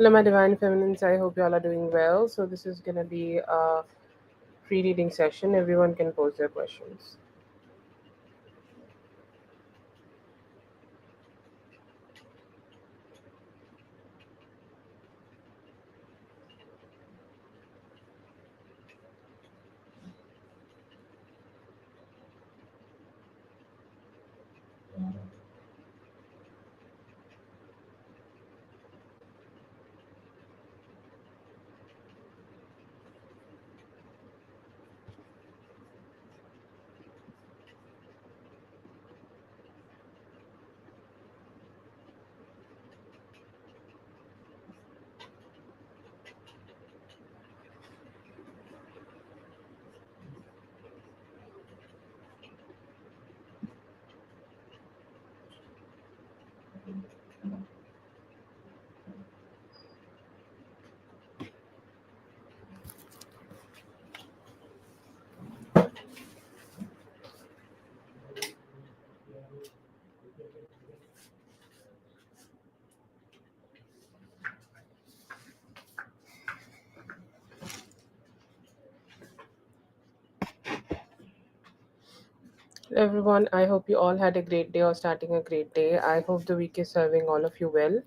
Hello, my divine feminines. I hope you all are doing well. So, this is going to be a free reading session. Everyone can pose their questions. Hello, everyone. I hope you all had a great day or starting a great day. I hope the week is serving all of you well.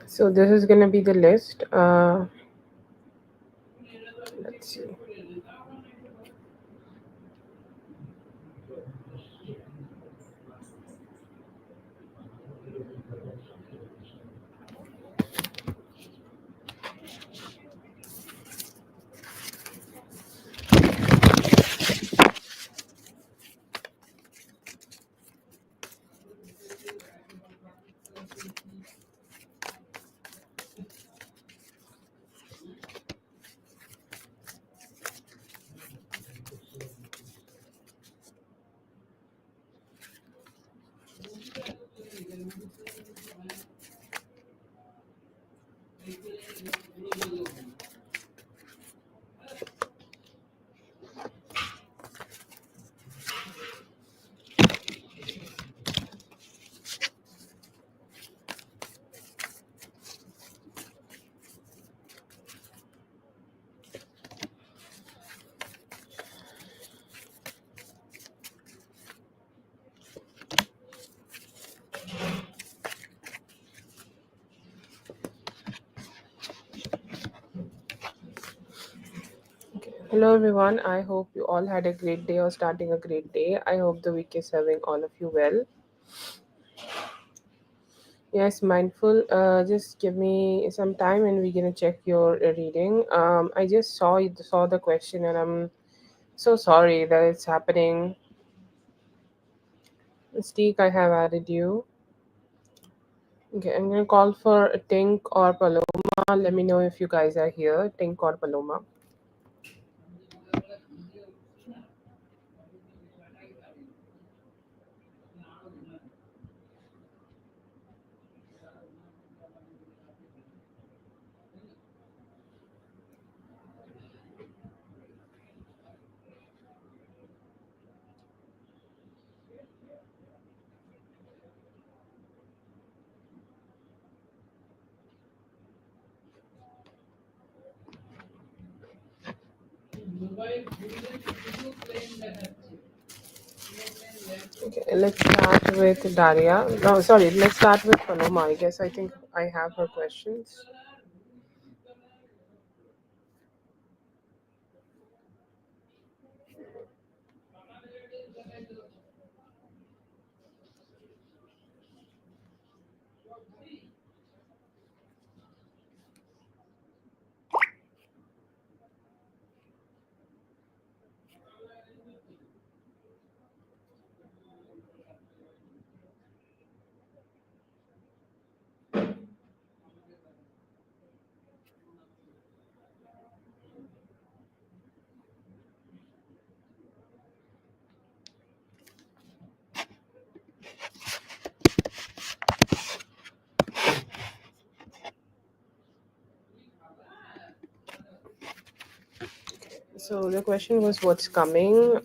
So, this is going to be the list. Let's see. Hello, everyone. I hope you all had a great day or starting a great day. I hope the week is serving all of you well. Yes, mindful. Just give me some time, and we're gonna check your reading. I just saw the question, and I'm so sorry that it's happening. Mystique, I have added you. Okay, I'm gonna call for Tink or Paloma. Let me know if you guys are here, Tink or Paloma. Okay, let's start with Daria. No, sorry, let's start with Paloma. I think I have her questions. So the question was what's coming.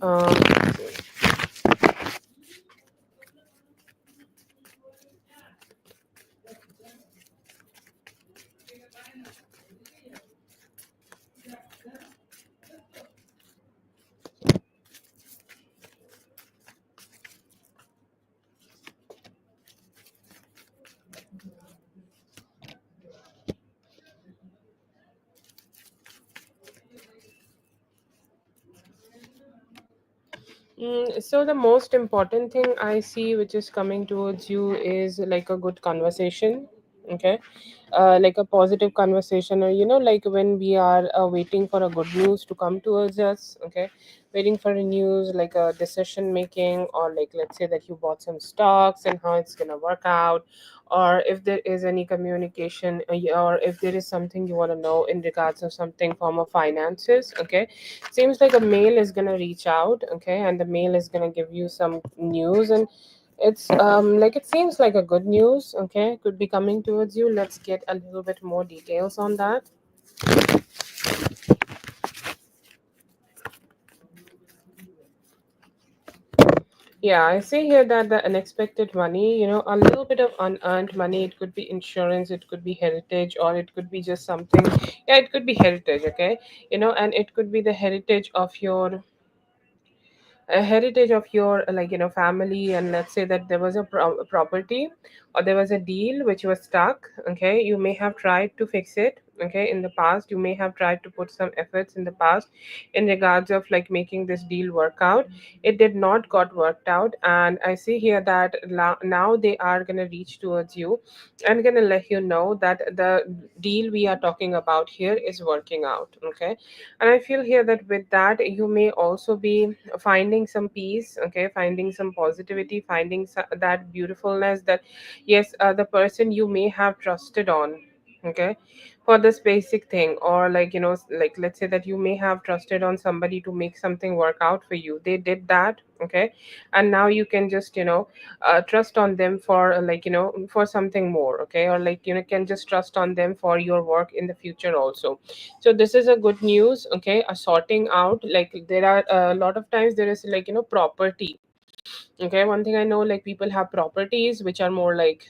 So the most important thing I see which is coming towards you is like a good conversation. Okay. Like a positive conversation, or like when we are waiting for a good news to come towards us. Okay. Waiting for a news like a decision making, or like let's say that you bought some stocks and how it's gonna work out, or if there is any communication, or if there is something you want to know in regards of something form of finances. Okay. Seems like a mail is gonna reach out. Okay, and the mail is gonna give you some news, and it's like it seems like a good news. Okay, could be coming towards you. Let's get a little bit more details on that. Yeah, I see here that the unexpected money, a little bit of unearned money. It could be insurance, it could be heritage, or it could be just something. Yeah, it could be heritage. Okay, and it could be the heritage of your a heritage of your like family, and let's say that there was a property, or there was a deal which was stuck. Okay, you may have tried to fix it. Okay, in the past you may have tried to put some efforts in the past in regards of like making this deal work out. It did not got worked out, and I see here that now they are going to reach towards you and going to let you know that the deal we are talking about here is working out. Okay, and I feel here that with that you may also be finding some peace. Okay, finding some positivity, finding that beautifulness, that yes, the person you may have trusted on. Okay, for this basic thing, or like like let's say that you may have trusted on somebody to make something work out for you. They did that. Okay, and now you can just trust on them for like for something more. Okay, or like can just trust on them for your work in the future also. So this is a good news. Okay, a sorting out, like there are a lot of times there is like property. Okay, one thing I know, like people have properties which are more like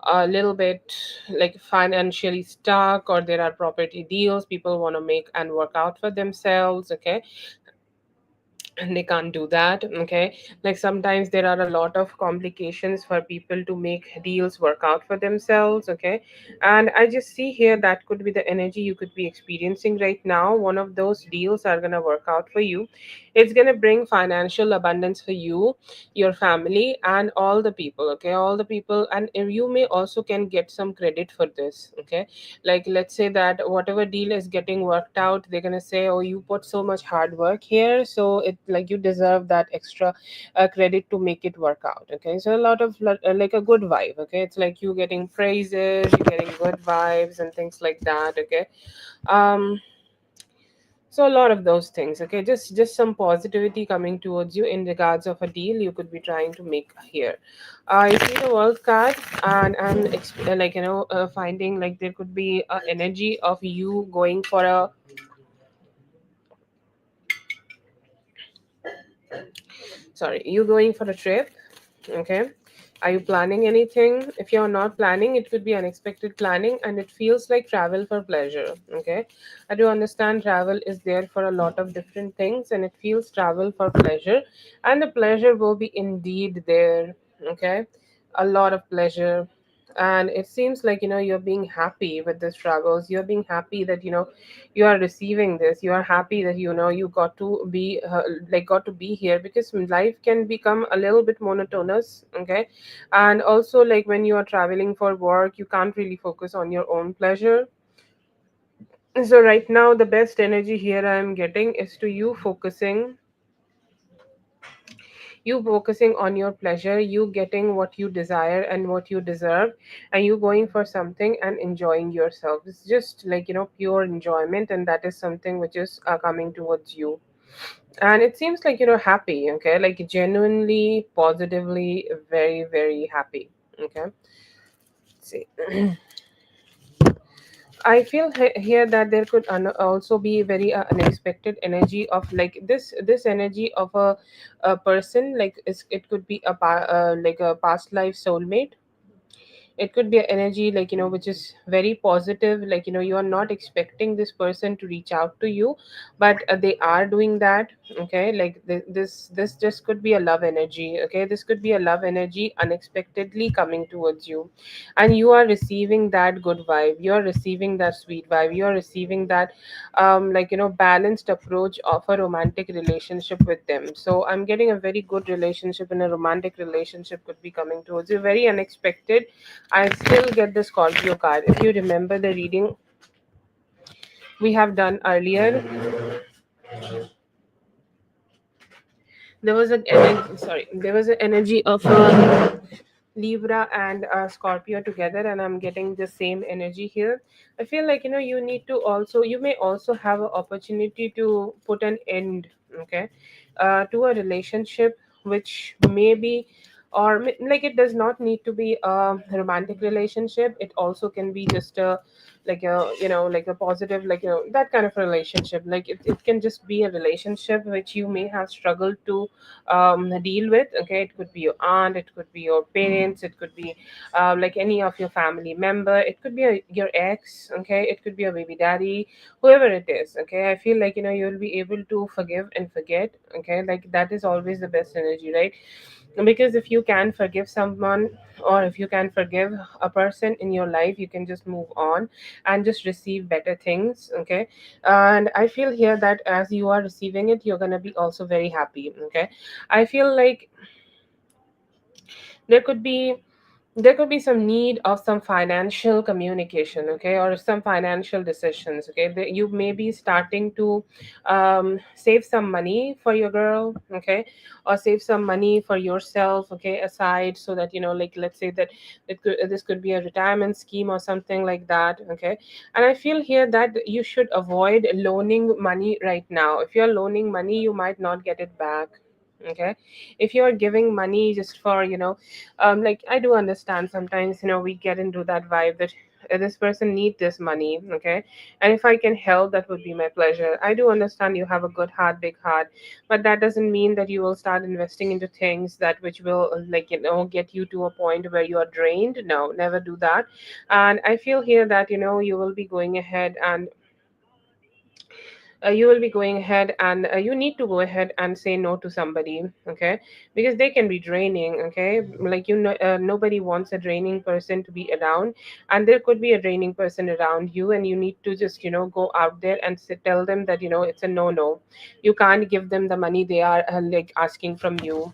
a little bit like financially stuck, or there are property deals people want to make and work out for themselves. Okay, and they can't do that. Okay, like sometimes there are a lot of complications for people to make deals work out for themselves. Okay, and I just see here that could be the energy you could be experiencing right now. One of those deals are going to work out for you. It's going to bring financial abundance for you, your family, and all the people. Okay, all the people, and you may also can get some credit for this. Okay, like let's say that whatever deal is getting worked out, they're going to say, oh, you put so much hard work here, so it like you deserve that extra credit to make it work out. Okay, so a lot of like a good vibe. Okay, it's like you getting praises, you getting good vibes and things like that. Okay, um so a lot of those things. Okay, just some positivity coming towards you in regards of a deal you could be trying to make here. I see the world card, and I'm like finding like there could be a energy of you going for a, sorry, you going for a trip. Okay, are you planning anything? If you're not planning, it could be unexpected planning, and it feels like travel for pleasure. Okay, I do understand travel is there for a lot of different things, and it feels travel for pleasure, and the pleasure will be indeed there. Okay, a lot of pleasure, And it seems like you're being happy with the struggles, you're being happy that you are receiving this, you are happy that you got to be got to be here, because life can become a little bit monotonous, okay? And also, like, when you are traveling for work, you can't really focus on your own pleasure. So right now the best energy here I am getting is to you focusing on your pleasure, you getting what you desire and what you deserve, and you going for something and enjoying yourself. It's just like pure enjoyment, and that is something which is coming towards you. And it seems like happy, okay, like genuinely positively very very happy, okay. Let's see. I feel here that there could also be very unexpected energy of like this energy of a person, like it could be like a past life soulmate. It could be an energy like which is very positive, like you are not expecting this person to reach out to you, but they are doing that, okay. Like this just could be a love energy, okay. This could be a love energy unexpectedly coming towards you, and you are receiving that good vibe, you are receiving that sweet vibe, you are receiving that balanced approach of a romantic relationship with them. So I'm getting a very good relationship, and a romantic relationship could be coming towards you very unexpected. I still get the Scorpio card. If you remember the reading we have done earlier, there was an energy of Libra and Scorpio together, and I'm getting the same energy here. I feel like you may also have an opportunity to put an end, okay, to a relationship, which may be, like, it does not need to be a romantic relationship. It also can be just a like a positive, that kind of relationship. Like it can just be a relationship which you may have struggled to deal with, okay. It could be your aunt, it could be your parents, it could be like any of your family member, it could be your ex, okay. It could be a baby daddy, whoever it is, okay. I feel like you'll be able to forgive and forget, okay. Like that is always the best energy, right? Because if you can forgive someone, or if you can forgive a person in your life, you can just move on and just receive better things, okay. And I feel here that as you are receiving it, you're going to be also very happy, okay. I feel like there could be there could be some need of some financial communication, okay, or some financial decisions, okay. You may be starting to save some money for your girl, okay, or save some money for yourself, okay, aside, so that like, let's say that this could be a retirement scheme or something like that, okay. And I feel here that you should avoid loaning money right now. If you're loaning money, you might not get it back, okay. If you're giving money just for like, I do understand sometimes we get into that vibe that this person need this money, okay, and if I can help, that would be my pleasure. I do understand you have a good heart, big heart, but that doesn't mean that you will start investing into things that which will get you to a point where you are drained. No, never do that. And I feel here that you will be going ahead and you will be going ahead and you need to go ahead and say no to somebody, okay, because they can be draining, okay. Like nobody wants a draining person to be around, and there could be a draining person around you, and you need to just go out there and tell them that it's a no. You can't give them the money they are like asking from you.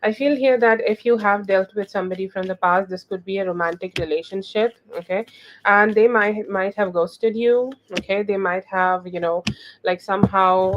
I feel here that if you have dealt with somebody from the past, this could be a romantic relationship, okay, and they might have ghosted you, okay. They might have like somehow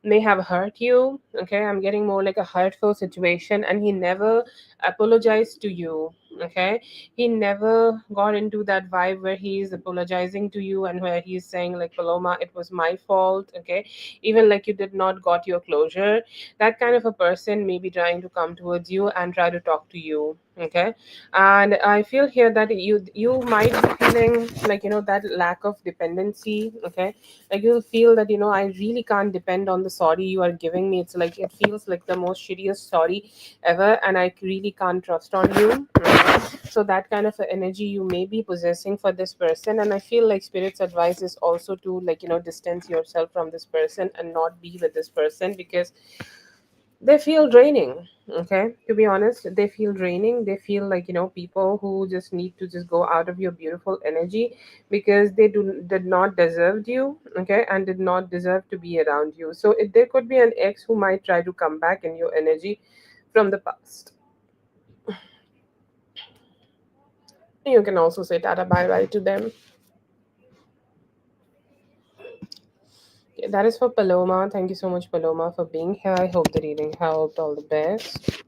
may have hurt you, okay. I'm getting more like a hurtful situation, and he never apologized to you, okay. He never got into that vibe where he's apologizing to you and where he's saying like, Paloma, it was my fault, okay. Even like you did not got your closure, that kind of a person may be trying to come towards you and try to talk to you, okay. And I feel here that you might be feeling like that lack of dependency, okay. Like you'll feel that I really can't depend on the sorry you are giving me. It's like it feels like the most shittiest sorry ever, and I really can't trust on you, okay? So that kind of a energy you may be possessing for this person, and I feel like spirit's advice is also to like distance yourself from this person and not be with this person, because they feel draining. Okay, to be honest, they feel draining. They feel like, people who just need to just go out of your beautiful energy, because they did not deserve you, okay, and did not deserve to be around you. So there could be an ex who might try to come back in your energy from the past. You can also say tata bye bye to them. Okay, that is for Paloma. Thank you so much, Paloma, for being here. I hope the reading helped. All the best.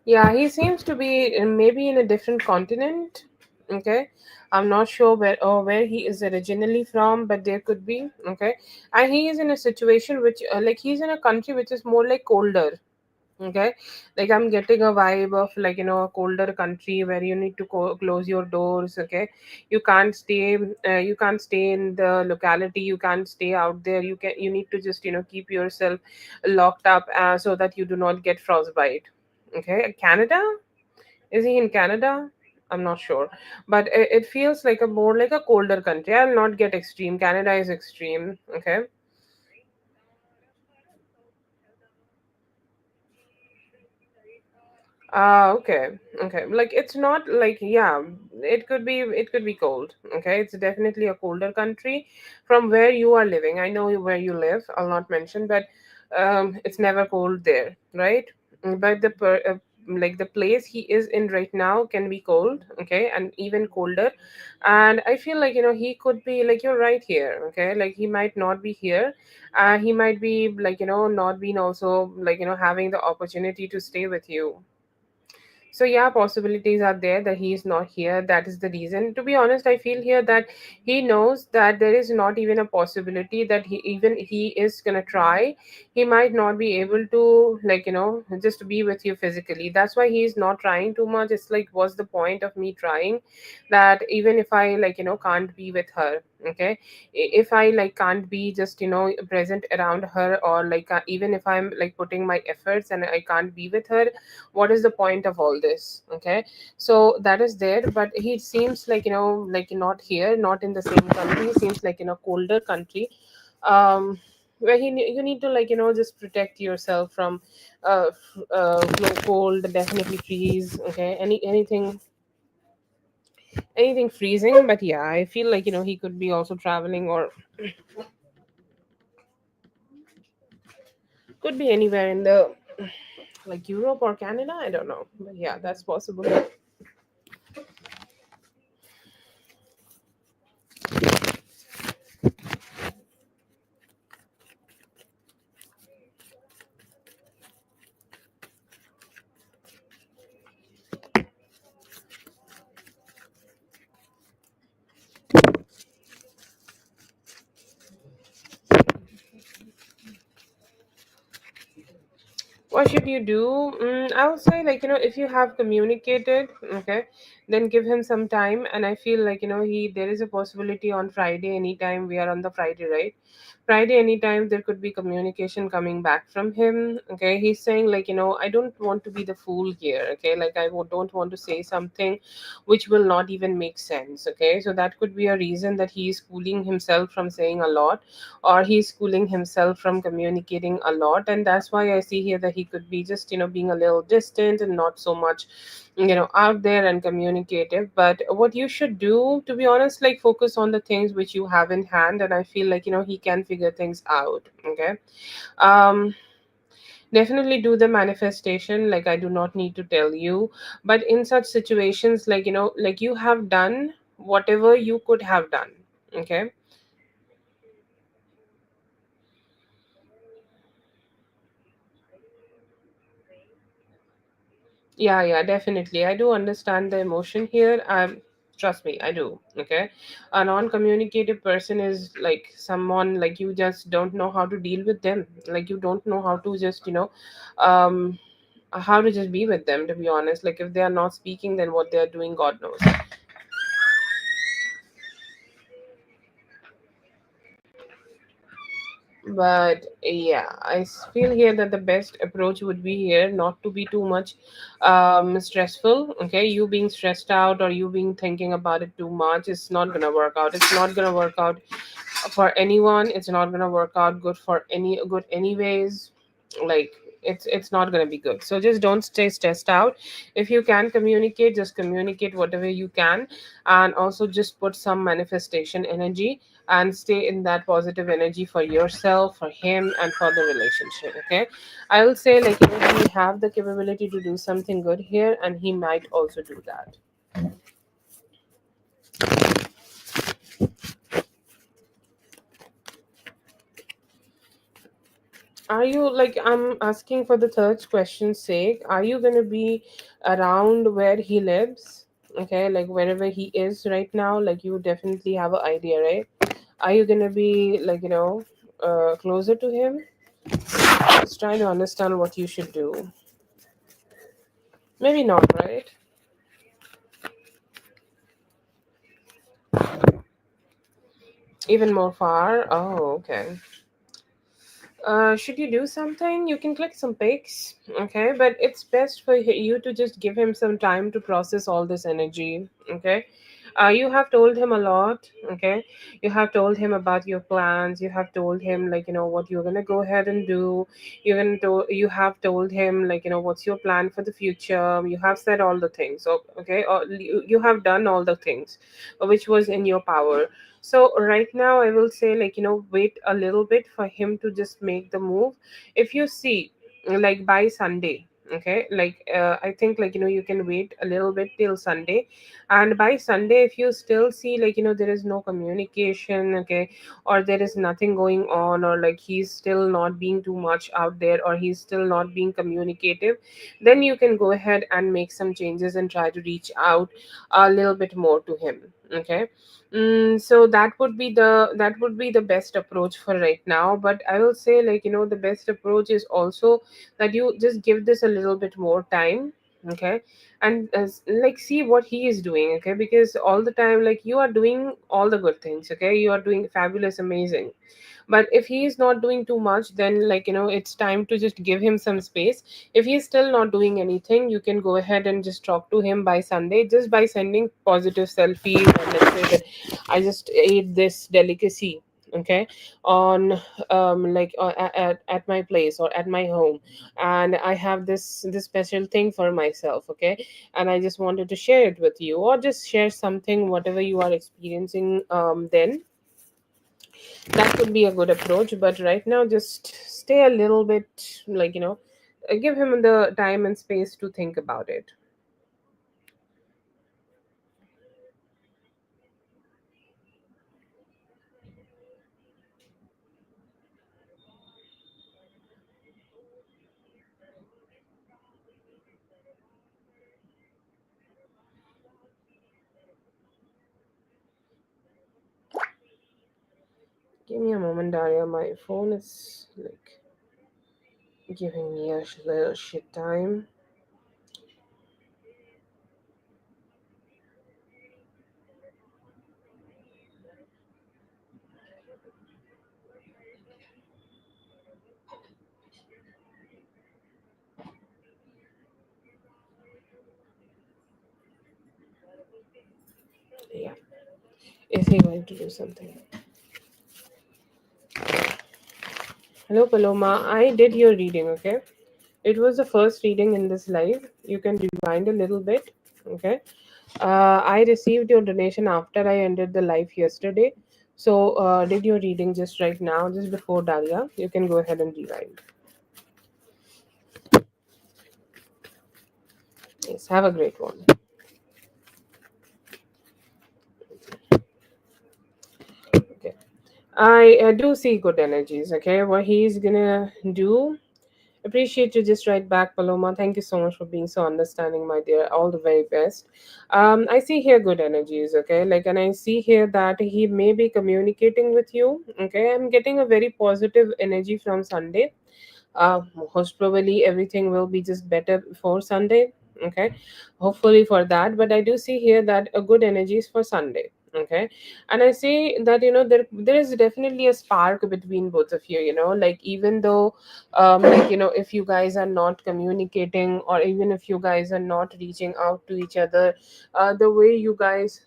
Yeah, he seems to be maybe in a different continent. Okay, I'm not sure where he is originally from, but there could be. Okay, and he is in a situation which, like, he's in a country which is more like colder. Okay, like I'm getting a vibe of, like, a colder country where you need to close your doors. Okay, you can't stay in the locality. You can't stay out there. You need to just, keep yourself locked up, so that you do not get frostbite. Okay, Canada, is he in Canada? I'm not sure, but it feels like a more like a colder country. I'll not get extreme. Canada is extreme. Okay. Ah, okay. Okay. Like, it's not like, yeah, it could be cold. Okay. It's definitely a colder country from where you are living. I know where you live. I'll not mention, but it's never cold there, right? But like the place he is in right now can be cold, okay, and even colder. And I feel like, he could be like, you're right here, okay? Like, he might not be here. He might be like, not being also like, having the opportunity to stay with you. So yeah, possibilities are there that he is not here. That is the reason. To be honest, I feel here that he knows that there is not even a possibility that he is gonna try. He might not be able to, like, just be with you physically. That's why he is not trying too much. It's like, what's the point of me trying? That even if I, like, can't be with her, okay, if I, like, can't be just, present around her, or like, even if I'm like putting my efforts and I can't be with her, what is the point of all this? Okay, so that is there. But he seems like, like not here, not in the same country. He seems like in a colder country, where you need to, like, just protect yourself from cold, definitely freeze. Okay, anything freezing. But yeah, I feel like, he could be also traveling, or could be anywhere in the, like, Europe or Canada. I don't know, but yeah, that's possible. What should you do? I would say, like, if you have communicated, okay, then give him some time. And I feel like, there is a possibility on Friday, anytime. We are on the Friday, right? Friday, anytime there could be communication coming back from him. Okay, he's saying, like, I don't want to be the fool here. Okay, like, don't want to say something which will not even make sense. Okay, so that could be a reason that he is cooling himself from saying a lot, or he's cooling himself from communicating a lot. And that's why I see here that he could be just, being a little distant and not so much out there and communicative. But what you should do, to be honest, like focus on the things which you have in hand, and I feel like he can figure things out. Okay. um Definitely do the manifestation, like I do not need to tell you. But in such situations, like like you have done whatever you could have done. Okay. Yeah, yeah, definitely. I do understand the emotion here. Trust me, I do. Okay. A non-communicative person is like someone like you just don't know how to deal with them. Like you don't know how to just, um, how to just be with them, to be honest. Like if they are not speaking, then what they are doing, God knows. But yeah, feel here that the best approach would be here not to be too much stressful. Okay, you being stressed out or you being thinking about it too much, it's not gonna work out. It's not gonna work out for anyone. It's not gonna work out good for any good anyways. Like it's not gonna be good. So just don't stay stressed out. If you can communicate, just communicate whatever you can, and also just put some manifestation energy and stay in that positive energy for yourself, for him, and for the relationship. Okay. I will say, like, he have the capability to do something good here, and he might also do that. Are you, like, I'm asking for the third question's sake, are you going to be around where he lives? Okay, like wherever he is right now, like you definitely have an idea, right? Are you going to be, like, closer to him? Just trying to understand what you should do. Maybe not, right? Even more far? Oh, okay. Should you do something? You can click some pics, okay? But it's best for you to just give him some time to process all this energy, okay? You have told him a lot, okay? You have told him about your plans. You have told him, like, what you're gonna go ahead and do. You have told him, like, what's your plan for the future. You have said all the things, okay? Or you have done all the things which was in your power. So right now, I will say, like, wait a little bit for him to just make the move. If you see, like by Sunday, okay, like I think, like, you can wait a little bit till Sunday. And by Sunday, if you still see, like, there is no communication, okay, or there is nothing going on, or like he's still not being too much out there, or he's still not being communicative, then you can go ahead and make some changes and try to reach out a little bit more to him. Okay. So that would be the best approach for right now. But I will say, like, the best approach is also that you just give this a little bit more time. Okay. And like, see what he is doing. Okay, because all the time, like, you are doing all the good things. Okay, you are doing fabulous, amazing. But if he is not doing too much, then, like, it's time to just give him some space. If he's still not doing anything, you can go ahead and just talk to him by Sunday, just by sending positive selfies, and let's say that I just ate this delicacy, okay, on like at my place or at my home, and I have this special thing for myself, okay, and I just wanted to share it with you, or just share something whatever you are experiencing then. That could be a good approach. But right now, just stay a little bit, like, give him the time and space to think about it. Give me a moment, Daria. My phone is like giving me a little shit time. Yeah, is he going to do something? Hello, Paloma, I did your reading, okay? It was the first reading in this live. You can rewind a little bit. Okay. I received your donation after I ended the live yesterday. So, did your reading just right now, just before Dalia. You can go ahead and rewind. Yes, have a great one. Okay. I do see good energies. Okay. What he's gonna do. Appreciate you just right back, Paloma. Thank you so much for being so understanding, my dear. All the very best. I see here good energies, okay? Like, and I see here that he may be communicating with you, okay? I'm getting a very positive energy from Sunday. uh, Most probably everything will be just better for Sunday, okay? Hopefully for that, but I do see here that a good energy is for Sunday, okay? And I see that, there is definitely a spark between both of you, like, even though like, if you guys are not communicating, or even if you guys are not reaching out to each other the way you guys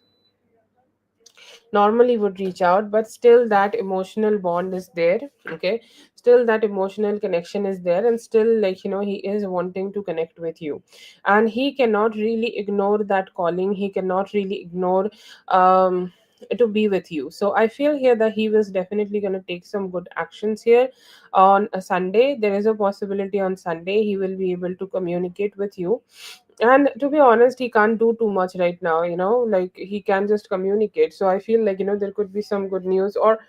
normally would reach out, but still that emotional bond is there, okay? Still that emotional connection is there, and still, like, he is wanting to connect with you, and he cannot really ignore that calling. He cannot really ignore um to be with you. So I feel here that he was definitely going to take some good actions here on a Sunday. There is a possibility on Sunday he will be able to communicate with you. And to be honest, he can't do too much right now, like, he can just communicate. So I feel like, there could be some good news, or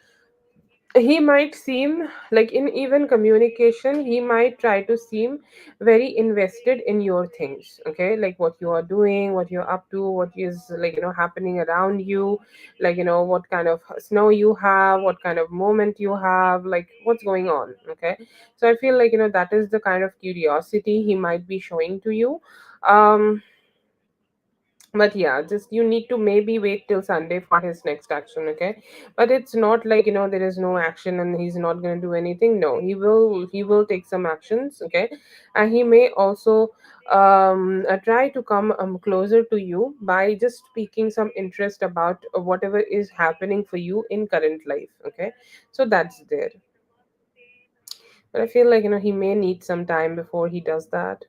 he might seem like, in even communication, he might try to seem very invested in your things, okay? Like, what you are doing, what you're up to, what is, like, happening around you, like, what kind of snow you have, what kind of moment you have, like, what's going on, okay? So I feel like, that is the kind of curiosity he might be showing to you. um but yeah, just you need to maybe wait till Sunday for his next action, okay? But it's not like, there is no action and he's not going to do anything. No, he will take some actions, okay? And he may also try to come closer to you by just speaking some interest about whatever is happening for you in current life, okay? So that's there. But I feel like, he may need some time before he does that.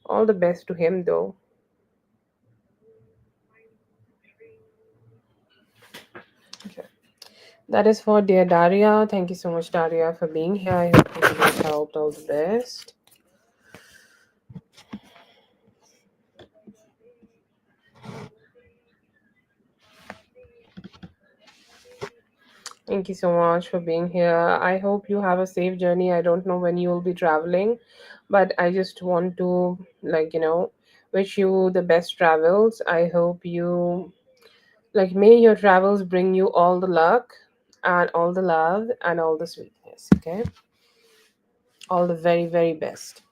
All the best to him, though. Okay. That is for dear Daria. Thank you so much, Daria, for being here. I hope you guys helped. All the best. Thank you so much for being here. I hope you have a safe journey. I don't know when you will be traveling, but I just want to, like, wish you the best travels. I hope you, like, may your travels bring you all the luck and all the love and all the sweetness, okay? All the very, very best.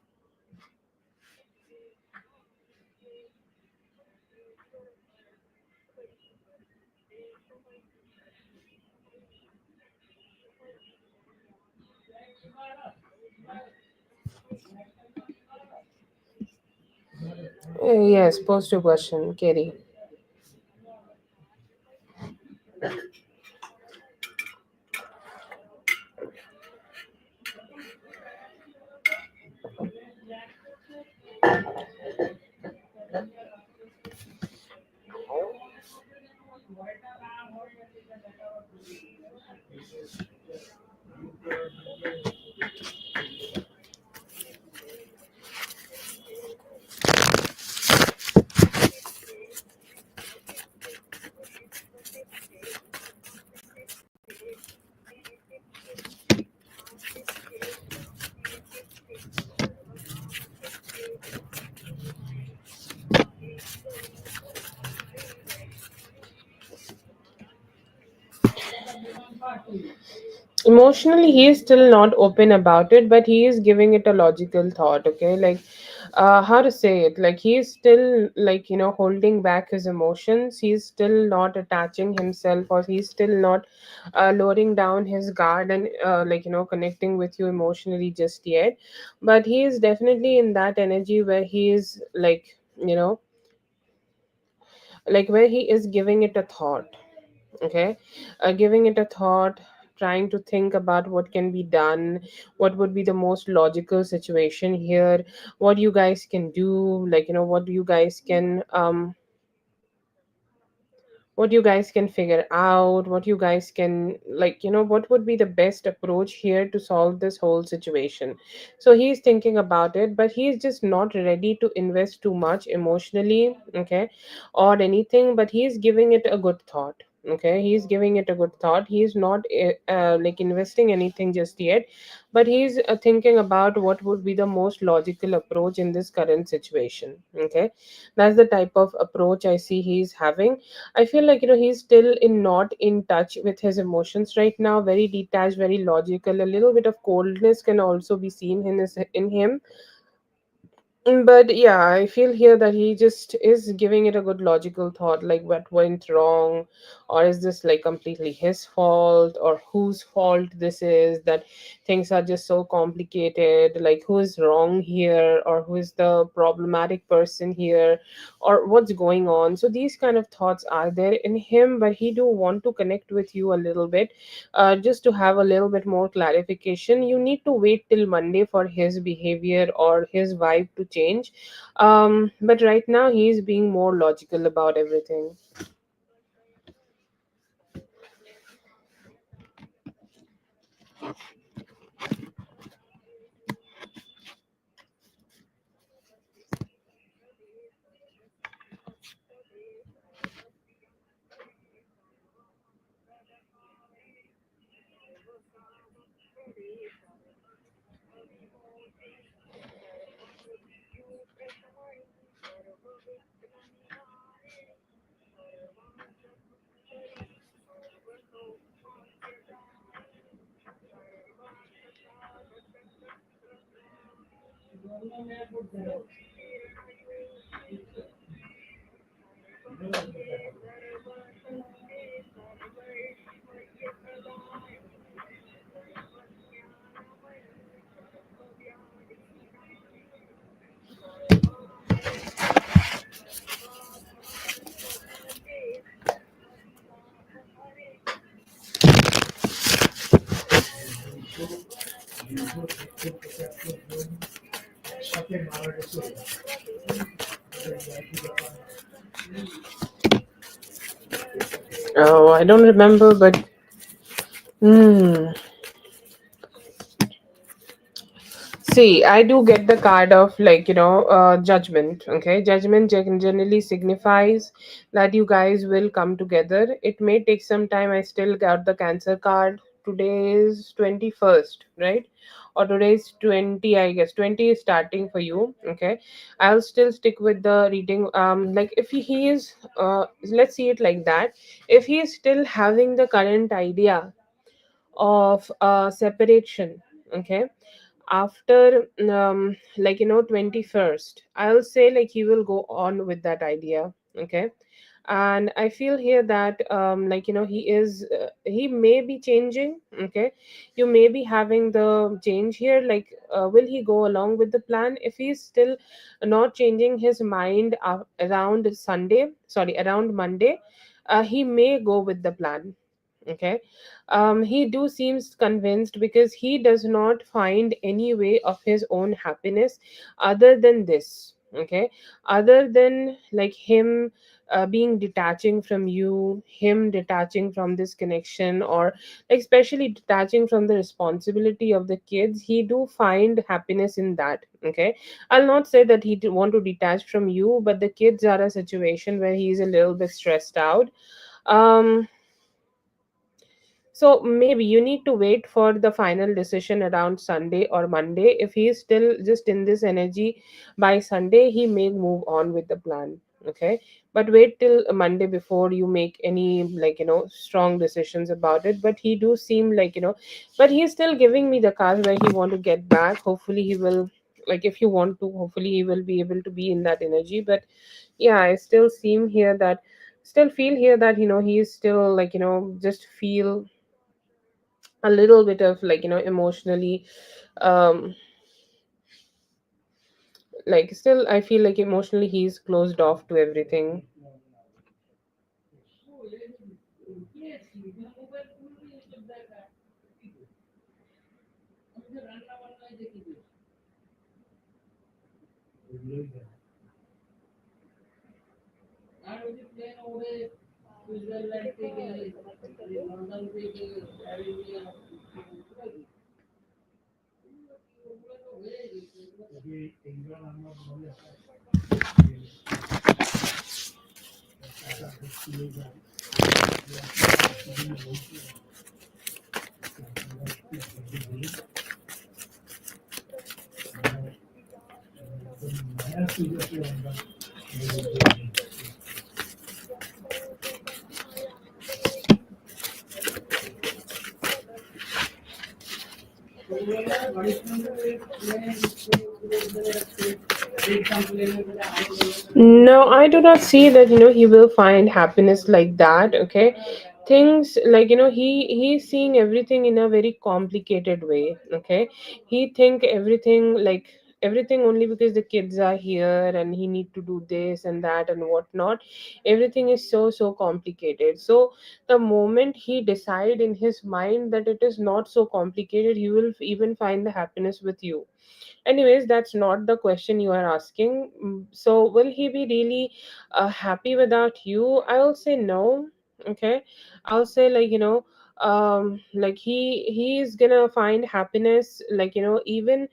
Yes, post your question, Katie. Emotionally, he is still not open about it, but he is giving it a logical thought, okay? Like, how to say it, like, he is still, like, holding back his emotions. He's still not attaching himself, or he's still not lowering down his guard and, like, connecting with you emotionally just yet. But he is definitely in that energy where he is, like, where he is giving it a thought, okay? Giving it a thought, trying to think about what can be done, what would be the most logical situation here, what you guys can do, what you guys can what you guys can figure out, what you guys can, what would be the best approach here to solve this whole situation. So he's thinking about it, but he's just not ready to invest too much emotionally, okay, or anything, but he's giving it a good thought. Okay, he's giving it a good thought. He's not investing anything just yet, but he's thinking about what would be the most logical approach in this current situation. Okay, that's the type of approach I see he's having. I feel like he's still in not in touch with his emotions right now. Very detached, very logical. A little bit of coldness can also be seen in him. But yeah, I feel here that he just is giving it a good logical thought, like what went wrong, or is this like completely his fault, or whose fault this is that things are just so complicated, like who is wrong here, or who is the problematic person here, or what's going on. So these kind of thoughts are there in him, but he do want to connect with you a little bit, just to have a little bit more clarification. You need to wait till Monday for his behavior or his vibe to change. But right now he's being more logical about everything. Oh, I don't remember, but hmm. See, I do get the card of judgment. Okay, judgment generally signifies that you guys will come together. It may take some time. I still got the Cancer card. Today is 21st, right? Or today is 20, I guess. 20 is starting for you. Okay, I'll still stick with the reading. Like if he is, let's see it like that. If he is still having the current idea of separation, okay, after 21st, I'll say like he will go on with that idea. Okay, and I feel here that he may be changing. Okay, you may be having the change here, will he go along with the plan? If he's still not changing his mind around Sunday, sorry, around Monday, he may go with the plan. Okay, he do seems convinced because he does not find any way of his own happiness other than this. Okay, other than like him being detaching from you, him detaching from this connection, or like especially detaching from the responsibility of the kids. He do find happiness in that. Okay, I'll not say that he want to detach from you, but the kids are a situation where he's a little bit stressed out. um so maybe you need to wait for the final decision around Sunday or Monday. If he is still just in this energy, by Sunday he may move on with the plan. Okay. But wait till Monday before you make any strong decisions about it. But he do seem but he's still giving me the card where he want to get back. Hopefully he will, like if you want to, hopefully he will be able to be in that energy. But yeah, I still feel here that he is still just feel a little bit of emotionally, um still I feel like emotionally he's closed off to everything. No, I do not see that, he will find happiness like that, okay? Things like, he's seeing everything in a very complicated way, okay? He think everything like everything only because the kids are here and he need to do this and that and whatnot. Everything is so complicated. So the moment he decide in his mind that it is not so complicated, he will even find the happiness with you. Anyways, that's not the question you are asking. So will he be really happy without you? I'll say no. Okay, I'll say, like, like he is gonna find happiness, like, even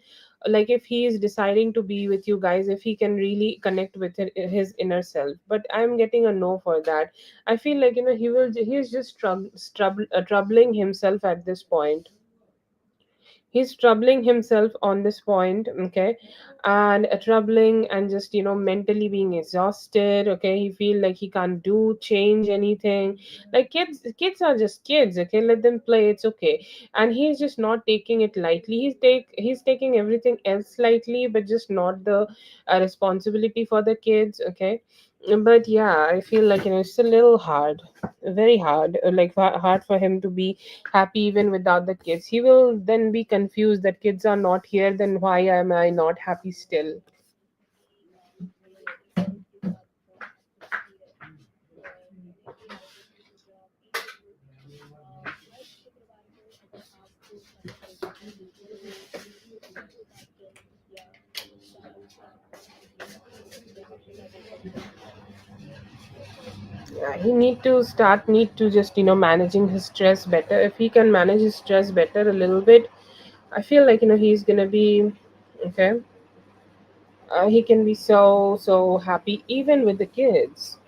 like if he is deciding to be with you guys, if he can really connect with his inner self. But I'm getting a no for that. I feel like, he's just troubling himself at this point. He's troubling himself on this point, okay? And troubling and just, mentally being exhausted, okay? He feel like he can't do change anything. Like, kids are just kids, okay? Let them play, it's okay. And he's just not taking it lightly. He's taking everything else lightly, but just not the responsibility for the kids, okay? But yeah, I feel like, it's a little hard, very hard, like hard for him to be happy even without the kids. He will then be confused that kids are not here, then why am I not happy still? Yeah, he need to just, managing his stress better. If he can manage his stress better a little bit, I feel like, he's gonna be okay. He can be so happy even with the kids.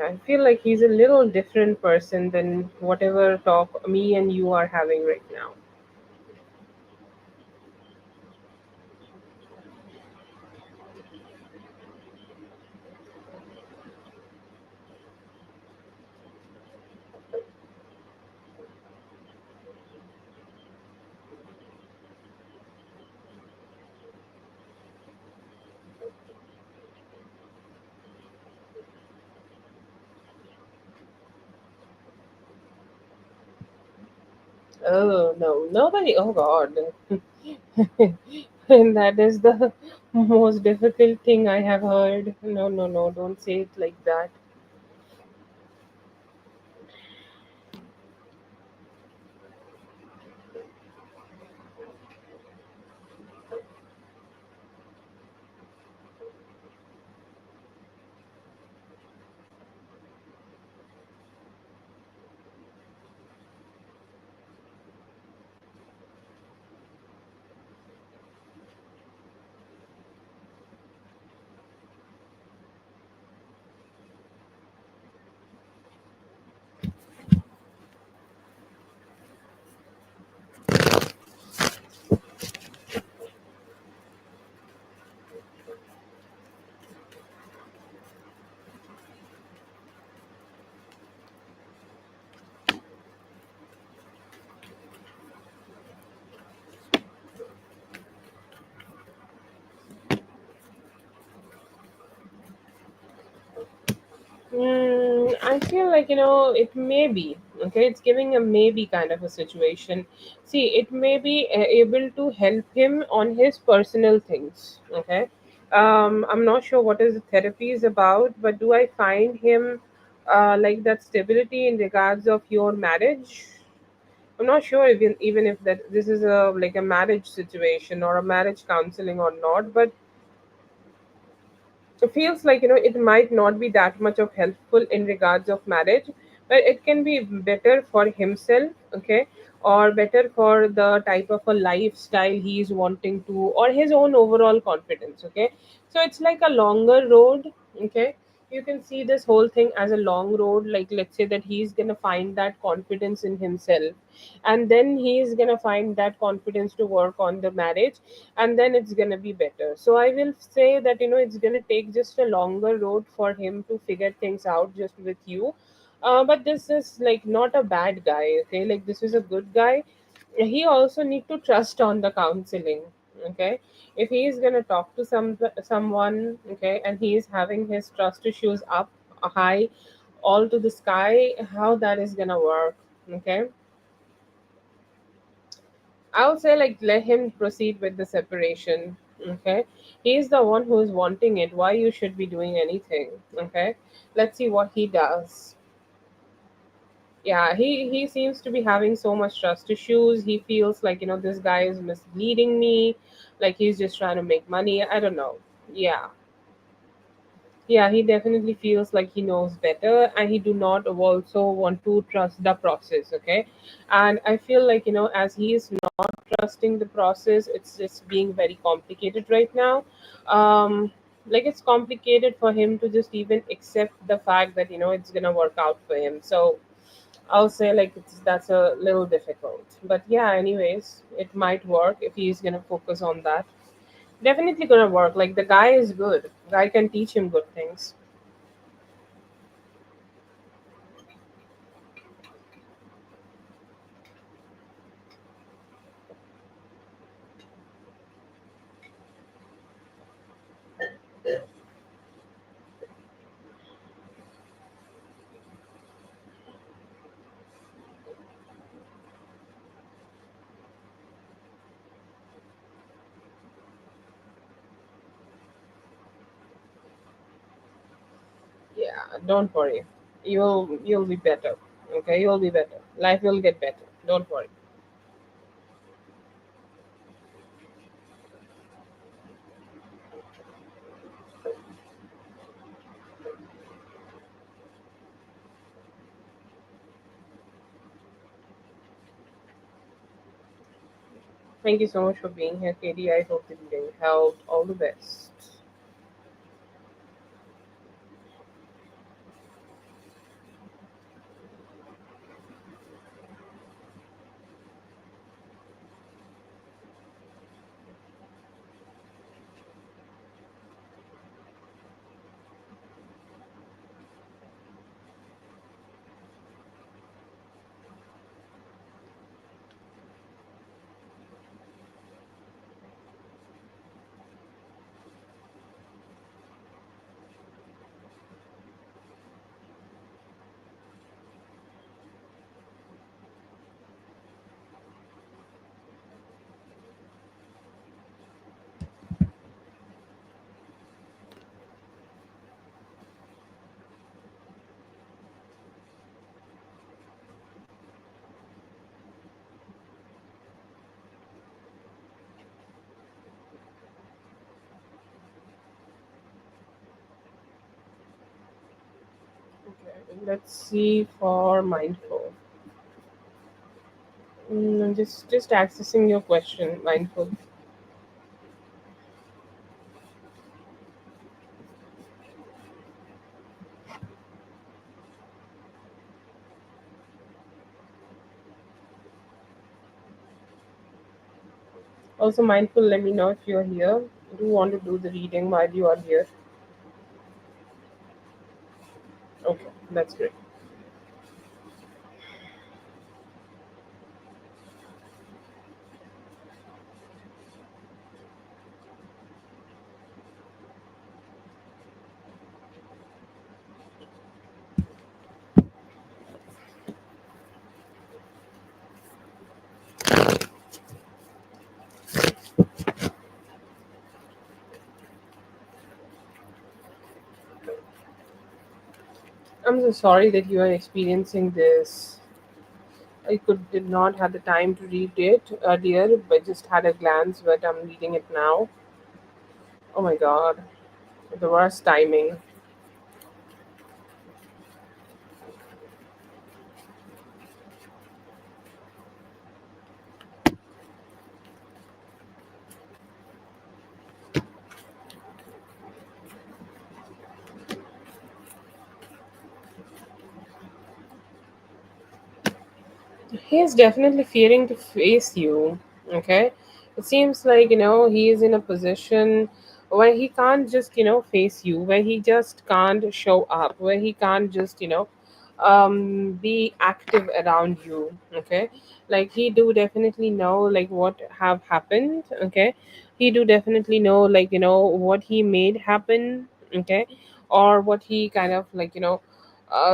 I feel like he's a little different person than whatever talk me and you are having right now. Oh no, nobody. Oh God. And that is the most difficult thing I have heard. No, no, no, don't say it like that. I feel like, it may be okay. It's giving a maybe kind of a situation. See, it may be able to help him on his personal things. Okay, I'm not sure what is the therapy is about, but do I find him like that stability in regards of your marriage? I'm not sure even if that this is a like a marriage situation or a marriage counseling or not, but it feels like it might not be that much of helpful in regards of marriage, but it can be better for himself, okay, or better for the type of a lifestyle he is wanting to, or his own overall confidence, okay. So it's like a longer road, okay. You can see this whole thing as a long road. Like, let's say that he's gonna find that confidence in himself, and then he's gonna find that confidence to work on the marriage, and then it's gonna be better. So I will say that it's gonna take just a longer road for him to figure things out just with you. But this is like not a bad guy, okay, like this is a good guy. He also need to trust on the counseling, okay. If he is going to talk to someone, okay, and he is having his trust issues up high all to the sky, how that is going to work, okay. I would say, like, let him proceed with the separation, okay. He is the one who is wanting it. Why you should be doing anything, okay. Let's see what he does. Yeah, he seems to be having so much trust issues. He feels like this guy is misleading me, like he's just trying to make money. I don't know. Yeah, yeah, he definitely feels like he knows better, and he do not also want to trust the process, okay. And I feel like as he is not trusting the process, it's just being very complicated right now. Like, it's complicated for him to just even accept the fact that it's gonna work out for him. So I'll say, like, that's a little difficult. But yeah, anyways, it might work if he's gonna focus on that. Definitely gonna work. Like, the guy is good. Guy can teach him good things. Yeah, don't worry. You'll be better. Okay, you'll be better. Life will get better. Don't worry. Thank you so much for being here, Katie. I hope the reading helped. All the best. Okay, let's see for mindful. Just accessing your question, mindful. Also, mindful. Let me know if you're here. Do you want to do the reading while you are here? Okay, that's great. I'm so sorry that you are experiencing this. I did not have the time to read it earlier, but just had a glance. But I'm reading it now. Oh my god, the worst timing. He's definitely fearing to face you. Okay, it seems like he is in a position where he can't just face you, where he just can't show up, where he can't just be active around you. Okay, like he do definitely know like what have happened. Okay, he do definitely know like what he made happen. Okay, or what he kind of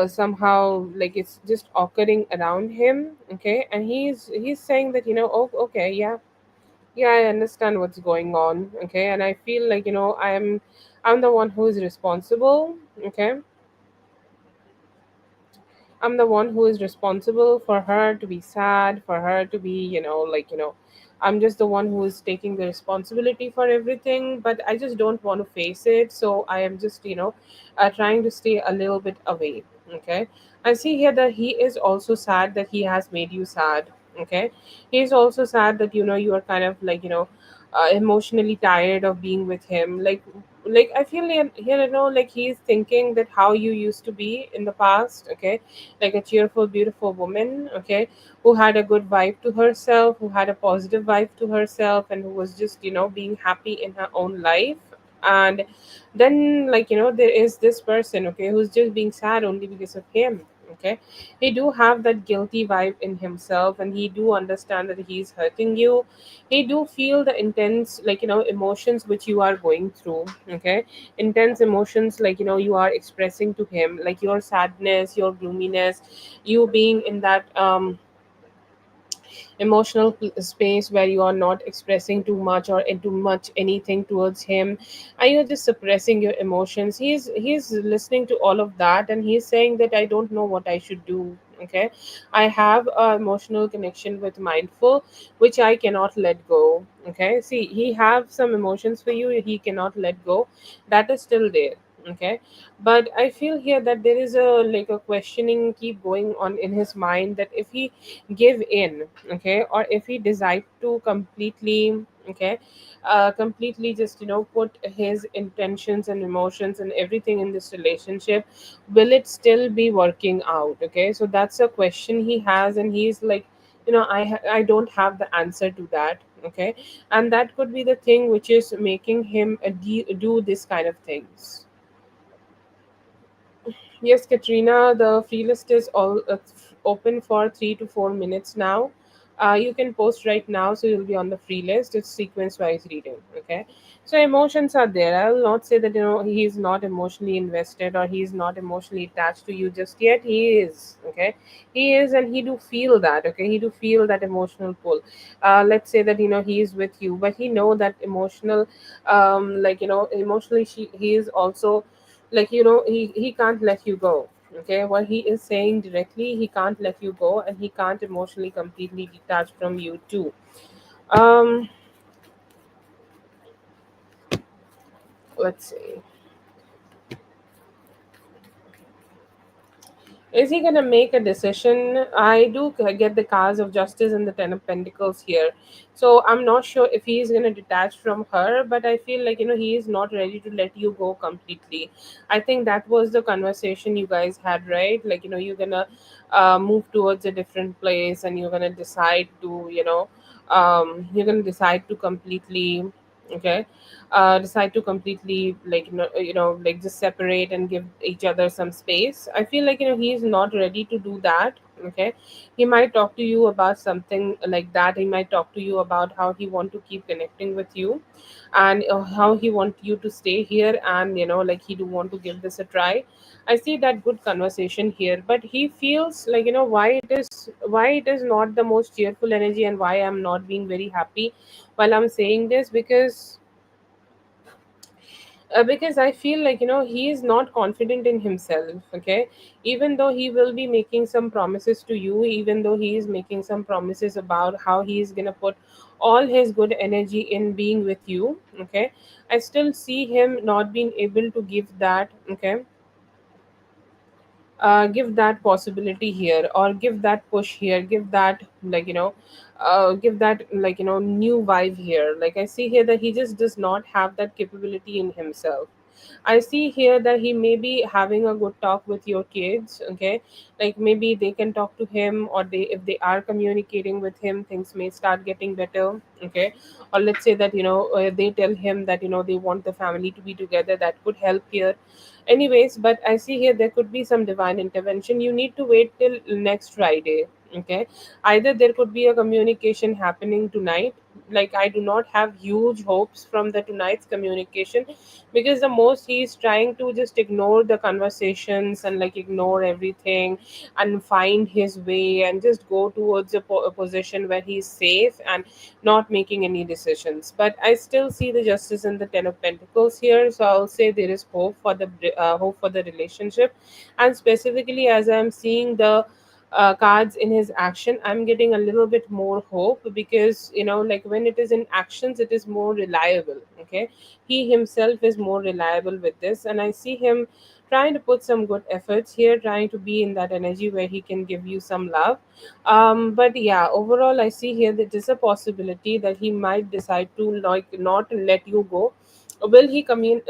somehow like it's just occurring around him. Okay, and he's saying that oh, okay, yeah, yeah, I understand what's going on. Okay, and I feel like I'm the one who is responsible. Okay, I'm the one who is responsible for her to be sad, for her to be, I'm just the one who is taking the responsibility for everything, but I just don't want to face it. So I am just, trying to stay a little bit away. Okay. I see here that he is also sad that he has made you sad. Okay. He's also sad that, you are kind of like, emotionally tired of being with him. Like I feel like here, like he's thinking that how you used to be in the past. Okay, like a cheerful, beautiful woman, okay, who had a good vibe to herself, who had a positive vibe to herself, and who was just, being happy in her own life. And then, like, there is this person, okay, who's just being sad only because of him. Okay, he do have that guilty vibe in himself, and he do understand that he's hurting you. He do feel the intense, like, emotions which you are going through. Okay, intense emotions, like you are expressing to him, like your sadness, your gloominess, you being in that emotional space where you are not expressing too much or too much anything towards him, and you're just suppressing your emotions. He's listening to all of that, and he's saying that I don't know what I should do. Okay, I have a emotional connection with mindful which I cannot let go. Okay, see, he have some emotions for you he cannot let go, that is still there. Okay, but I feel here that there is a like a questioning keep going on in his mind, that if he give in, okay, or if he decide to completely, okay, completely just put his intentions and emotions and everything in this relationship, will it still be working out? Okay, so that's a question he has, and he's like, I don't have the answer to that. Okay, and that could be the thing which is making him do this kind of things. Yes, Katrina, the free list is all open for 3 to 4 minutes now. You can post right now, so you'll be on the free list. It's sequence wise reading. Okay, so emotions are there. I will not say that he's not emotionally invested or he's not emotionally attached to you just yet. He is. Okay, he is, and he do feel that. Okay, he do feel that emotional pull. Let's say that he is with you, but he know that emotional, like emotionally, he is also like he can't let you go. Okay, what he is saying directly, he can't let you go, and he can't emotionally completely detach from you too. um let's see. Is he going to make a decision? I do get the cards of justice and the ten of pentacles here. So I'm not sure if he is going to detach from her, but I feel like, he is not ready to let you go completely. I think that was the conversation you guys had, right? Like, you're going to move towards a different place, and you're going to decide to, you're going to decide to completely, okay, decide to completely like like just separate and give each other some space. I feel like he's not ready to do that. Okay, he might talk to you about something like that. He might talk to you about how he want to keep connecting with you, and how he want you to stay here, and like he do want to give this a try. I see that good conversation here, but he feels like why it is not the most cheerful energy, and why I'm not being very happy while I'm saying this, because Because I feel like, he is not confident in himself. Okay, even though he will be making some promises to you, even though he is making some promises about how he is gonna put all his good energy in being with you. Okay, I still see him not being able to give that. Okay, give that possibility here, or give that push here, give that, give that, new vibe here. Like, I see here that he just does not have that capability in himself. I see here that he may be having a good talk with your kids. Okay, like maybe they can talk to him, or they, if they are communicating with him, things may start getting better. Okay, or let's say that, they tell him that, they want the family to be together, that could help here. Anyways, but I see here there could be some divine intervention. You need to wait till next Friday. Okay, either there could be a communication happening tonight. Like, I do not have huge hopes from the tonight's communication, because the most he is trying to just ignore the conversations and like ignore everything, and find his way and just go towards a position where he's safe and not making any decisions. But I still see the justice in the Ten of Pentacles here, so I'll say there is hope for the hope for the relationship. And specifically, as I'm seeing the cards in his action, I'm getting a little bit more hope, because, like when it is in actions, it is more reliable. Okay, he himself is more reliable with this, and I see him trying to put some good efforts here, trying to be in that energy where he can give you some love. But yeah, overall, I see here that there's a possibility that he might decide to, like, not let you go. Will he commit?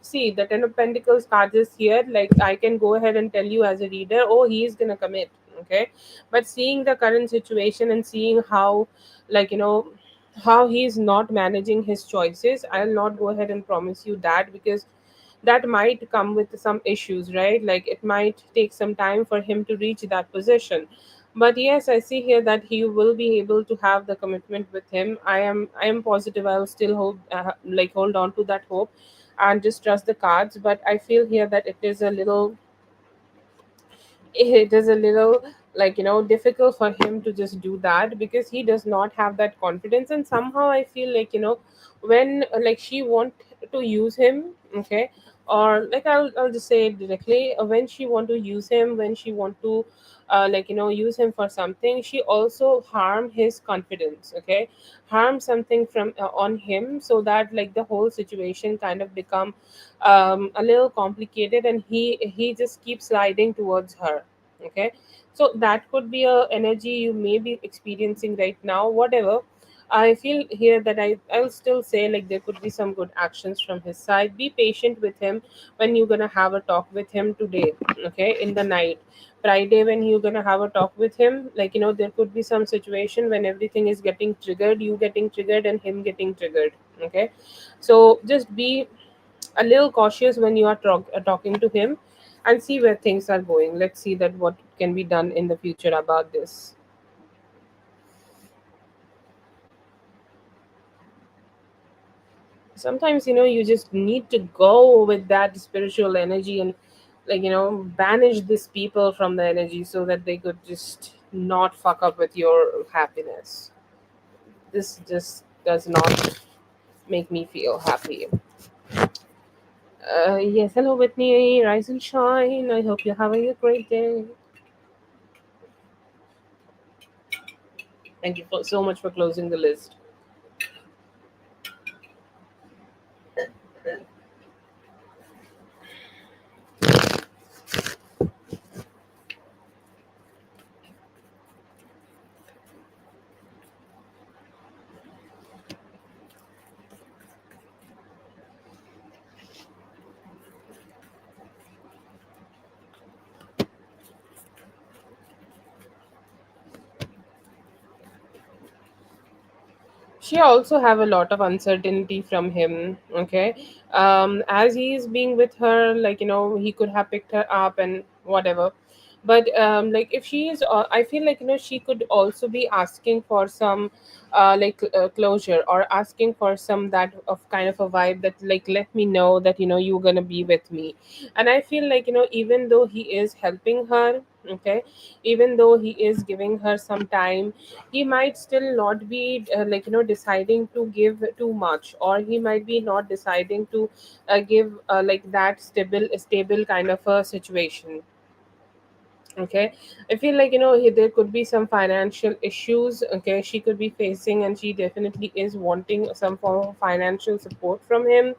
See, the Ten of Pentacles card is here. Like, I can go ahead and tell you as a reader, oh, he is gonna commit. Okay, but seeing the current situation and seeing how, like, how he's not managing his choices, I'll not go ahead and promise you that, because that might come with some issues, right? Like, it might take some time for him to reach that position. But yes, I see here that he will be able to have the commitment with him. I am positive. I'll still hope, like, hold on to that hope and just trust the cards. But I feel here that it is a little, like, difficult for him to just do that, because he does not have that confidence. And somehow I feel like, when, like, she want to use him. Okay, or like, I'll just say it directly. When she want to use him, when she want to, use him for something, she also harm his confidence. Okay, harm something from, on him, so that, like, the whole situation kind of become a little complicated, and he just keeps sliding towards her. Okay, so that could be a energy you may be experiencing right now. Whatever, I feel here that I'll still say, like, there could be some good actions from his side. Be patient with him when you're gonna have a talk with him today. Okay, in the night, Friday, when you're gonna have a talk with him, like, there could be some situation when everything is getting triggered, you getting triggered and him getting triggered. Okay, so just be a little cautious when you are talking to him, and see where things are going. Let's see that what can be done in the future about this. Sometimes, you just need to go with that spiritual energy, and, like, banish these people from the energy, so that they could just not fuck up with your happiness. This just does not make me feel happy. Yes, hello Whitney, rise and shine. I hope you're having a great day. Thank you so much for closing the list. She also have a lot of uncertainty from him. Okay, as he is being with her, like, he could have picked her up and whatever. But like, if she is, I feel like, she could also be asking for some, closure, or asking for some, that of kind of a vibe, that, like, let me know that, you're gonna be with me. And I feel like, even though he is helping her, Okay, even though he is giving her some time, he might still not be deciding to give too much, or he might be not deciding to give like that stable kind of a situation. Okay, I feel like there could be some financial issues, okay, she could be facing, and she definitely is wanting some form of financial support from him.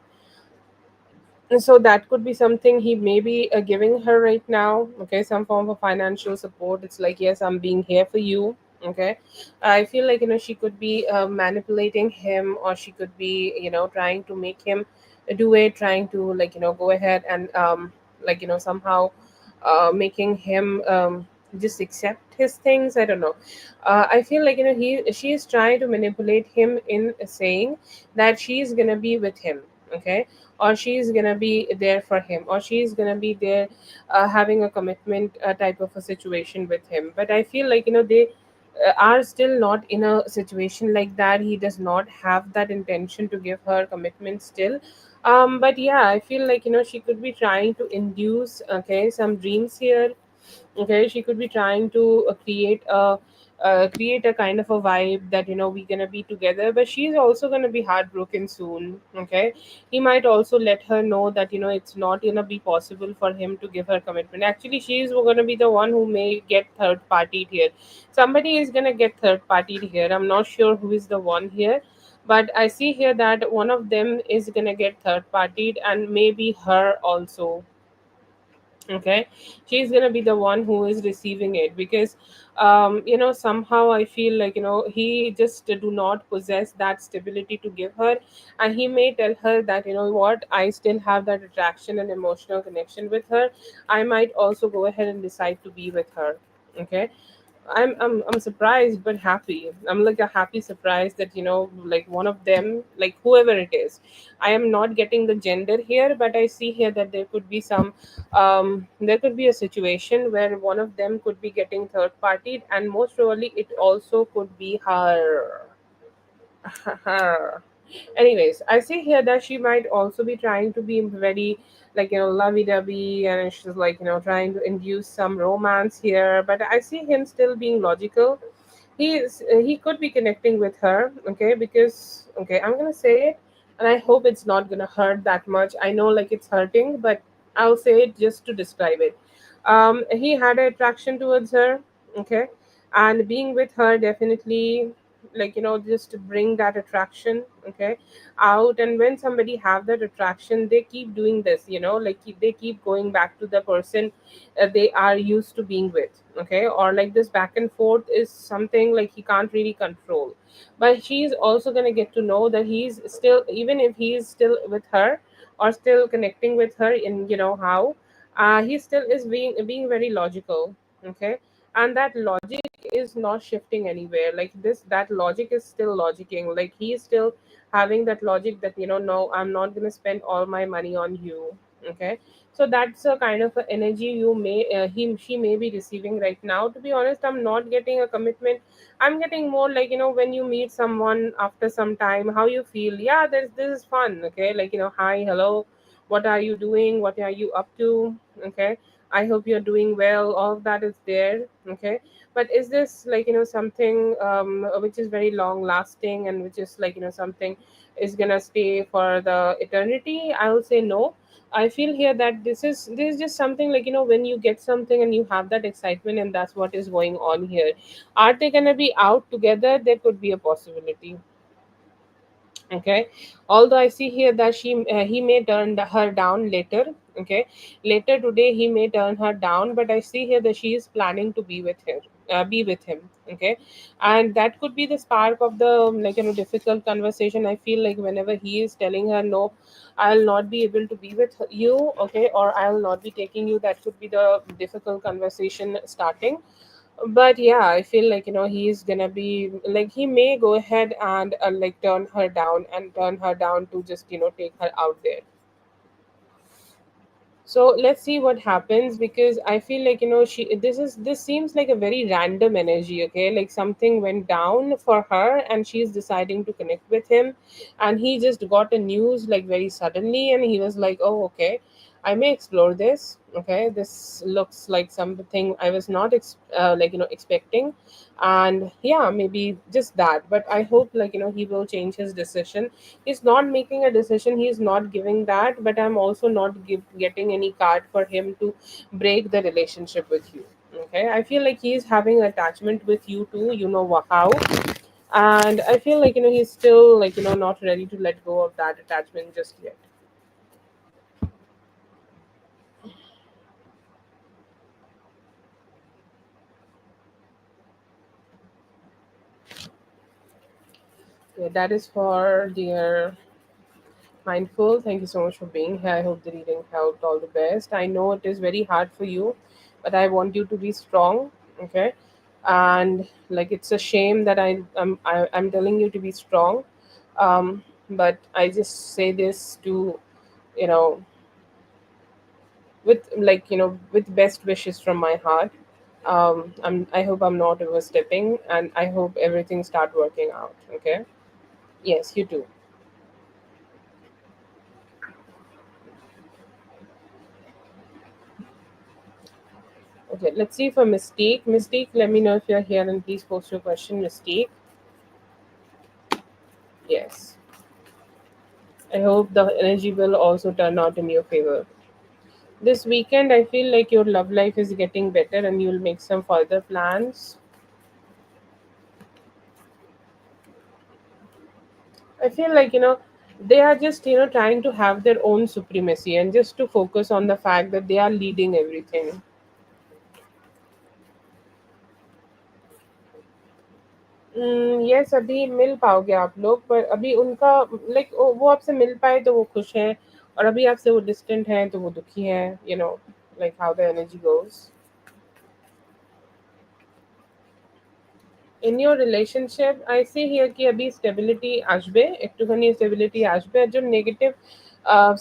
So that could be something he may be giving her right now. Okay, some form of financial support. It's like, yes, I'm being here for you. Okay, I feel like she could be manipulating him, or she could be trying to make him do it, trying to go ahead and somehow making him just accept his things. I don't know. I feel like he she is trying to manipulate him in saying that she's gonna be with him. Okay, or she's gonna be there for him, or she's gonna be there having a commitment type of a situation with him. But I feel like they are still not in a situation like that. He does not have that intention to give her commitment still. But yeah, I feel like she could be trying to induce, okay, some dreams here. Okay, she could be trying to create a kind of a vibe that we're gonna be together, but she's also gonna be heartbroken soon. Okay, he might also let her know that it's not gonna be possible for him to give her commitment. Actually, she's gonna be the one who may get third partied here. Somebody is gonna get third partied here. I'm not sure who is the one here, but I see here that one of them is gonna get third partied, and maybe her also. Okay, she's gonna be the one who is receiving it, because somehow I feel like he just do not possess that stability to give her. And he may tell her that what, I still have that attraction and emotional connection with her. I might also go ahead and decide to be with her. Okay, I'm surprised but happy. I'm like a happy surprise that like one of them, like whoever it is. I am not getting the gender here, but I see here that there could be some there could be a situation where one of them could be getting third partied, and most probably it also could be her. Anyways, I see here that she might also be trying to be very lovey-dovey, and she's trying to induce some romance here. But I see him still being logical. He could be connecting with her. Okay, because okay, I'm gonna say it, and I hope it's not gonna hurt that much. I know like it's hurting, but I'll say it just to describe it. He had an attraction towards her. Okay, and being with her definitely just to bring that attraction, okay, out. And when somebody have that attraction, they keep doing this, they keep going back to the person they are used to being with. Okay, or like this back and forth is something like he can't really control. But she's also going to get to know that he's still, even if he is still with her or still connecting with her in how, he still is being very logical. Okay, and that logic is not shifting anywhere. Like this, that logic is still logicking. Like he is still having that logic that no, I'm not going to spend all my money on you. Okay, so that's a kind of a energy you may he she may be receiving right now. To be honest, I'm not getting a commitment. I'm getting more like when you meet someone after some time, how you feel. Yeah, this is fun. Okay, like hi, hello, what are you doing, what are you up to. Okay, I hope you're doing well. All of that is there. Okay, but is this something which is very long lasting, and which is something is gonna stay for the eternity? I will say no. I feel here that this is just something like when you get something and you have that excitement, and that's what is going on here. Are they gonna be out together? There could be a possibility. Okay, although I see here that he may turn her down later. Okay, later today he may turn her down, but I see here that she is planning to be with him. Okay, and that could be the spark of the difficult conversation. I feel like whenever he is telling her no, I'll not be able to be with you. Okay, or I'll not be taking you, that could be the difficult conversation starting. But yeah, I feel like he's gonna be like, he may go ahead and turn her down to just take her out there. So let's see what happens, because I feel like this seems like a very random energy. Okay, like something went down for her and she's deciding to connect with him, and he just got a news like very suddenly, and he was like, oh, okay, I may explore this. Okay, this looks like something I was not expecting, and yeah, maybe just that. But I hope he will change his decision. He's not making a decision. He's not giving that. But I'm also not getting any card for him to break the relationship with you. Okay, I feel like he's having attachment with you too. You know how, and I feel like he's still not ready to let go of that attachment just yet. Yeah, that is for dear Mindful. Thank you so much for being here. I hope the reading helped. All the best. I know it is very hard for you, but I want you to be strong. Okay, and it's a shame that I'm telling you to be strong. But I just say this to you know with with best wishes from my heart. I hope I'm not overstepping, and I hope everything start working out. Okay. Yes, you too. Okay, let's see for Mystique. Mystique, let me know if you're here and please post your question, Mystique. Yes. I hope the energy will also turn out in your favor. This weekend, I feel like your love life is getting better and you'll make some further plans. I feel like, they are just, trying to have their own supremacy and just to focus on the fact that they are leading everything. Yes अभी मिल पाओगे आप लोग पर अभी उनका वो आपसे मिल पाए तो वो खुश हैं और अभी आपसे वो डिस्टेंट हैं तो वो दुखी हैं like how the energy goes in your relationship I see here कि अभी स्टेबिलिटी আসবে একটুখানি স্টেবিলিটি আসবে আর जो negative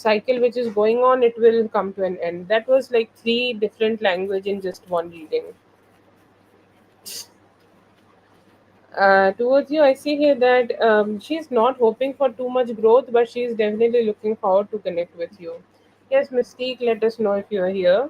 cycle which is going on it will come to an end that was like three different language in just one reading. Towards you, I see here that she's not hoping for too much growth, but she's definitely looking forward to connect with you. Yes, Mystique, let us know if you're here.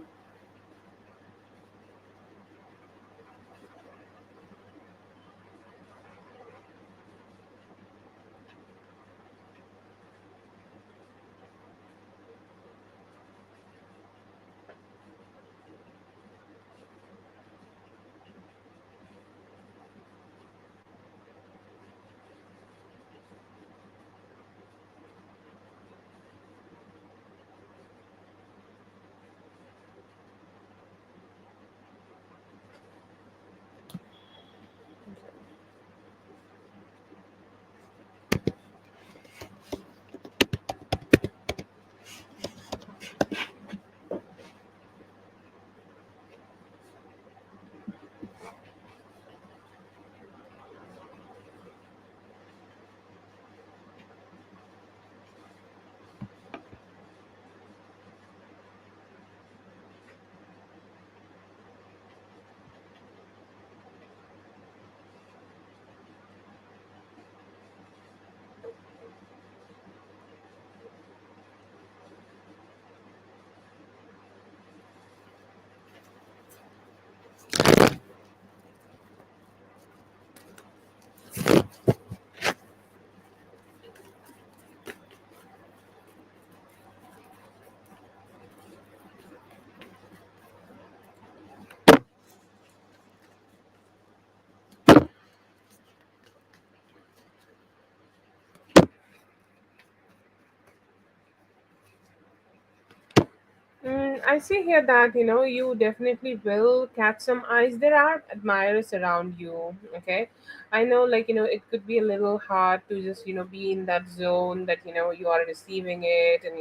I see here that you definitely will catch some eyes. There are admirers around you. Okay, I know it could be a little hard to just be in that zone that you are receiving it and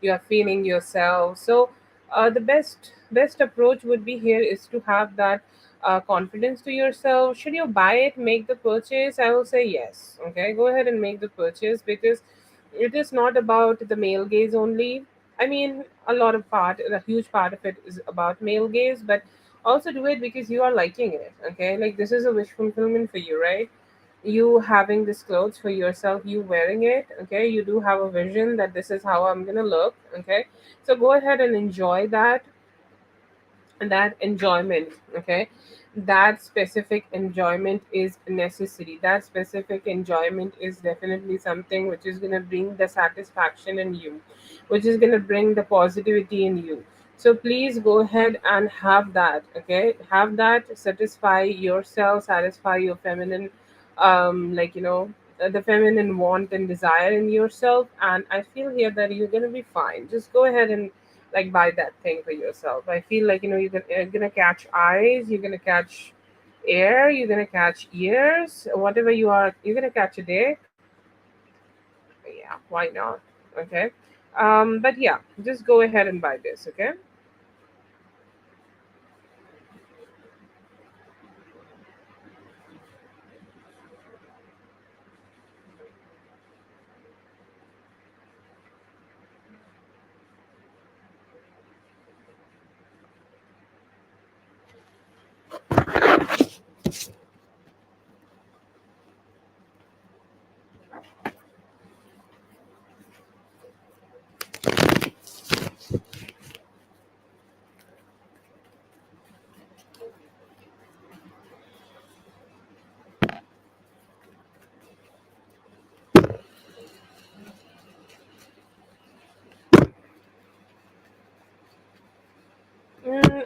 you are feeling yourself. So the best approach would be here is to have that confidence to yourself. Should you buy it, make the purchase? I will say yes. Okay, go ahead and make the purchase because it is not about the male gaze only. I mean, a huge part of it is about male gaze, but also do it because you are liking it. Okay, like this is a wish fulfillment for you, right? you having this clothes for yourself, you wearing it, okay, you do have a vision that this is how I'm gonna look, okay, so go ahead and enjoy that enjoyment, okay, that specific enjoyment is necessary, that specific enjoyment is definitely something which is going to bring the satisfaction in you, which is going to bring the positivity in you. So please go ahead and have that, okay, have that, satisfy yourself, satisfy your feminine, the feminine want and desire in yourself, and I feel here that you're going to be fine. Just go ahead and like buy that thing for yourself. I feel like you're gonna catch eyes, you're gonna catch air, you're gonna catch ears, whatever you are, you're gonna catch a dick. Yeah, why not? Okay. But yeah, just go ahead and buy this, okay?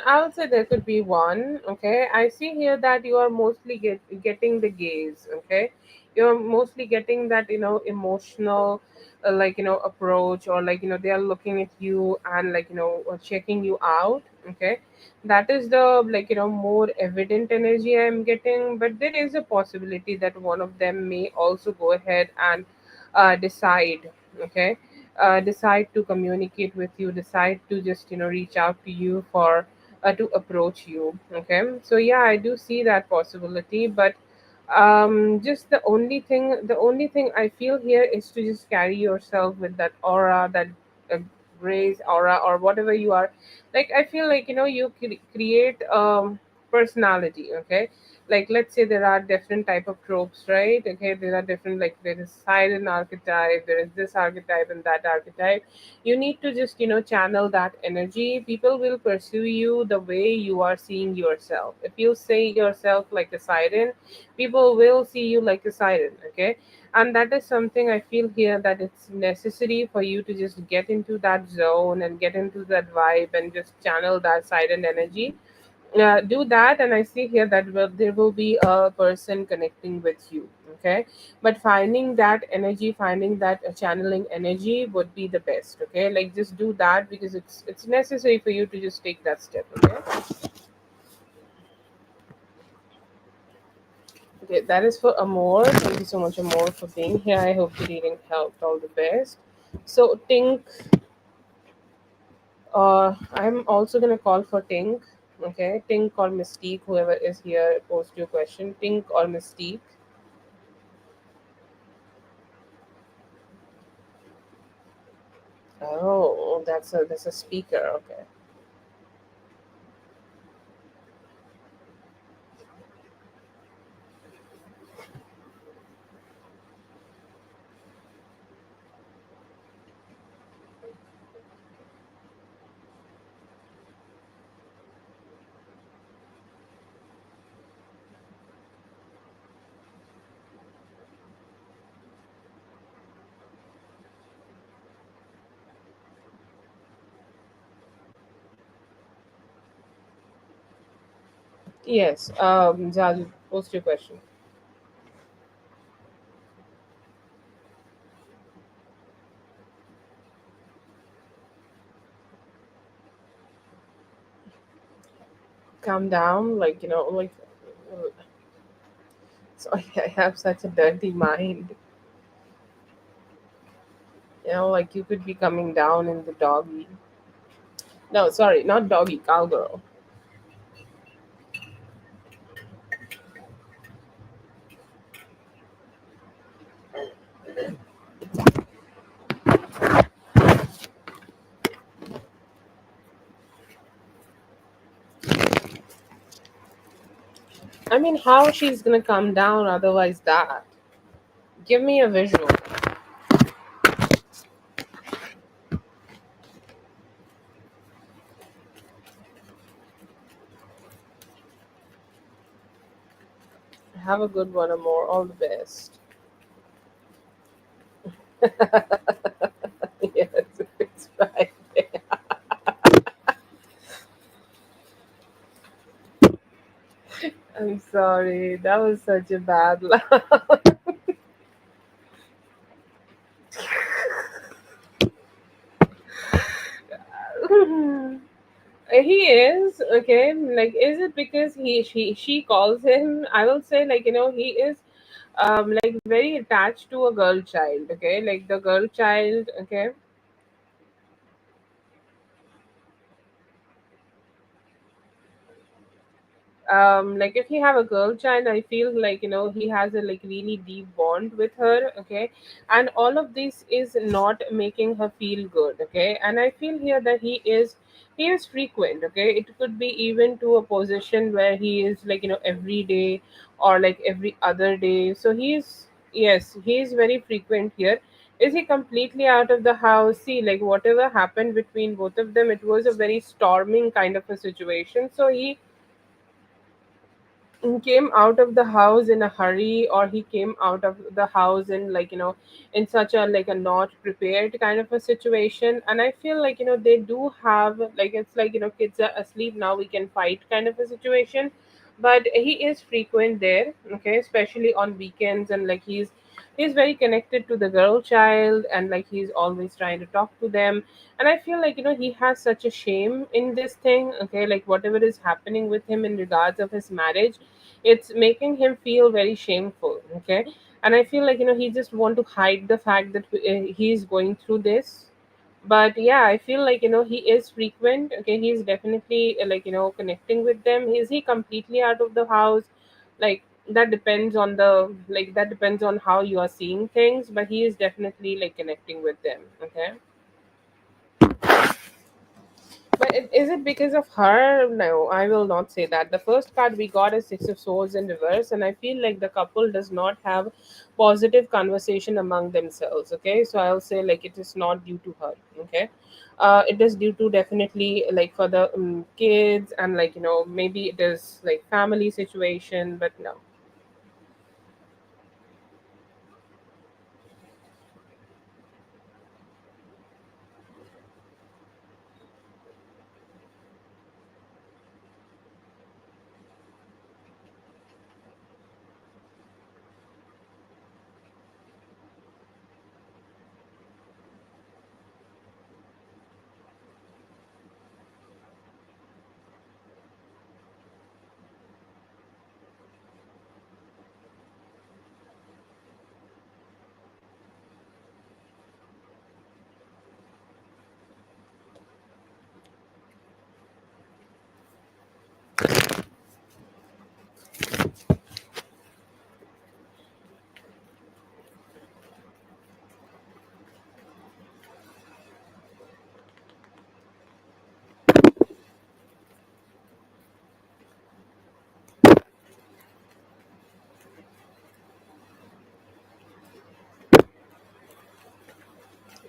I would say there could be one. Okay, I see here that you are mostly getting the gaze. Okay, you're mostly getting that emotional, approach, or they are looking at you and checking you out. Okay, that is the more evident energy I'm getting. But there is a possibility that one of them may also go ahead and decide. Okay, decide to communicate with you, decide to just reach out to you for to approach you. Okay, so yeah, I do see that possibility, but just the only thing I feel here is to just carry yourself with that aura, that uh, grace aura, or whatever you are. Like I feel like you create personality. Okay, like let's say there are different type of tropes, right? Okay, there are different, like there is siren archetype, there is this archetype and that archetype. You need to just channel that energy. People will pursue you the way you are seeing yourself. If you say yourself like a siren, people will see you like a siren. Okay, and that is something I feel here that it's necessary for you to just get into that zone and get into that vibe and just channel that siren energy. Do that, and I see here that there will be a person connecting with you. Okay, but finding that energy, finding that channeling energy would be the best. Okay, like just do that because it's necessary for you to just take that step. Okay. Okay, that is for Amor. Thank you so much, Amor, for being here. I hope the reading helped. All the best. So Tink, I'm also gonna call for Tink. Okay, Tink or Mystique, whoever is here, post your question. Tink or Mystique. Oh, that's a speaker. Okay. Yes. Jaju, post your question. Calm down. Sorry, I have such a dirty mind. Like you could be coming down in the doggy. No, sorry, not doggy, cowgirl. I mean, how she's gonna come down otherwise that? Give me a visual. Have a good one, Amor. All the best. Yes, it's Friday. I'm sorry. That was such a bad laugh. He is okay. Like, is it because she calls him? I will say, like, he is like very attached to a girl child. Okay, like the girl child. Okay, like if you have a girl child, I feel like he has a like really deep bond with her. Okay, and all of this is not making her feel good. Okay, and I feel here that he is frequent. Okay, it could be even to a position where he is like every day or like every other day. So he's, yes, he is very frequent here. Is he completely out of the house? See, like whatever happened between both of them, it was a very storming kind of a situation. So he came out of the house in a hurry, or he came out of the house in like in such a like a not prepared kind of a situation. And I feel like they do have like, it's like kids are asleep now, we can fight kind of a situation. But he is frequent there, okay, especially on weekends. And like he's very connected to the girl child, and like he's always trying to talk to them. And I feel like he has such a shame in this thing. Okay, like whatever is happening with him in regards of his marriage, it's making him feel very shameful. Okay, and I feel like he just want to hide the fact that he's going through this. But yeah, I feel like he is frequent. Okay, he's definitely like connecting with them. Is he completely out of the house? Like, that depends on the, like, that depends on how you are seeing things, but he is definitely like connecting with them. Okay. But is it because of her? No, I will not say that. The first card we got is Six of Swords in reverse, and I feel like the couple does not have positive conversation among themselves. Okay, so I'll say like it is not due to her. Okay, it is due to definitely like for the kids, and like maybe it is like family situation, but no.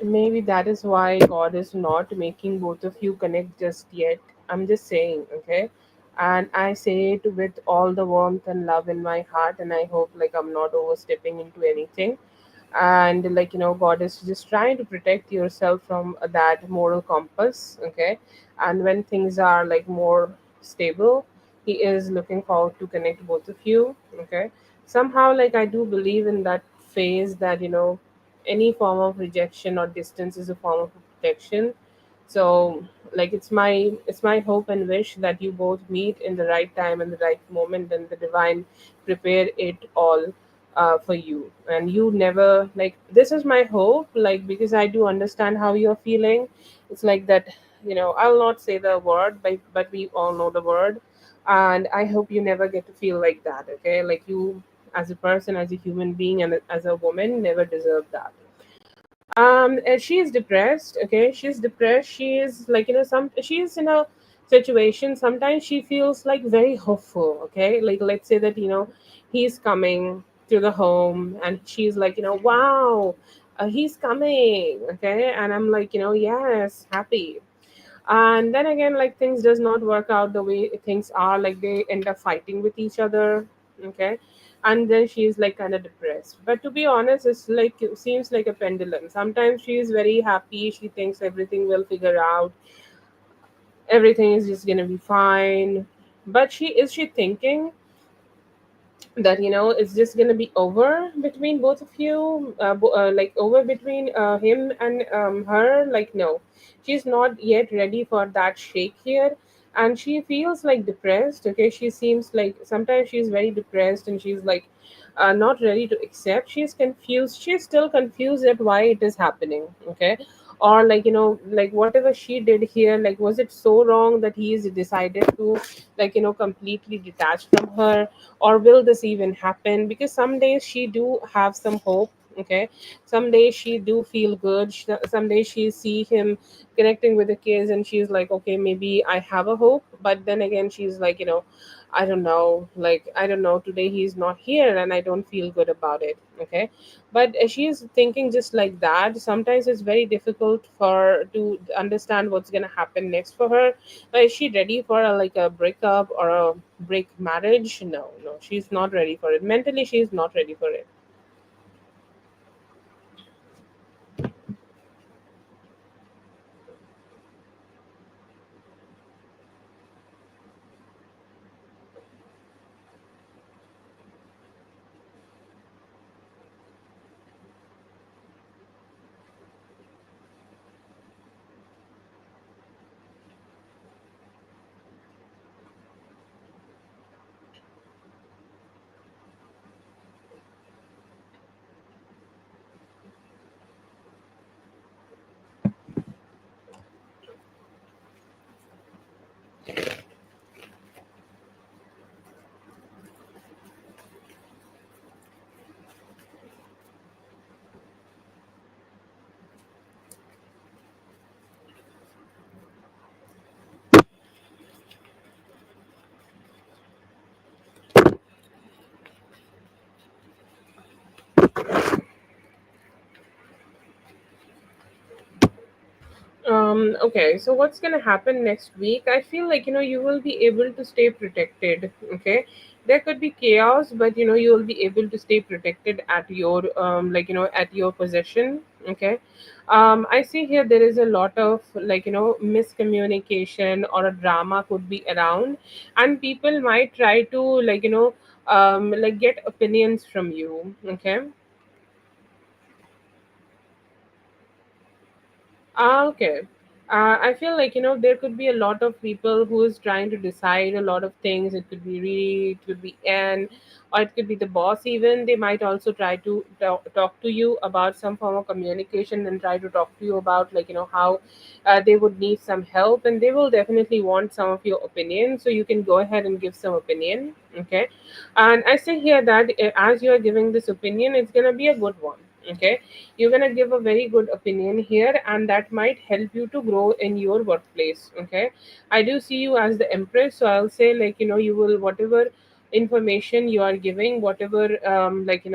Maybe that is why God is not making both of you connect just yet. I'm just saying, okay? And I say it with all the warmth and love in my heart, and I hope like I'm not overstepping into anything. And like God is just trying to protect yourself from that moral compass, okay? And when things are like more stable, He is looking forward to connect both of you, okay? Somehow, like I do believe in that phase that any form of rejection or distance is a form of protection. So like it's my hope and wish that you both meet in the right time and the right moment, and the divine prepare it all for you. And you never, like, this is my hope, like, because I do understand how you're feeling. It's like that, I'll not say the word, but we all know the word. And I hope you never get to feel like that. Okay, like you as a person, as a human being, and as a woman, never deserve that. And she is depressed. Okay, she's depressed. She is like she's in a situation, sometimes she feels like very hopeful. Okay, like let's say that he's coming, to the home, and she's like, wow, he's coming, okay, and I'm like, yes, happy. And then again, like, things does not work out the way things are, like they end up fighting with each other, okay, and then she's like kind of depressed. But to be honest, it's like, it seems like a pendulum. Sometimes she is very happy, she thinks everything will figure out, everything is just gonna be fine. But she thinking that it's just gonna be over between both of you, like over between him and her, like, no, she's not yet ready for that shake here. And she feels like depressed, okay, she seems like sometimes she's very depressed, and she's like not ready to accept, she's confused, she's still confused at why it is happening, okay. Or like, like whatever she did here, like was it so wrong that he is decided to, like, completely detach from her? Or will this even happen? Because some days she do have some hope, okay, some days she do feel good, some days she see him connecting with the kids, and she's like, okay, maybe I have a hope. But then again, she's like, I don't know, like, I don't know, today he's not here and I don't feel good about it, okay. But she's thinking just like that. Sometimes it's very difficult for to understand what's going to happen next for her. Is she ready for like a breakup or a break marriage? No, no, she's not ready for it. Mentally, she's not ready for it. Okay, so what's gonna happen next week? I feel like, you will be able to stay protected. Okay, there could be chaos, but you will be able to stay protected at your like, at your possession. Okay, I see here there is a lot of, like, miscommunication or a drama could be around, and people might try to, like, like, get opinions from you. Okay. Okay. I feel like, there could be a lot of people who is trying to decide a lot of things. It could be Reed, it could be Anne, or it could be the boss even. They might also try to talk to you about some form of communication, and try to talk to you about, like, how they would need some help, and they will definitely want some of your opinion. So you can go ahead and give some opinion. Okay. And I say here that as you are giving this opinion, it's going to be a good one. Okay, you're going to give a very good opinion here, and that might help you to grow in your workplace. Okay, I do see you as the empress, so I'll say, like, you will, whatever information you are giving, whatever like,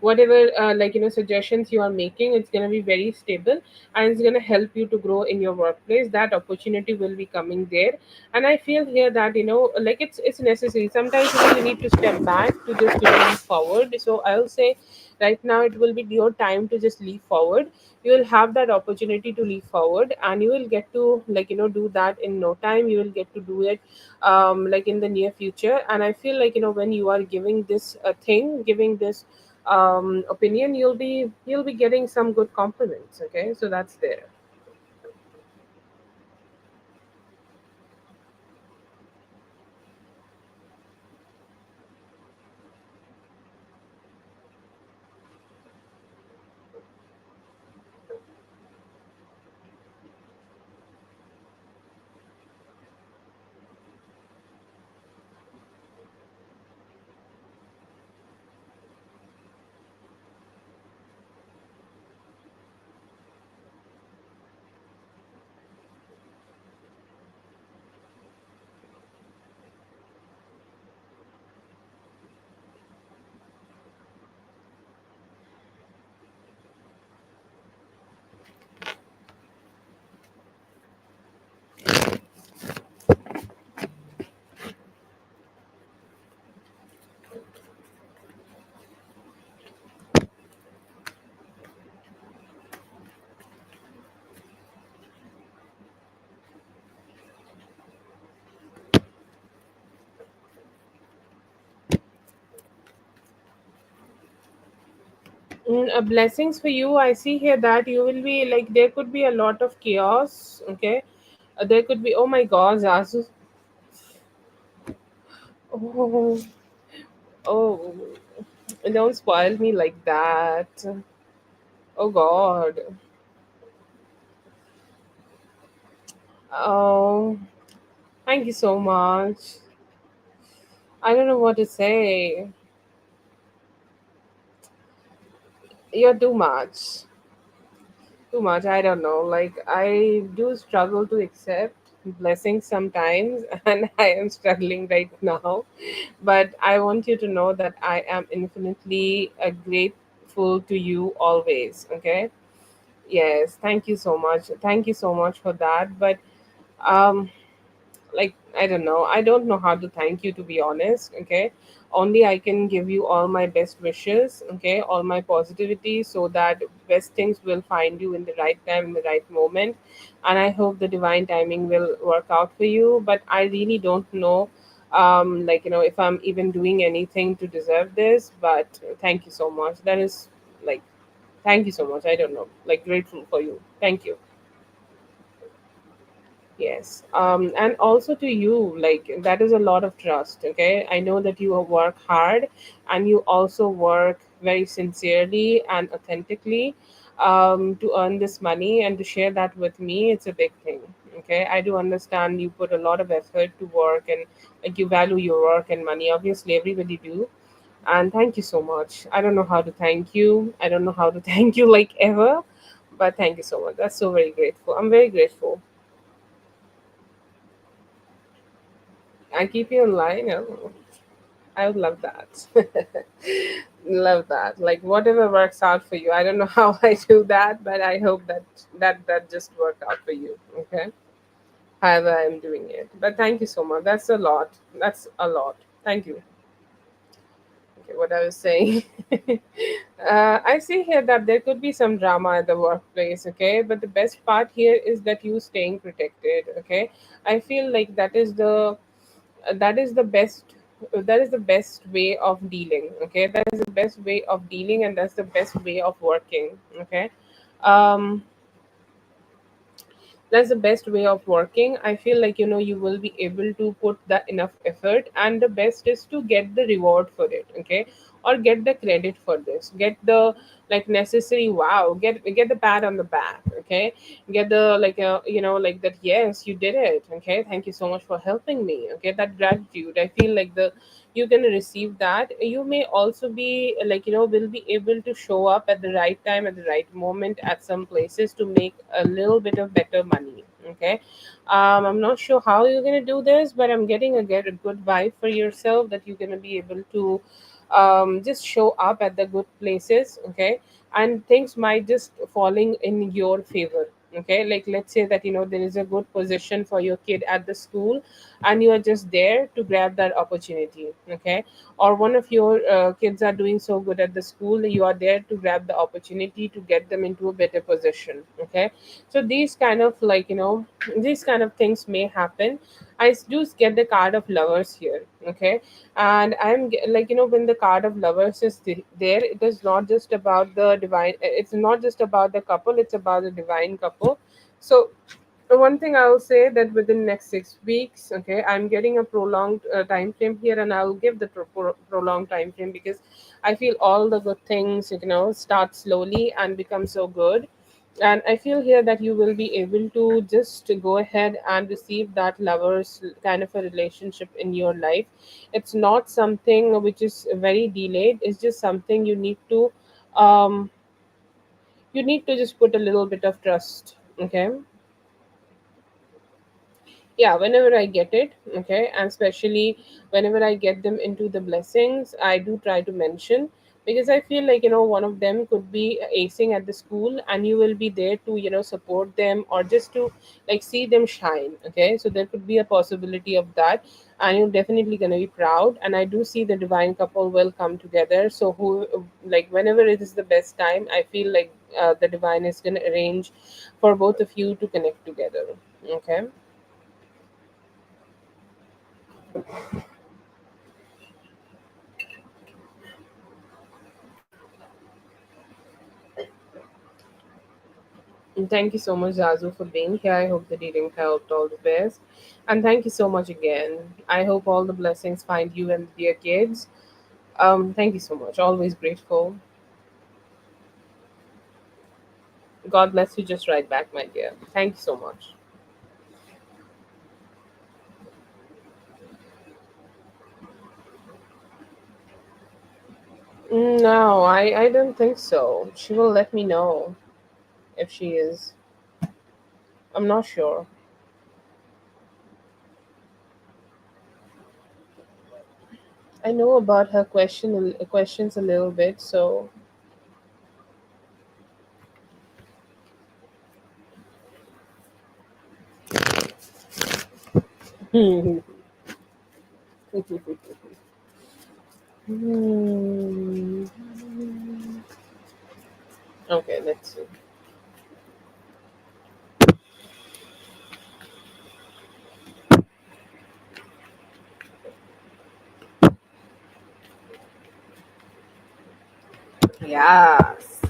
whatever like, suggestions you are making, it's going to be very stable, and it's going to help you to grow in your workplace. That opportunity will be coming there. And I feel here that, like, it's necessary sometimes, you need to step back to just, leap forward. So I'll say right now it will be your time to just leap forward. You will have that opportunity to leap forward, and you will get to, like, do that in no time. You will get to do it like in the near future. And I feel like, when you are giving this thing, giving this opinion, you'll be getting some good compliments. Okay, so that's there. Blessings for you. I see here that you will be like there could be a lot of chaos. Okay, there could be. Oh my God, Zazu. Oh, oh, don't spoil me like that. Oh God. Oh, thank you so much. I don't know what to say. You're too much. Too much. I don't know. Like, I do struggle to accept blessings sometimes, and I am struggling right now. But I want you to know that I am infinitely grateful to you always. Okay. Yes. Thank you so much. Thank you so much for that. But um like, I don't know, I don't know how to thank you, to be honest. Okay, only I can give you all my best wishes, okay, all my positivity, so that best things will find you in the right time, in the right moment. And I hope the divine timing will work out for you. But I really don't know, like, if I'm even doing anything to deserve this. But thank you so much. That is, like, thank you so much. I don't know, like, grateful for you. Thank you. Yes. And also to you, like, that is a lot of trust. Okay. I know that you work hard, and you also work very sincerely and authentically, to earn this money and to share that with me. It's a big thing. Okay. I do understand you put a lot of effort to work, and like, you value your work and money. Obviously, everybody do. And thank you so much. I don't know how to thank you. I don't know how to thank you, like, ever. But thank you so much. That's so very grateful. I'm very grateful. I keep you in line. Oh, I would love that. Love that. Like, whatever works out for you. I don't know how I do that, but I hope that that just work out for you. Okay. However, I'm doing it. But thank you so much. That's a lot. That's a lot. Thank you. Okay, what I was saying. I see here that there could be some drama at the workplace, okay? But the best part here is that you staying protected, okay? I feel like that is the best, that is the best way of dealing, okay? That is the best way of dealing, and that's the best way of working, okay? um that's the best way of working. I feel like, you will be able to put that enough effort, and the best is to get the reward for it, okay, or get the credit for this, get the, like, necessary wow, get the pat on the back, okay, get the, like, like that, yes, you did it, okay, thank you so much for helping me, okay, that gratitude. I feel like the you're going to receive that. You may also be like, will be able to show up at the right time, at the right moment, at some places, to make a little bit of better money, okay. I'm not sure how you're going to do this, but I'm getting get a good vibe for yourself, that you're going to be able to just show up at the good places, okay, and things might just falling in your favor, okay. Like, let's say that, there is a good position for your kid at the school, and you are just there to grab that opportunity, okay. Or one of your kids are doing so good at the school, you are there to grab the opportunity to get them into a better position, okay. So these kind of, like, these kind of things may happen. Do get the card of lovers here, okay. And like, when the card of lovers is there, it is not just about the divine, it's not just about the couple, it's about the divine couple. So one thing I will say, that within next 6 weeks, okay, I'm getting a prolonged time frame here, and I'll give the prolonged time frame, because I feel all the good things, start slowly and become so good. And I feel here that you will be able to just go ahead and receive that lovers kind of a relationship in your life. It's not something which is very delayed, it's just something um you need to just put a little bit of trust, okay. Yeah, whenever I get it, okay, and especially whenever I get them into the blessings, I do try to mention, because I feel like, one of them could be acing at the school, and you will be there to, support them, or just to, like, see them shine, okay. So there could be a possibility of that, and you're definitely going to be proud. And I do see the divine couple will come together. So who, like, whenever it is the best time, I feel like the divine is going to arrange for both of you to connect together, okay. And thank you so much, Zazu, for being here. I hope the reading helped. All the best. And thank you so much again. I hope all the blessings find you and the dear kids. Thank you so much. Always grateful. God bless you. Just right back, my dear. Thank you so much. No, I don't think so. She will let me know if she is. I'm not sure. I know about her questions a little bit, so. Hmm. Hmm. Okay, let's see. Yes.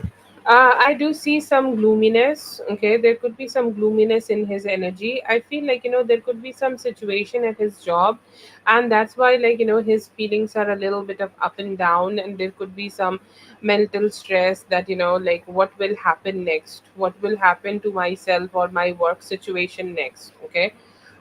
I do see some gloominess. Okay, there could be some gloominess in his energy. I feel like, there could be some situation at his job, and that's why, like, his feelings are a little bit of up and down, and there could be some mental stress that, like, what will happen next? What will happen to myself or my work situation next? Okay,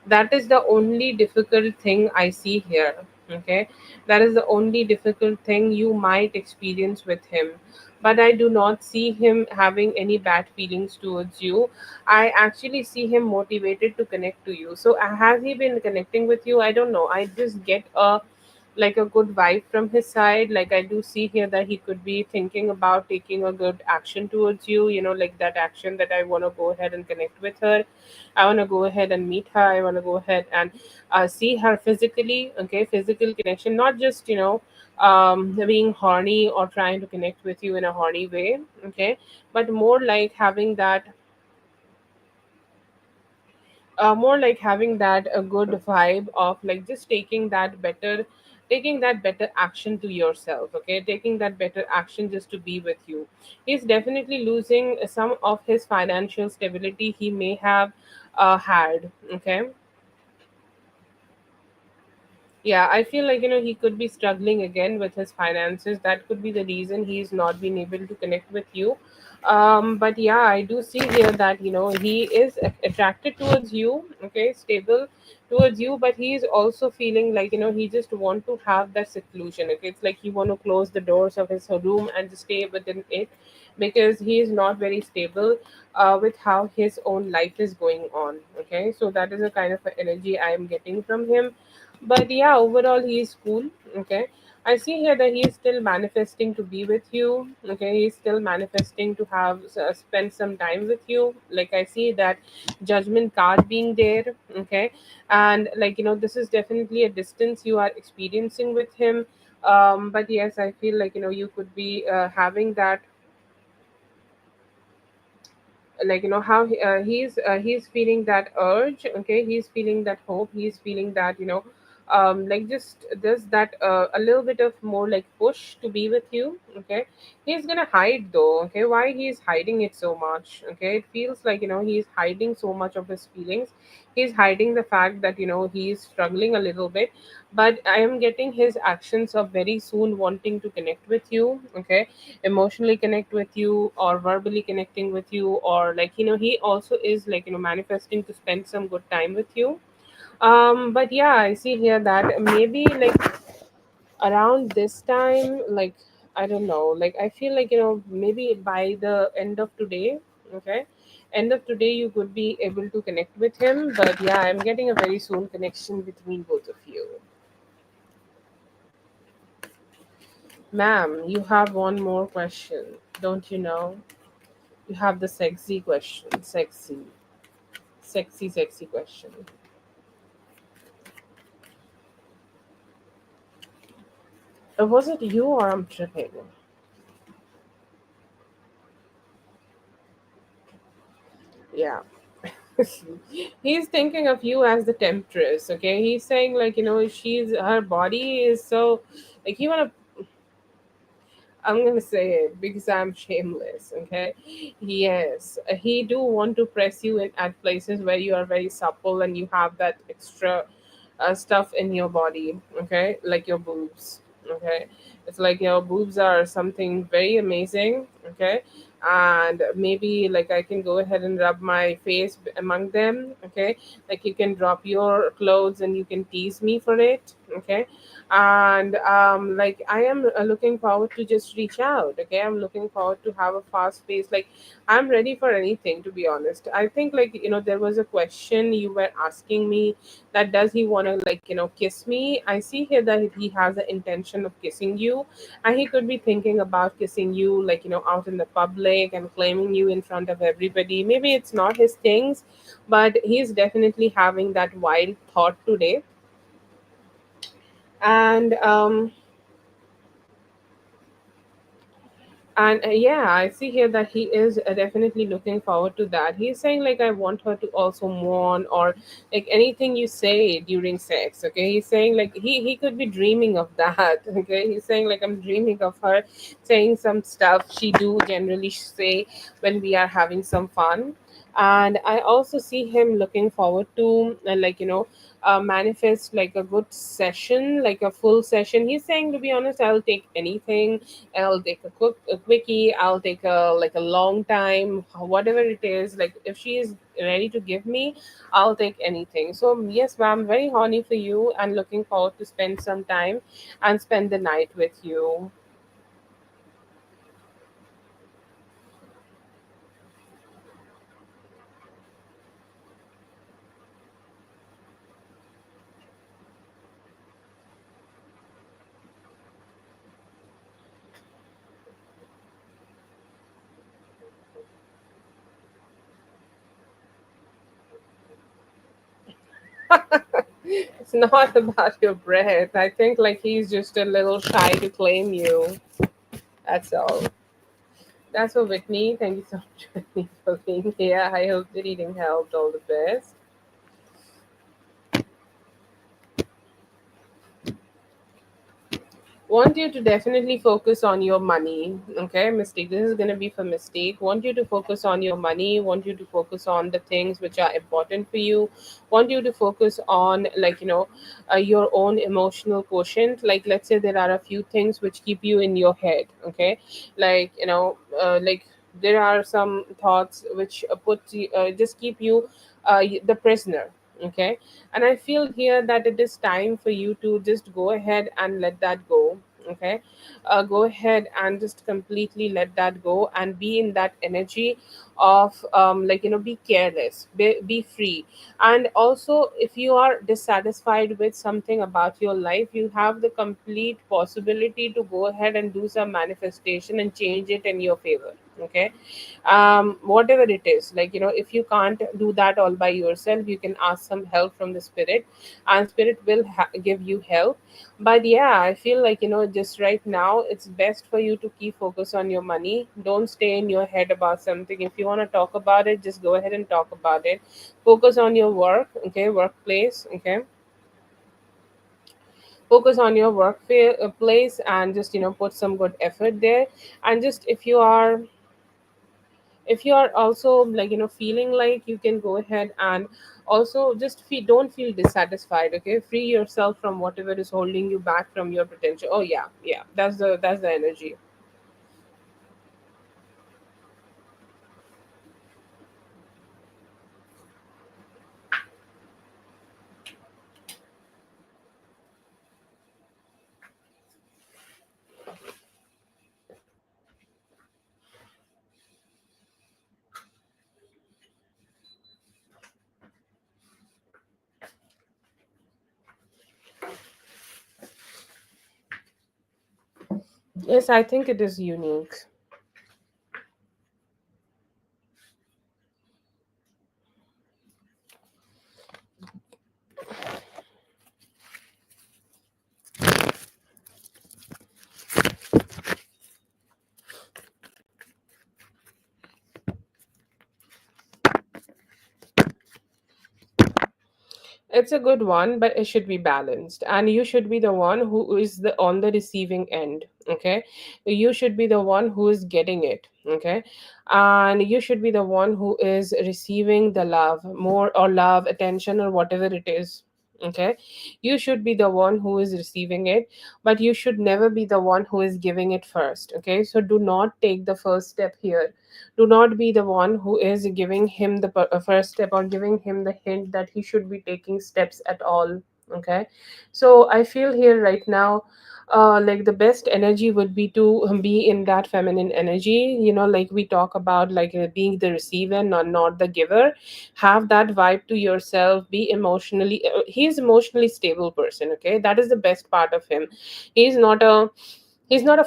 that is the only difficult thing I see here. Okay, that is the only difficult thing you might experience with him, but I do not see him having any bad feelings towards you. I actually see him motivated to connect to you. So has he been connecting with you? I don't know. I just get a like a good vibe from his side. Like, I do see here that he could be thinking about taking a good action towards you, like that action that I want to go ahead and connect with her. I want to go ahead and meet her. I want to go ahead and see her physically. Okay, physical connection, not just, being horny or trying to connect with you in a horny way. Okay, but more like having that a good vibe of like just taking that better action to yourself. Okay, taking that better action just to be with you. He's definitely losing some of his financial stability he may have had. Okay, yeah, I feel like, he could be struggling again with his finances. That could be the reason he's not been able to connect with you. But yeah, I do see here that, he is attracted towards you, okay, stable towards you, but he is also feeling like, he just want to have that seclusion. Okay, it's like he want to close the doors of his room and just stay within it, because he is not very stable with how his own life is going on. Okay, so that is a kind of a energy I am getting from him. But yeah, overall he is cool. Okay, I see here that he is still manifesting to be with you. Okay, he's still manifesting to have spend some time with you. Like, I see that judgment card being there. Okay, and like, this is definitely a distance you are experiencing with him. But yes, I feel like, you could be having that, like, how he's feeling that urge. Okay, he's feeling that hope, he's feeling that, like, just there's that a little bit of more like push to be with you. Okay, he's gonna hide though. Okay, why he's hiding it so much? Okay, it feels like, he's hiding so much of his feelings. He's hiding the fact that, he's struggling a little bit, but I am getting his actions of very soon wanting to connect with you. Okay, emotionally connect with you or verbally connecting with you, or like, he also is like, manifesting to spend some good time with you. But yeah, I see here that maybe like around this time, like, I don't know, like, I feel like, maybe by the end of today. Okay, end of today you could be able to connect with him. But yeah, I'm getting a very soon connection between both of you. Ma'am, you have one more question, don't you know? You have the sexy question. Sexy question. Was it you or I'm tripping? Yeah. He's thinking of you as the temptress. Okay, he's saying like, she's her body is so, like, you want to I'm gonna say it because I'm shameless. Okay, yes, he do want to press you in at places where you are very supple and you have that extra stuff in your body. Okay, like your boobs. Okay, it's like your boobs are something very amazing. Okay, and maybe like I can go ahead and rub my face among them. Okay, like you can drop your clothes and you can tease me for it. Okay, and like I am looking forward to just reach out. Okay, I'm looking forward to have a fast pace. Like I'm ready for anything, to be honest. I think, like, there was a question you were asking me, that does he want to, like, kiss me. I see here that he has the intention of kissing you, and he could be thinking about kissing you, like, out in the public and claiming you in front of everybody. Maybe it's not his things, but he's definitely having that wild thought today. And yeah, I see here that he is definitely looking forward to that. He's saying, like, I want her to also mourn, or like anything you say during sex. Okay, he's saying, like, he could be dreaming of that. Okay, he's saying, like, I'm dreaming of her saying some stuff she do generally say when we are having some fun. And I also see him looking forward to, like, manifest like a good session, like a full session. He's saying, to be honest, I'll take anything. I'll take a quickie. I'll take a, like, a long time, whatever it is. Like if she is ready to give me, I'll take anything. So yes, ma'am, very horny for you and looking forward to spend some time and spend the night with you. It's not about your breath. I think, like, he's just a little shy to claim you. That's all. That's for Whitney. Thank you so much, Whitney, for being here. I hope the reading helped. All the best. Want you to definitely focus on your money. Okay, mistake, this is going to be for mistake. Want you to focus on your money, want you to focus on the things which are important for you, want you to focus on, like, your own emotional quotient. Like, let's say there are a few things which keep you in your head. Okay, like, like there are some thoughts which just keep you the prisoner. Okay, and I feel here that it is time for you to just go ahead and let that go. Okay, go ahead and just completely let that go and be in that energy of, like, be careless, be free. And also, if you are dissatisfied with something about your life, you have the complete possibility to go ahead and do some manifestation and change it in your favor. Okay, whatever it is, like, if you can't do that all by yourself, you can ask some help from the spirit, and spirit will give you help. But yeah, I feel like, just right now it's best for you to keep focus on your money. Don't stay in your head about something. If you want to talk about it, just go ahead and talk about it. Focus on your work. Okay, workplace. Okay, focus on your place, and just, put some good effort there. And just, if you are also, like, feeling like, you can go ahead and also just don't feel dissatisfied. Okay, free yourself from whatever is holding you back from your potential. Oh yeah, yeah, that's the energy. Yes, I think it is unique. It's a good one, but it should be balanced, and you should be the one who is the on the receiving end. Okay, you should be the one who is getting it. Okay, and you should be the one who is receiving the love, more or love, attention, or whatever it is. Okay, you should be the one who is receiving it, but you should never be the one who is giving it first. Okay, so do not take the first step here. Do not be the one who is giving him the first step, or giving him the hint that he should be taking steps at all. Okay, so I feel here right now, like the best energy would be to be in that feminine energy, like we talk about, like being the receiver, not the giver. Have that vibe to yourself. Be emotionally, he's emotionally stable person. Okay, that is the best part of him. He's not a he's not a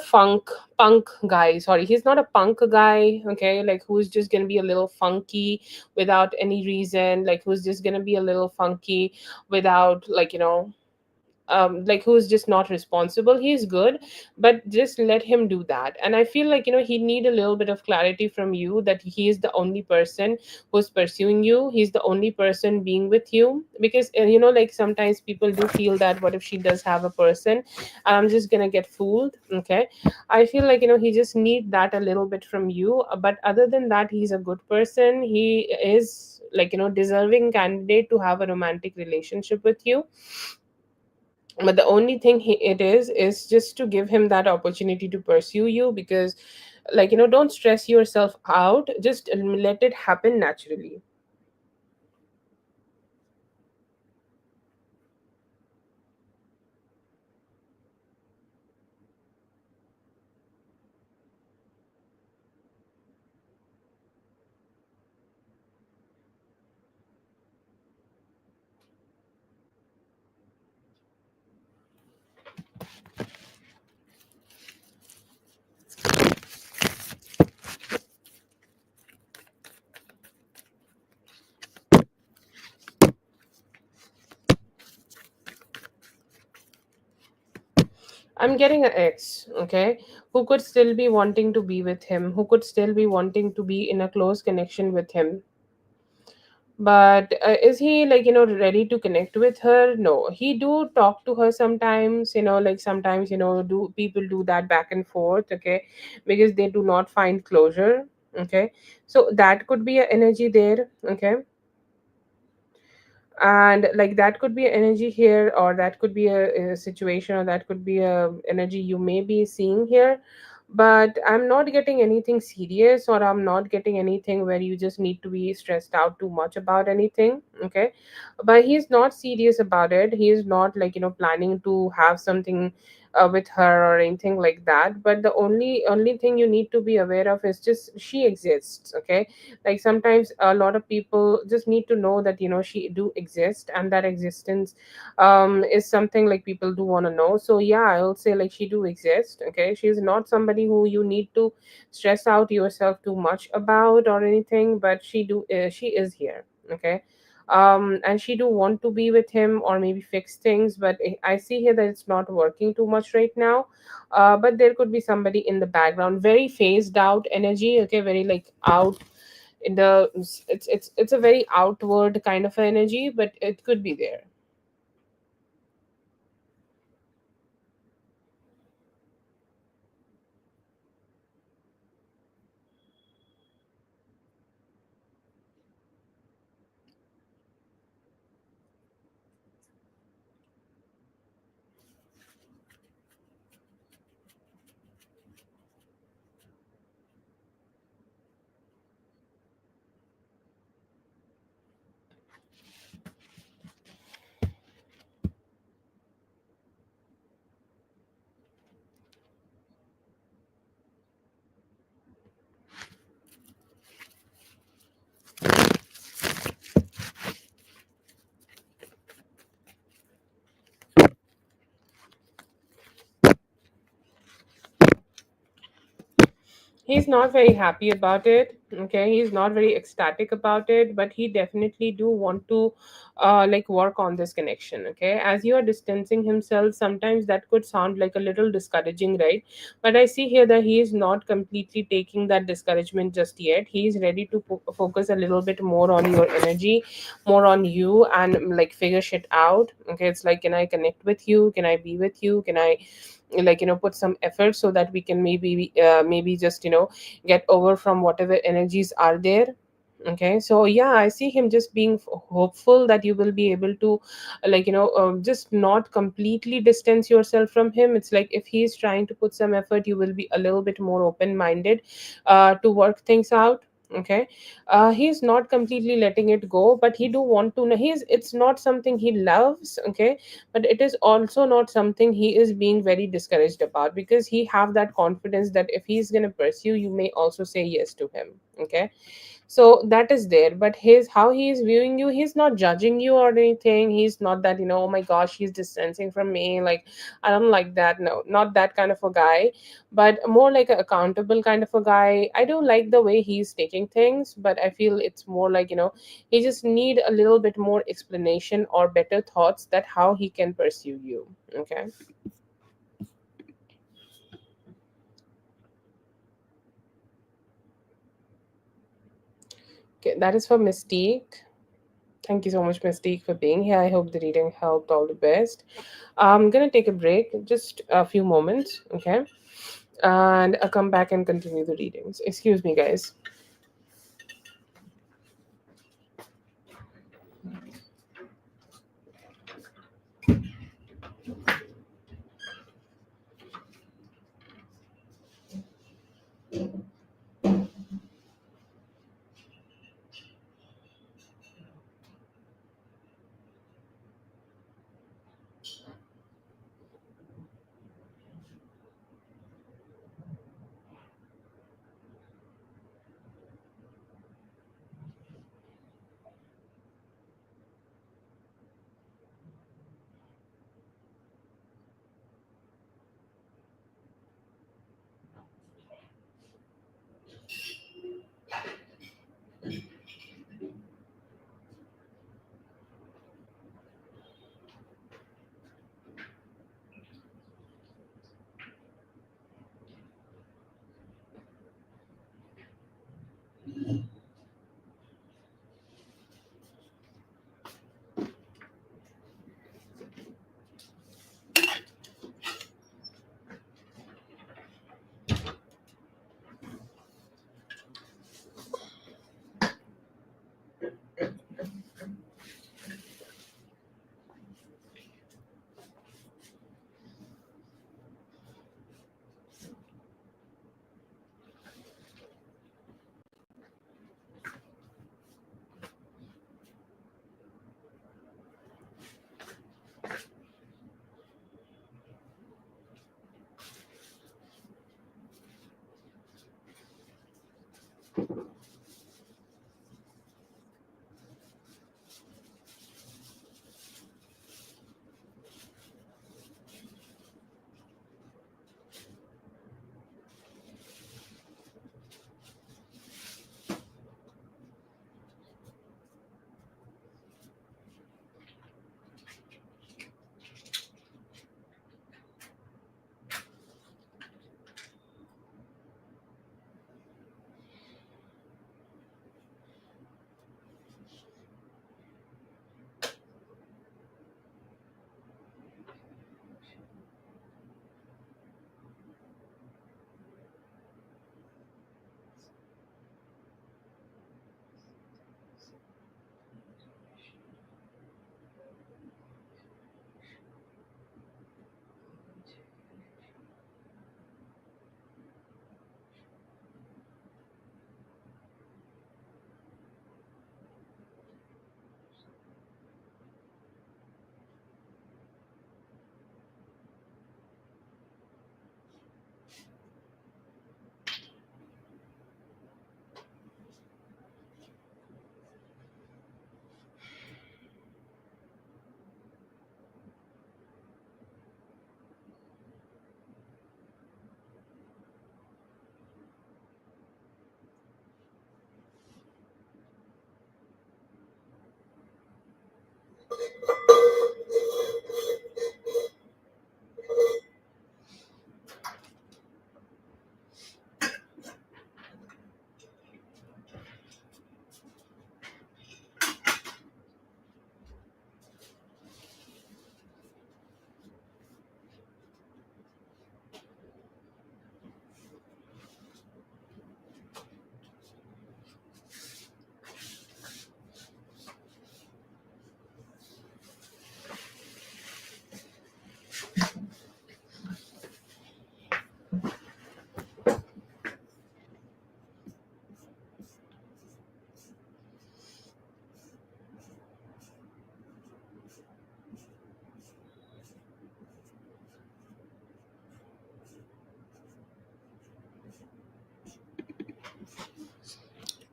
punk guy. Sorry, he's not a punk guy. Okay, like who's just gonna be a little funky without any reason, like who's just gonna be a little funky without, like, like who's just not responsible. He's good, but just let him do that. And I feel like, he need a little bit of clarity from you, that he is the only person who's pursuing you, he's the only person being with you. Because like sometimes people do feel that, what if she does have a person, I'm just gonna get fooled. Okay, I feel like, he just need that a little bit from you. But other than that, he's a good person. He is, like, deserving candidate to have a romantic relationship with you. But the only thing it is just to give him that opportunity to pursue you. Because, like, don't stress yourself out, just let it happen naturally. I'm getting an ex, okay, who could still be wanting to be with him, who could still be wanting to be in a close connection with him. But is he, like, ready to connect with her? No, he do talk to her sometimes, like sometimes, do people do that back and forth. Okay, because they do not find closure. Okay, so that could be an energy there. Okay, and like that could be an energy here, or that could be a situation, or that could be a energy you may be seeing here. But I'm not getting anything serious, or I'm not getting anything where you just need to be stressed out too much about anything. Okay, but he's not serious about it. He is not, like, planning to have something with her or anything like that. But the only thing you need to be aware of is just she exists. Okay, like sometimes a lot of people just need to know that, she do exist, and that existence is something like people do want to know. So yeah, I'll say, like, she do exist. Okay, she's not somebody who you need to stress out yourself too much about or anything, but she is here. Okay, and she do want to be with him, or maybe fix things. But I see here that it's not working too much right now. But there could be somebody in the background, very phased out energy. Okay, very like out in the, it's a very outward kind of energy, but it could be there. He's not very happy about it. Okay, he's not very ecstatic about it, but he definitely do want to like work on this connection. Okay, as you are distancing himself, sometimes that could sound like a little discouraging, right? But I see here that he is not completely taking that discouragement just yet. He is ready to focus a little bit more on your energy, more on you, and like figure shit out. Okay, it's like, can I connect with you, can I be with you, can I like put some effort so that we can maybe just get over from whatever energies are there. Okay, so yeah, I see him just being hopeful that you will be able to just not completely distance yourself from him. It's like if he's trying to put some effort, you will be a little bit more open minded to work things out. Okay, he's not completely letting it go, but he do want to know. He's It's not something he loves. Okay, but it is also not something he is being very discouraged about, because he have that confidence that if he's going to pursue, you may also say yes to him. Okay, so that is there. But his how he is viewing you, he's not judging you or anything. He's not that, oh my gosh, he's distancing from me, like I don't like that. No, not that kind of a guy, but more like an accountable kind of a guy. I do like the way he's taking things, but I feel it's more like, he just need a little bit more explanation or better thoughts that how he can pursue you. Okay. Okay, that is for Mystique. Thank you so much, Mystique, for being here. I hope the reading helped. All the best. I'm gonna take a break, just a few moments, okay? And I'll come back and continue the readings. Excuse me, guys.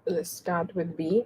Let's start with B.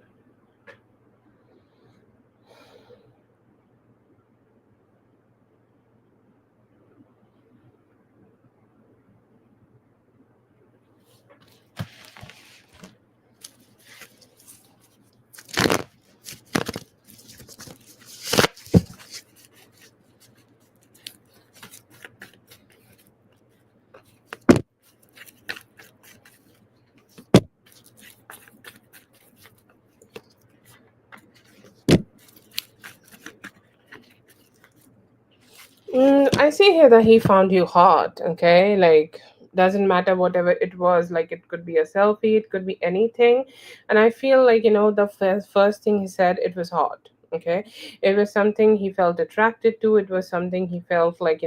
I see here that he found you hot, okay? Like, doesn't matter whatever it was, like, it could be a selfie, it could be anything. And I feel like, the first thing he said, it was hot, okay? It was something he felt attracted to, it was something he felt like,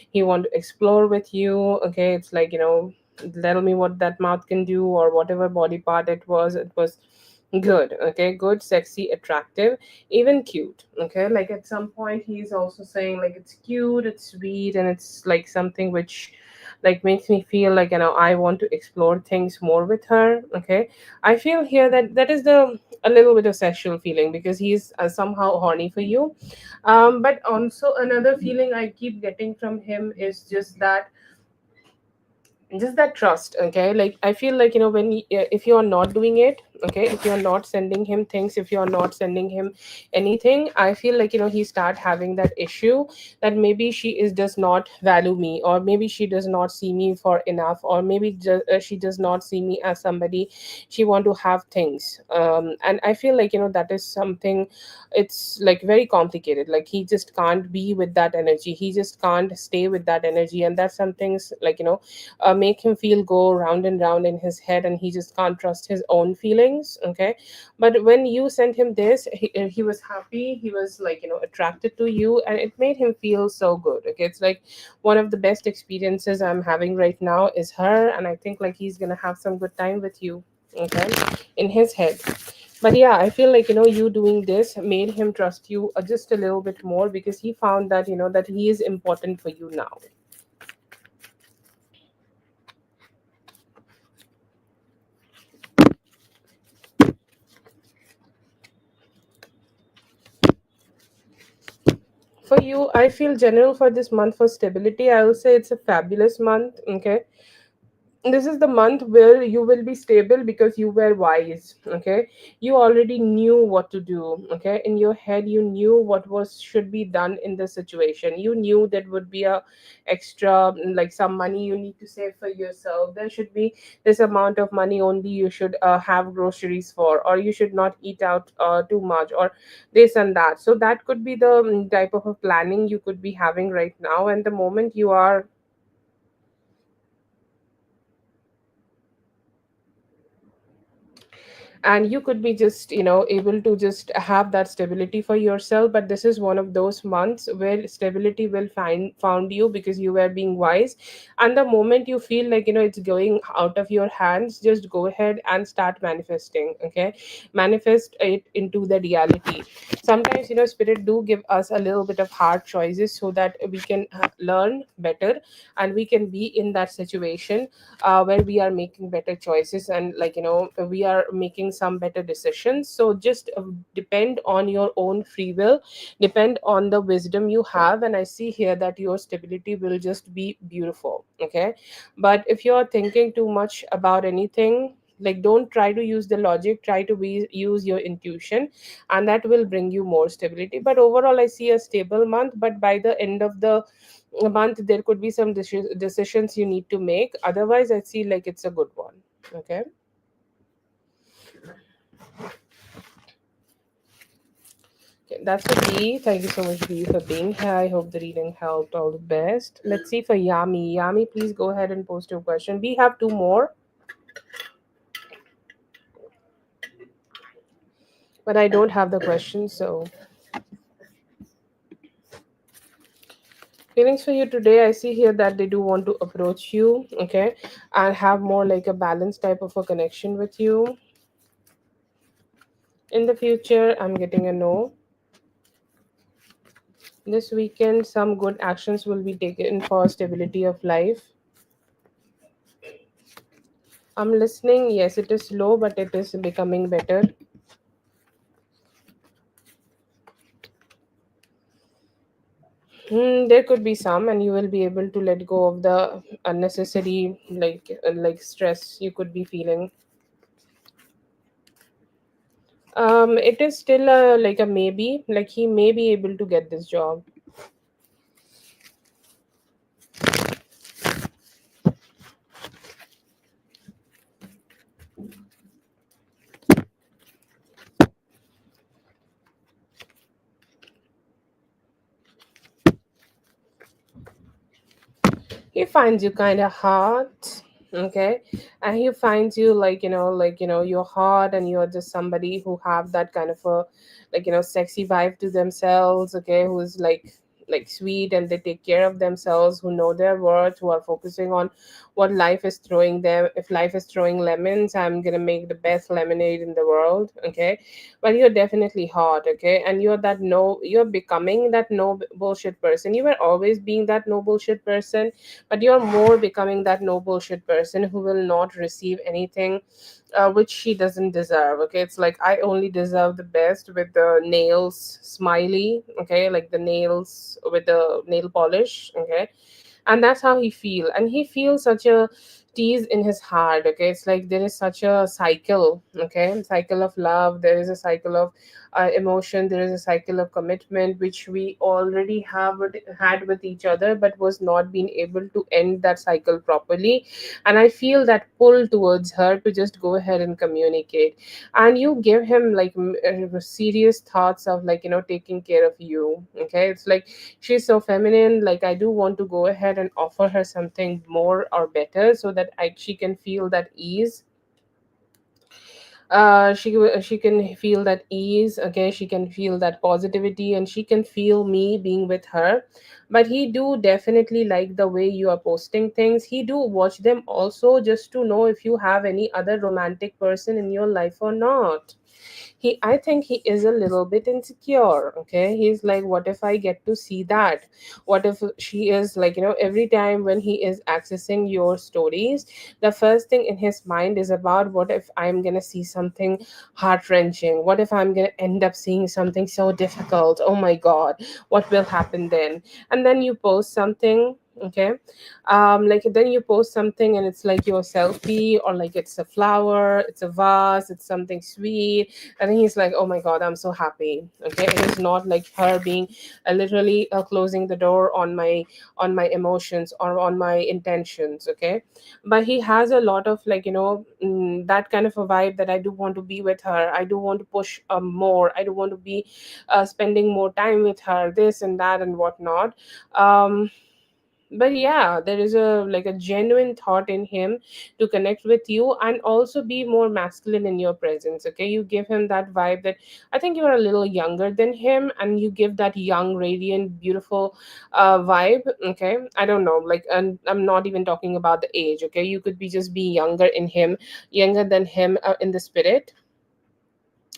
he wanted to explore with you, okay? It's like, tell me what that mouth can do, or whatever body part it was good, okay? Good, sexy, attractive, even cute, okay? Like at some point he's also saying like it's cute, it's sweet, and it's like something which like makes me feel like, I want to explore things more with her, okay? I feel here that that is the a little bit of sexual feeling, because he's somehow horny for you. But also another feeling I keep getting from him is just that trust, okay? Like I feel like, when if you're not doing it, okay, if you're not sending him things, if you're not sending him anything, I feel like, he start having that issue, that maybe she is does not value me, or maybe she does not see me for enough, or maybe she does not see me as somebody she want to have things. And I feel like, that is something, it's like very complicated. Like he just can't be with that energy, he just can't stay with that energy, and that's something's like, make him feel go round and round in his head, and he just can't trust his own feelings, okay? But when you sent him this, he was happy, he was like, attracted to you, and it made him feel so good, okay? It's like one of the best experiences I'm having right now is her, and I think like he's gonna have some good time with you, okay, in his head. But yeah, I feel like, you doing this made him trust you just a little bit more, because he found that, that he is important for you now. For you, I feel general for this month for stability. I will say it's a fabulous month. Okay, this is the month where you will be stable because you were wise. Okay, you already knew what to do. Okay, in your head you knew what was should be done in the situation. You knew that would be a extra, like some money you need to save for yourself. There should be this amount of money only you should have groceries for, or you should not eat out too much, or this and that. So that could be the type of a planning you could be having right now. And the moment you are, and you could be just, able to just have that stability for yourself. But this is one of those months where stability will found you, because you were being wise. And the moment you feel like, it's going out of your hands, just go ahead and start manifesting, okay? Manifest it into the reality. Sometimes, spirit do give us a little bit of hard choices, so that we can learn better, and we can be in that situation where we are making better choices, and like, we are making some better decisions. So just depend on your own free will, depend on the wisdom you have, and I see here that your stability will just be beautiful, okay? But if you're thinking too much about anything, like don't try to use the logic, try to use your intuition, and that will bring you more stability. But overall I see a stable month, but by the end of the month there could be some decisions you need to make. Otherwise I see like it's a good one, okay? Okay, that's for B. Thank you so much, B, for being here. I hope the reading helped. All the best. Let's see for Yami. Yami, please go ahead and post your question. We have two more, but I don't have the question. So, feelings for you today, I see here that they do want to approach you, okay, and have more like a balanced type of a connection with you. In the future, I'm getting a no. This weekend, some good actions will be taken for stability of life. I'm listening. Yes, it is slow, but it is becoming better. There could be some, and you will be able to let go of the unnecessary, like stress you could be feeling. It is still like a maybe. Like he may be able to get this job. He finds you kind of hot, okay, and he finds you like you're hot, and you're just somebody who have that kind of a sexy vibe to themselves, okay, who's like sweet, and they take care of themselves, who know their worth, who are focusing on what life is throwing them. If life is throwing lemons, I'm gonna make the best lemonade in the world, okay. But you're definitely hot, okay, and you're becoming that no bullshit person. You were always being that no bullshit person, but you're more becoming that no bullshit person who will not receive anything which she doesn't deserve, okay. It's like, I only deserve the best, with the nails smiley, okay, like the nails with the nail polish, okay. And that's how he feel, and he feels such a tease in his heart, okay. It's like there is such a cycle, okay, cycle of love. There is a cycle of emotion. There is a cycle of commitment which we already had with each other, but was not being able to end that cycle properly. And I feel that pull towards her to just go ahead and communicate. And you give him like serious thoughts of taking care of you, okay. It's like, she's so feminine, like I do want to go ahead and offer her something more or better, so that she can feel that ease. She can feel that ease, okay, she can feel that positivity, and she can feel me being with her. But he do definitely like the way you are posting things. He do watch them also, just to know if you have any other romantic person in your life or not. I think he is a little bit insecure, okay. He's like, what if I get to see that? What if she is like, every time when he is accessing your stories, the first thing in his mind is about, what if I'm gonna see something heart-wrenching? What if I'm gonna end up seeing something so difficult? Oh my god, what will happen then? And then you post something, okay, like then you post something, and it's like your selfie, or like it's a flower, it's a vase, it's something sweet. And then he's like, oh my god, I'm so happy, okay. It is not like her being literally closing the door on my emotions or on my intentions, okay. But he has a lot of that kind of a vibe, that I do want to be with her, I do want to push more, I do want to be spending more time with her, this and that and whatnot. um but yeah, there is a genuine thought in him to connect with you, and also be more masculine in your presence, okay. You give him that vibe that, I think you're a little younger than him, and you give that young, radiant, beautiful vibe, okay. I don't know, like, and I'm not even talking about the age, okay. You could be just be younger in him, younger than him in the spirit.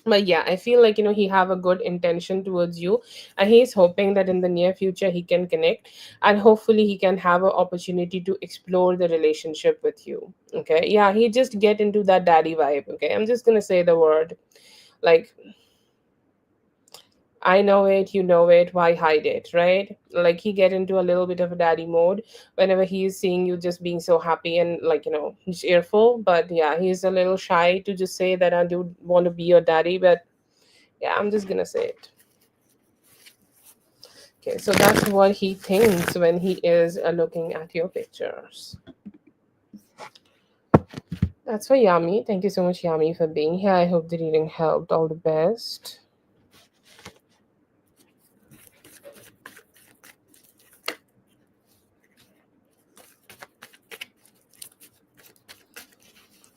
But yeah, I feel like he have a good intention towards you, and he's hoping that in the near future he can connect, and hopefully he can have an opportunity to explore the relationship with you, okay. Yeah, he just get into that daddy vibe, okay. I'm just gonna say the word, like, I know it, you know it, why hide it, right? Like, he get into a little bit of a daddy mode whenever he's seeing you just being so happy and cheerful. But yeah, he's a little shy to just say that I do want to be your daddy. But yeah, I'm just gonna say it. Okay, so that's what he thinks when he is looking at your pictures. That's for Yami. Thank you so much, Yami, for being here. I hope the reading helped. All the best.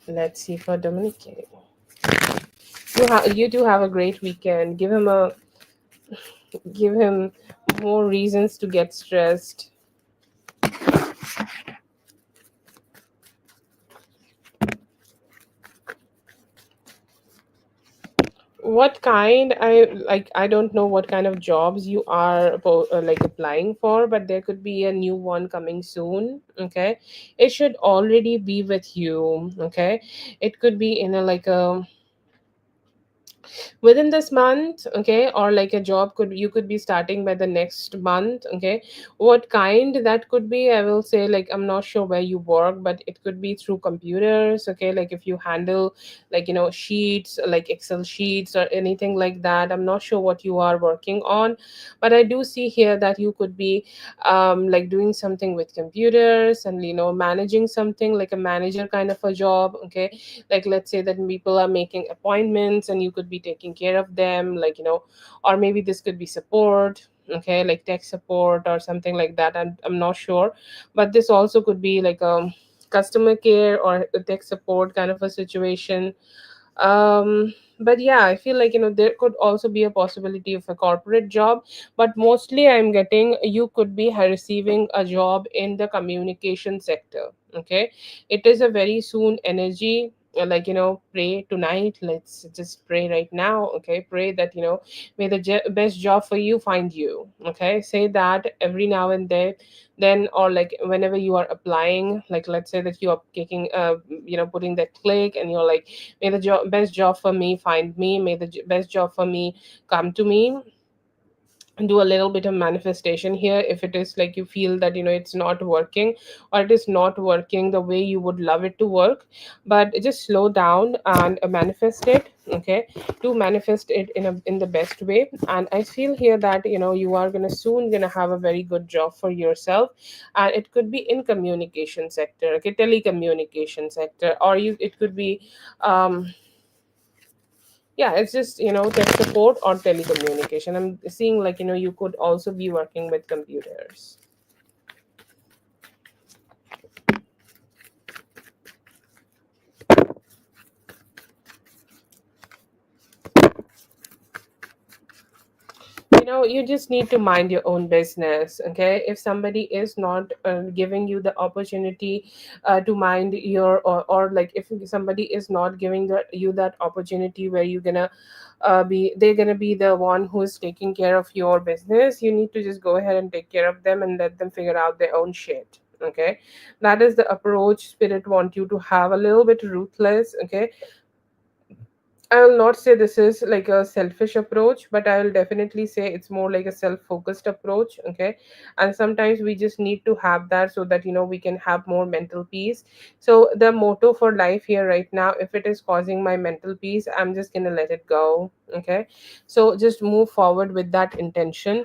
Let's see for Dominique. You do have a great weekend. Give him more reasons to get stressed. what kind, I don't know what kind of jobs you are like applying for, but there could be a new one coming soon. Okay, it should already be with you. Okay, it could be in a like a within this month. Okay, or like a job could you could be starting by the next month. Okay, what kind that could be, I will say, like, I'm not sure where you work, but it could be through computers. Okay, like if you handle, like, sheets, like Excel sheets or anything like that. I'm not sure what you are working on, but I do see here that you could be like doing something with computers and managing something like a manager kind of a job. Okay, like let's say that people are making appointments and you could be taking care of them, like, or maybe this could be support. Okay, like tech support or something like that. I'm not sure, but this also could be like customer care or a tech support kind of a situation. But yeah, I feel like there could also be a possibility of a corporate job, but mostly I'm getting you could be receiving a job in the communication sector. Okay, it is a very soon energy. Like, pray tonight, let's just pray right now. Okay, pray that may the best job for you find you. Okay, say that every now and then, or like whenever you are applying, like let's say that you are kicking putting that click and you're like, may the best job for me find me, may the best job for me come to me. Do a little bit of manifestation here if it is like you feel that it's not working, or it is not working the way you would love it to work. But just slow down and manifest it. Okay, to manifest it in the best way. And I feel here that you are gonna soon gonna have a very good job for yourself, and it could be in communication sector. Okay, telecommunication sector, or you it could be um yeah, it's just tech support or telecommunication. I'm seeing like you could also be working with computers. You just need to mind your own business. Okay, if somebody is not giving you the opportunity to mind your, or like if somebody is not giving you that opportunity where you're gonna they're gonna be the one who's taking care of your business, you need to just go ahead and take care of them and let them figure out their own shit. Okay, that is the approach spirit want you to have, a little bit ruthless. Okay, I will not say this is like a selfish approach, but I will definitely say it's more like a self-focused approach. Okay, and sometimes we just need to have that so that we can have more mental peace. So the motto for life here right now, if it is causing my mental peace, I'm just gonna let it go. Okay, so just move forward with that intention.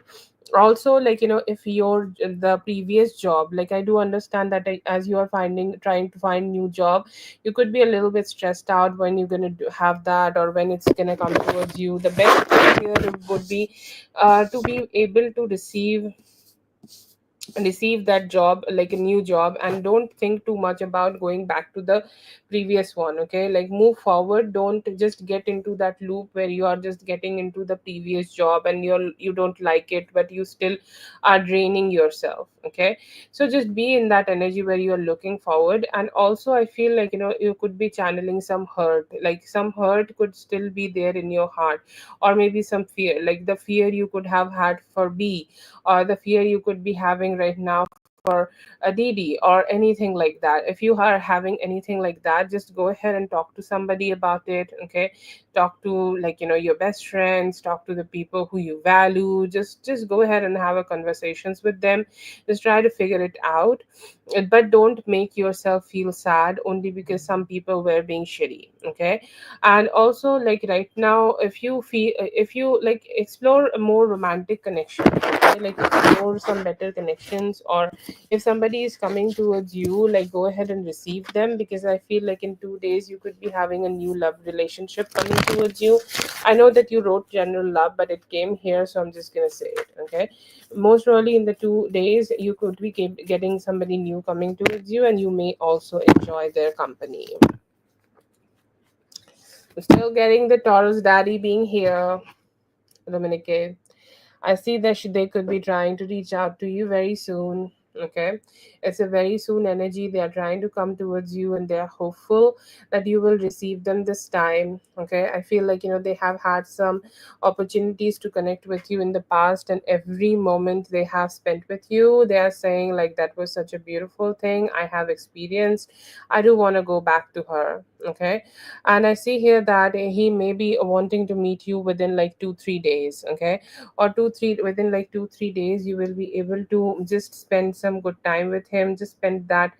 Also, like if your the previous job, like I do understand that as you are trying to find new job, you could be a little bit stressed out when you're gonna have that, or when it's gonna come towards you. The best thing here would be to be able to receive that job, like a new job, and don't think too much about going back to the previous one. Okay, like move forward, don't just get into that loop where you are just getting into the previous job and you don't like it, but you still are draining yourself. Okay, so just be in that energy where you are looking forward. And also I feel like you could be channeling some hurt, like some hurt could still be there in your heart, or maybe some fear, like the fear you could have had for B, or the fear you could be having right now for a DD or anything like that. If you are having anything like that, just go ahead and talk to somebody about it. Okay, talk to, like your best friends, talk to the people who you value. Just go ahead and have a conversations with them. Just try to figure it out. But don't make yourself feel sad only because some people were being shitty. Okay, and also, like right now, if you like explore a more romantic connection. Okay, like explore some better connections, or if somebody is coming towards you, like go ahead and receive them, because I feel like in 2 days you could be having a new love relationship coming towards you. I know that you wrote general love, but it came here, so I'm just gonna say it. Okay, most probably in the 2 days you could be getting somebody new coming towards you, and you may also enjoy their company. Still getting the Taurus daddy being here, Dominique. I see that they could be trying to reach out to you very soon. Okay, it's a very soon energy. They are trying to come towards you, and they are hopeful that you will receive them this time. Okay, I feel like they have had some opportunities to connect with you in the past, and every moment they have spent with you, they are saying like that was such a beautiful thing I have experienced. I do want to go back to her. Okay, and I see here that he may be wanting to meet you within like 2 3 days. Okay, or 2 3 within like 2 3 days you will be able to just spend some good time with him, just spend that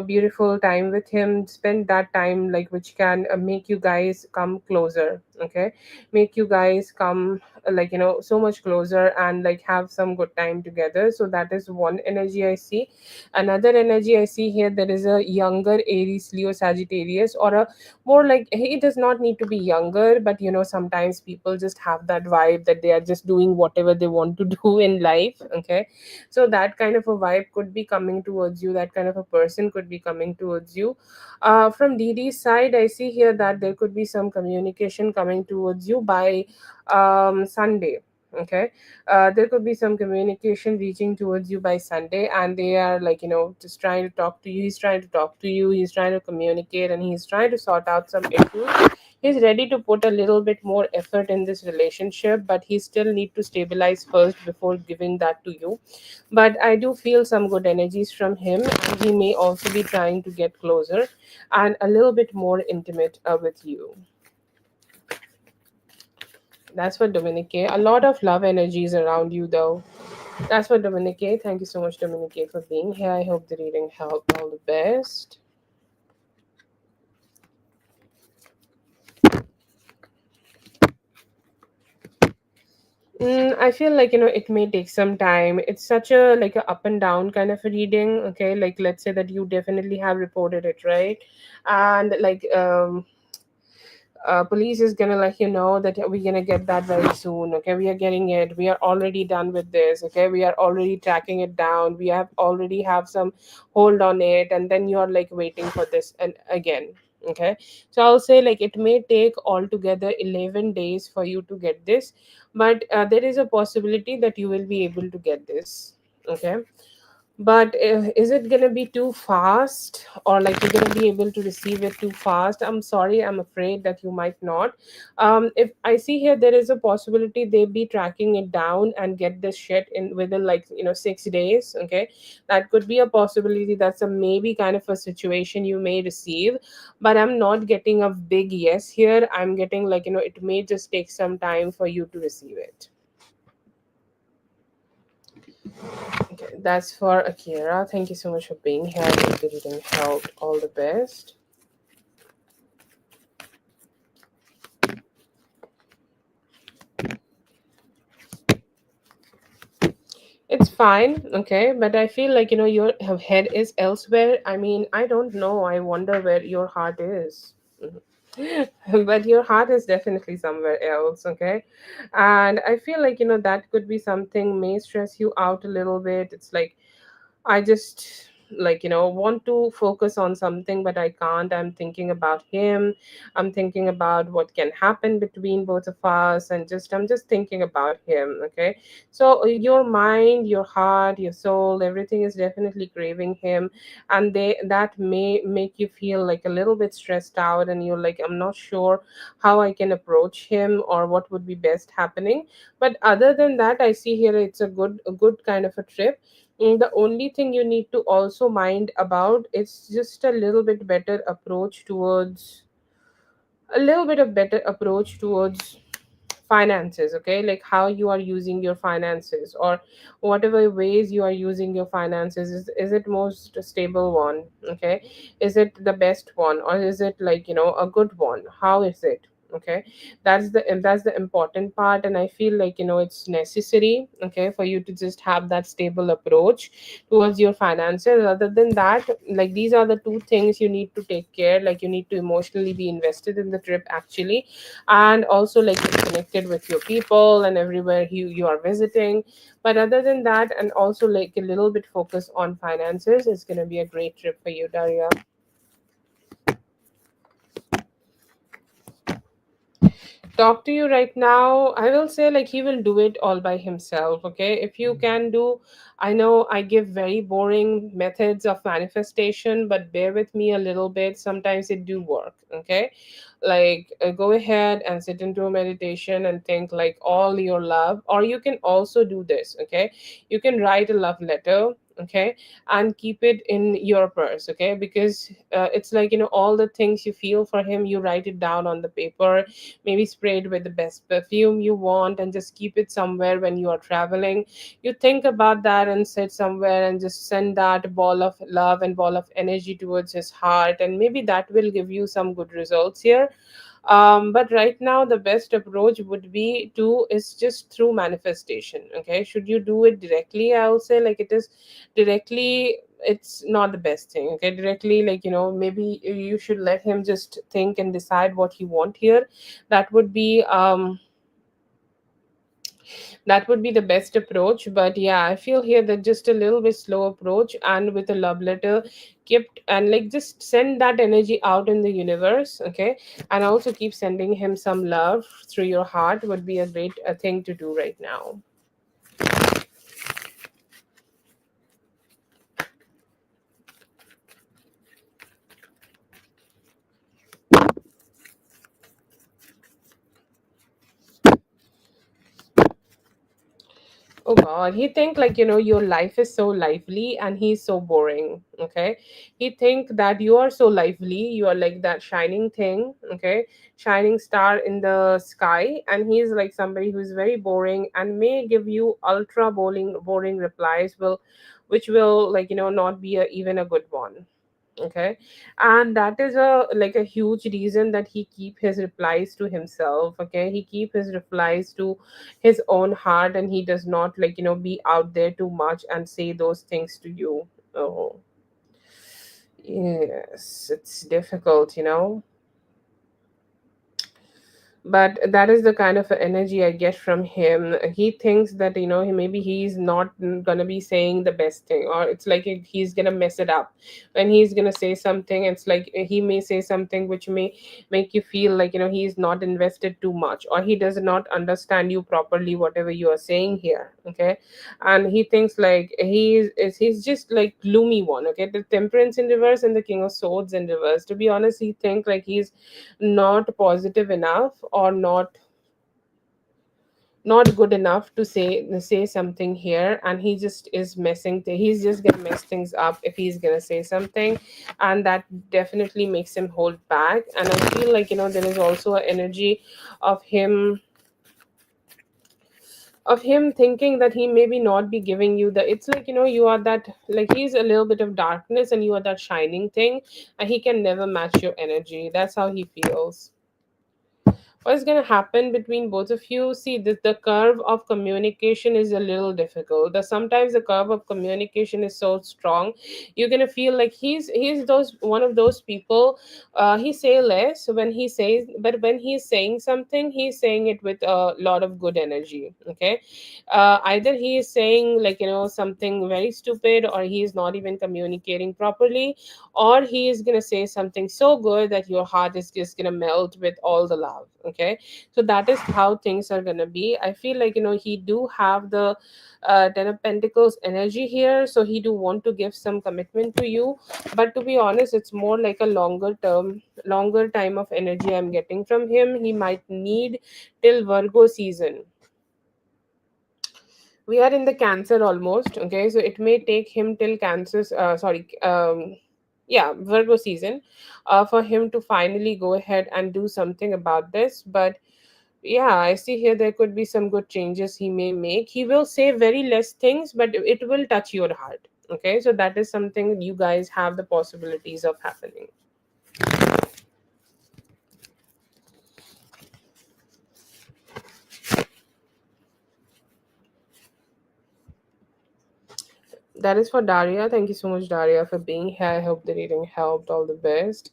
beautiful time with him, spend that time like which can make you guys come closer. Okay, make you guys come like so much closer, and like have some good time together. So that is one energy I see. Another energy I see here, there is a younger Aries, Leo, Sagittarius, or a more like, he does not need to be younger, but sometimes people just have that vibe that they are just doing whatever they want to do in life. Okay, so that kind of a vibe could be coming towards you, that kind of a person could be coming towards you. From DD's side, I see here that there could be some communication coming towards you by Sunday. Okay, there could be some communication reaching towards you by Sunday, and they are like just trying to talk to you. He's trying to talk to you, he's trying to communicate, and he's trying to sort out some issues. He's ready to put a little bit more effort in this relationship, but he still need to stabilize first before giving that to you. But I do feel some good energies from him, and he may also be trying to get closer and a little bit more intimate with you. That's for Dominique. A lot of love energies around you, though. That's for Dominique. Thank you so much, Dominique, for being here. I hope the reading helped. All the best. I feel like it may take some time. It's such a like a up and down kind of a reading. Okay, like let's say that you definitely have reported it, right? And like police is gonna let you know that we're gonna get that very soon. Okay, we are getting it, we are already done with this. Okay, we are already tracking it down, we have already have some hold on it, and then you're like waiting for this and again. Okay, so I'll say like it may take altogether 11 days for you to get this, but there is a possibility that you will be able to get this. Okay, but is it going to be too fast, or like you're going to be able to receive it too fast? I'm sorry, I'm afraid that you might not. If I see here, there is a possibility they be tracking it down and get this shit in within like 6 days. Okay, that could be a possibility. That's a maybe kind of a situation you may receive, but I'm not getting a big yes here. I'm getting like it may just take some time for you to receive it. Okay, that's for Akira. Thank you so much for being here. I hope the reading helped. All the best. It's fine, okay, but I feel like your head is elsewhere. I mean, I don't know. I wonder where your heart is. Mhm. But your heart is definitely somewhere else, okay? And I feel like that could be something may stress you out a little bit. It's like I just like want to focus on something, but I can't. I'm thinking about him. I'm thinking about what can happen between both of us, and just I'm just thinking about him. Okay, so your mind, your heart, your soul, everything is definitely craving him, and that may make you feel like a little bit stressed out, and you're like, I'm not sure how I can approach him or what would be best happening. But other than that, I see here it's a good kind of a trip. The only thing you need to also mind about is just a little bit of better approach towards finances. Okay, like how you are using your finances, or whatever ways you are using your finances. Is it most stable one? Okay, is it the best one, or is it like a good one? How is it? Okay, that's the important part, and I feel like it's necessary, okay, for you to just have that stable approach towards your finances. Other than that, like these are the two things you need to take care. Like you need to emotionally be invested in the trip actually, and also like get connected with your people and everywhere you are visiting. But other than that, and also like a little bit focus on finances, it's going to be a great trip for you, Daria. talk to you right now, I will say like he will do it all by himself. Okay, if you can do, I know I give very boring methods of manifestation, but bear with me a little bit. Sometimes it do work. Okay, like go ahead and sit into a meditation and think like all your love, or you can also do this. Okay, you can write a love letter. Okay, and keep it in your purse. Okay, because it's like, all the things you feel for him, you write it down on the paper, maybe spray it with the best perfume you want, and just keep it somewhere. When you are traveling, you think about that and sit somewhere and just send that ball of love and ball of energy towards his heart, and maybe that will give you some good results here. But right now the best approach would be to is just through manifestation. Okay, should you do it directly, I will say like it is directly, it's not the best thing. Okay, directly, like, maybe you should let him just think and decide what he want here. That would be that would be the best approach. But yeah, I feel here that just a little bit slow approach and with a love letter kept, and like just send that energy out in the universe. Okay, and also keep sending him some love through your heart would be a great thing to do right now. Oh God, he think like, your life is so lively and he's so boring. Okay, he think that you are so lively, you are like that shining thing. Okay, shining star in the sky, and he's like somebody who's very boring and may give you ultra boring replies, will which will, like, not be even a good one. Okay, and that is a like a huge reason that he keep his replies to himself. Okay, he keep his replies to his own heart, and he does not, like, be out there too much and say those things to you. Oh yes, it's difficult. But that is the kind of energy I get from him. He thinks that, maybe he's not gonna be saying the best thing, or it's like he's gonna mess it up when he's gonna say something. It's like he may say something which may make you feel like, he's not invested too much, or he does not understand you properly whatever you are saying here. Okay, and he thinks like he's just like gloomy one. Okay, the temperance in reverse and the king of swords in reverse. To be honest, he think like he's not positive enough, or not good enough to say something here, and he just is he's just gonna mess things up if he's gonna say something, and that definitely makes him hold back. And I feel like, there is also an energy of him thinking that he maybe not be giving you the, it's like, you are that, like, he's a little bit of darkness and you are that shining thing, and he can never match your energy. That's how he feels. What's going to happen between both of you? See, the curve of communication is a little difficult. Sometimes the curve of communication is so strong, you're going to feel like he's those one of those people. He say less when he says, but when he's saying something, he's saying it with a lot of good energy. Okay, either he is saying, like, something very stupid, or he is not even communicating properly, or he is going to say something so good that your heart is just going to melt with all the love. Okay, so that is how things are going to be. I feel like, he do have the ten of pentacles energy here, so he do want to give some commitment to you. But to be honest, it's more like a longer time of energy I'm getting from him. He might need till Virgo season. We are in the Cancer almost. Okay, so it may take him till Cancer, sorry, yeah, Virgo season, for him to finally go ahead and do something about this. But yeah, I see here there could be some good changes he may make. He will say very less things, but it will touch your heart. Okay, so that is something you guys have the possibilities of happening. That is for Daria. Thank you so much, Daria, for being here. I hope the reading helped. All the best.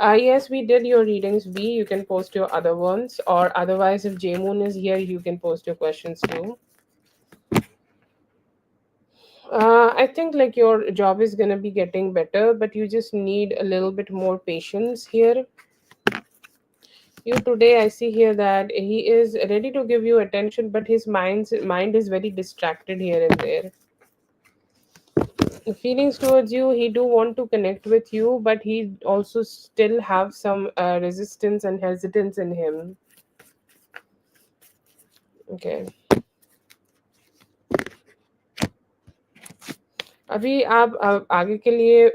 Yes, we did your readings. B, you can post your other ones, or otherwise, if J Moon is here, you can post your questions too. I think like your job is gonna be getting better, but you just need a little bit more patience here. you today. I see here that he is ready to give you attention, but his mind is very distracted here and there. The feelings towards you, he do want to connect with you, but he also still have some resistance and hesitance in him. Okay. अभी आप आगे के लिए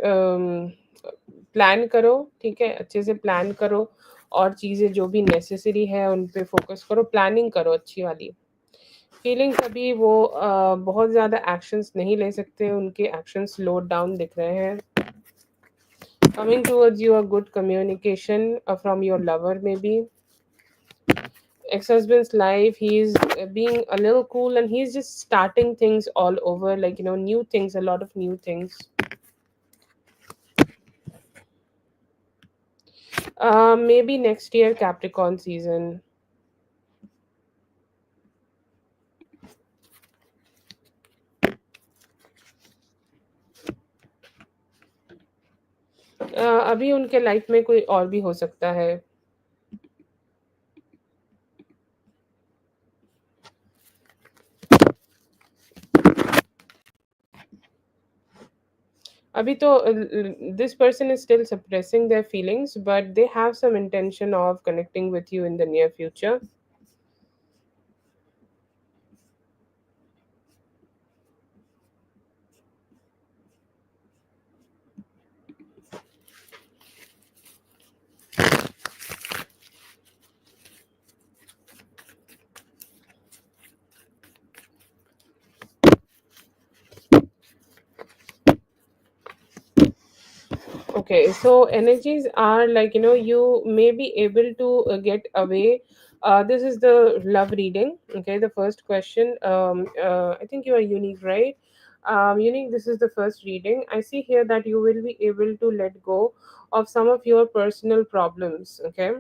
plan करो, ठीक है? अच्छे से प्लान करो और चीज़ें जो भी नेसेसरी है उन पे फ़ोकस करो, प्लानिंग करो अच्छी वाली। फीलिंग्स अभी वो बहुत ज़्यादा एक्शंस नहीं ले सकते, उनके एक्शंस स्लोड डाउन दिख रहे हैं। Coming towards you, a good communication from your lover maybe. Ex-husband's life, he's being a little cool and he's just starting things all over, like, new things, a lot of new things. Maybe next year, Capricorn season. अभी उनके life में कोई और भी हो सकता है। अभी तो this person is still suppressing their feelings, but they have some intention of connecting with you in the near future. Okay, so energies are like, you may be able to get away. This is the love reading. Okay, the first question. I think you are unique, right? Unique, this is the first reading. I see here that you will be able to let go of some of your personal problems. Okay.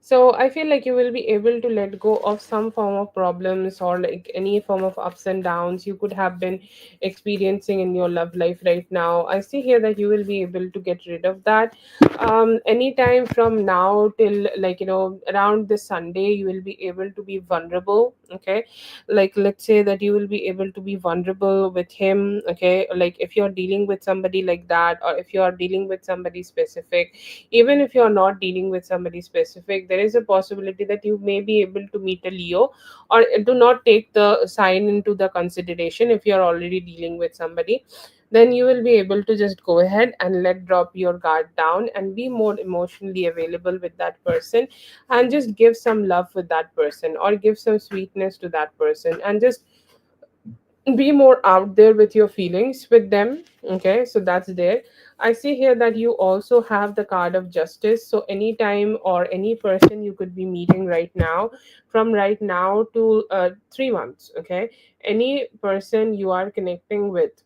So I feel like you will be able to let go of some form of problems or like any form of ups and downs you could have been experiencing in your love life right now. I see here that you will be able to get rid of that. Anytime from now till, like, around this Sunday, you will be able to be vulnerable. Okay. Like, let's say that you will be able to be vulnerable with him. Okay. Like, if you're dealing with somebody like that, or if you are dealing with somebody specific, even if you're not dealing with somebody specific, there is a possibility that you may be able to meet a Leo, or do not take the sign into the consideration. If you're already dealing with somebody, then you will be able to just go ahead and let drop your guard down and be more emotionally available with that person, and just give some love with that person, or give some sweetness to that person, and just be more out there with your feelings with them. Okay, so that's there. I see here that you also have the card of justice. So anytime or any person you could be meeting right now, from right now to 3 months. Okay, any person you are connecting with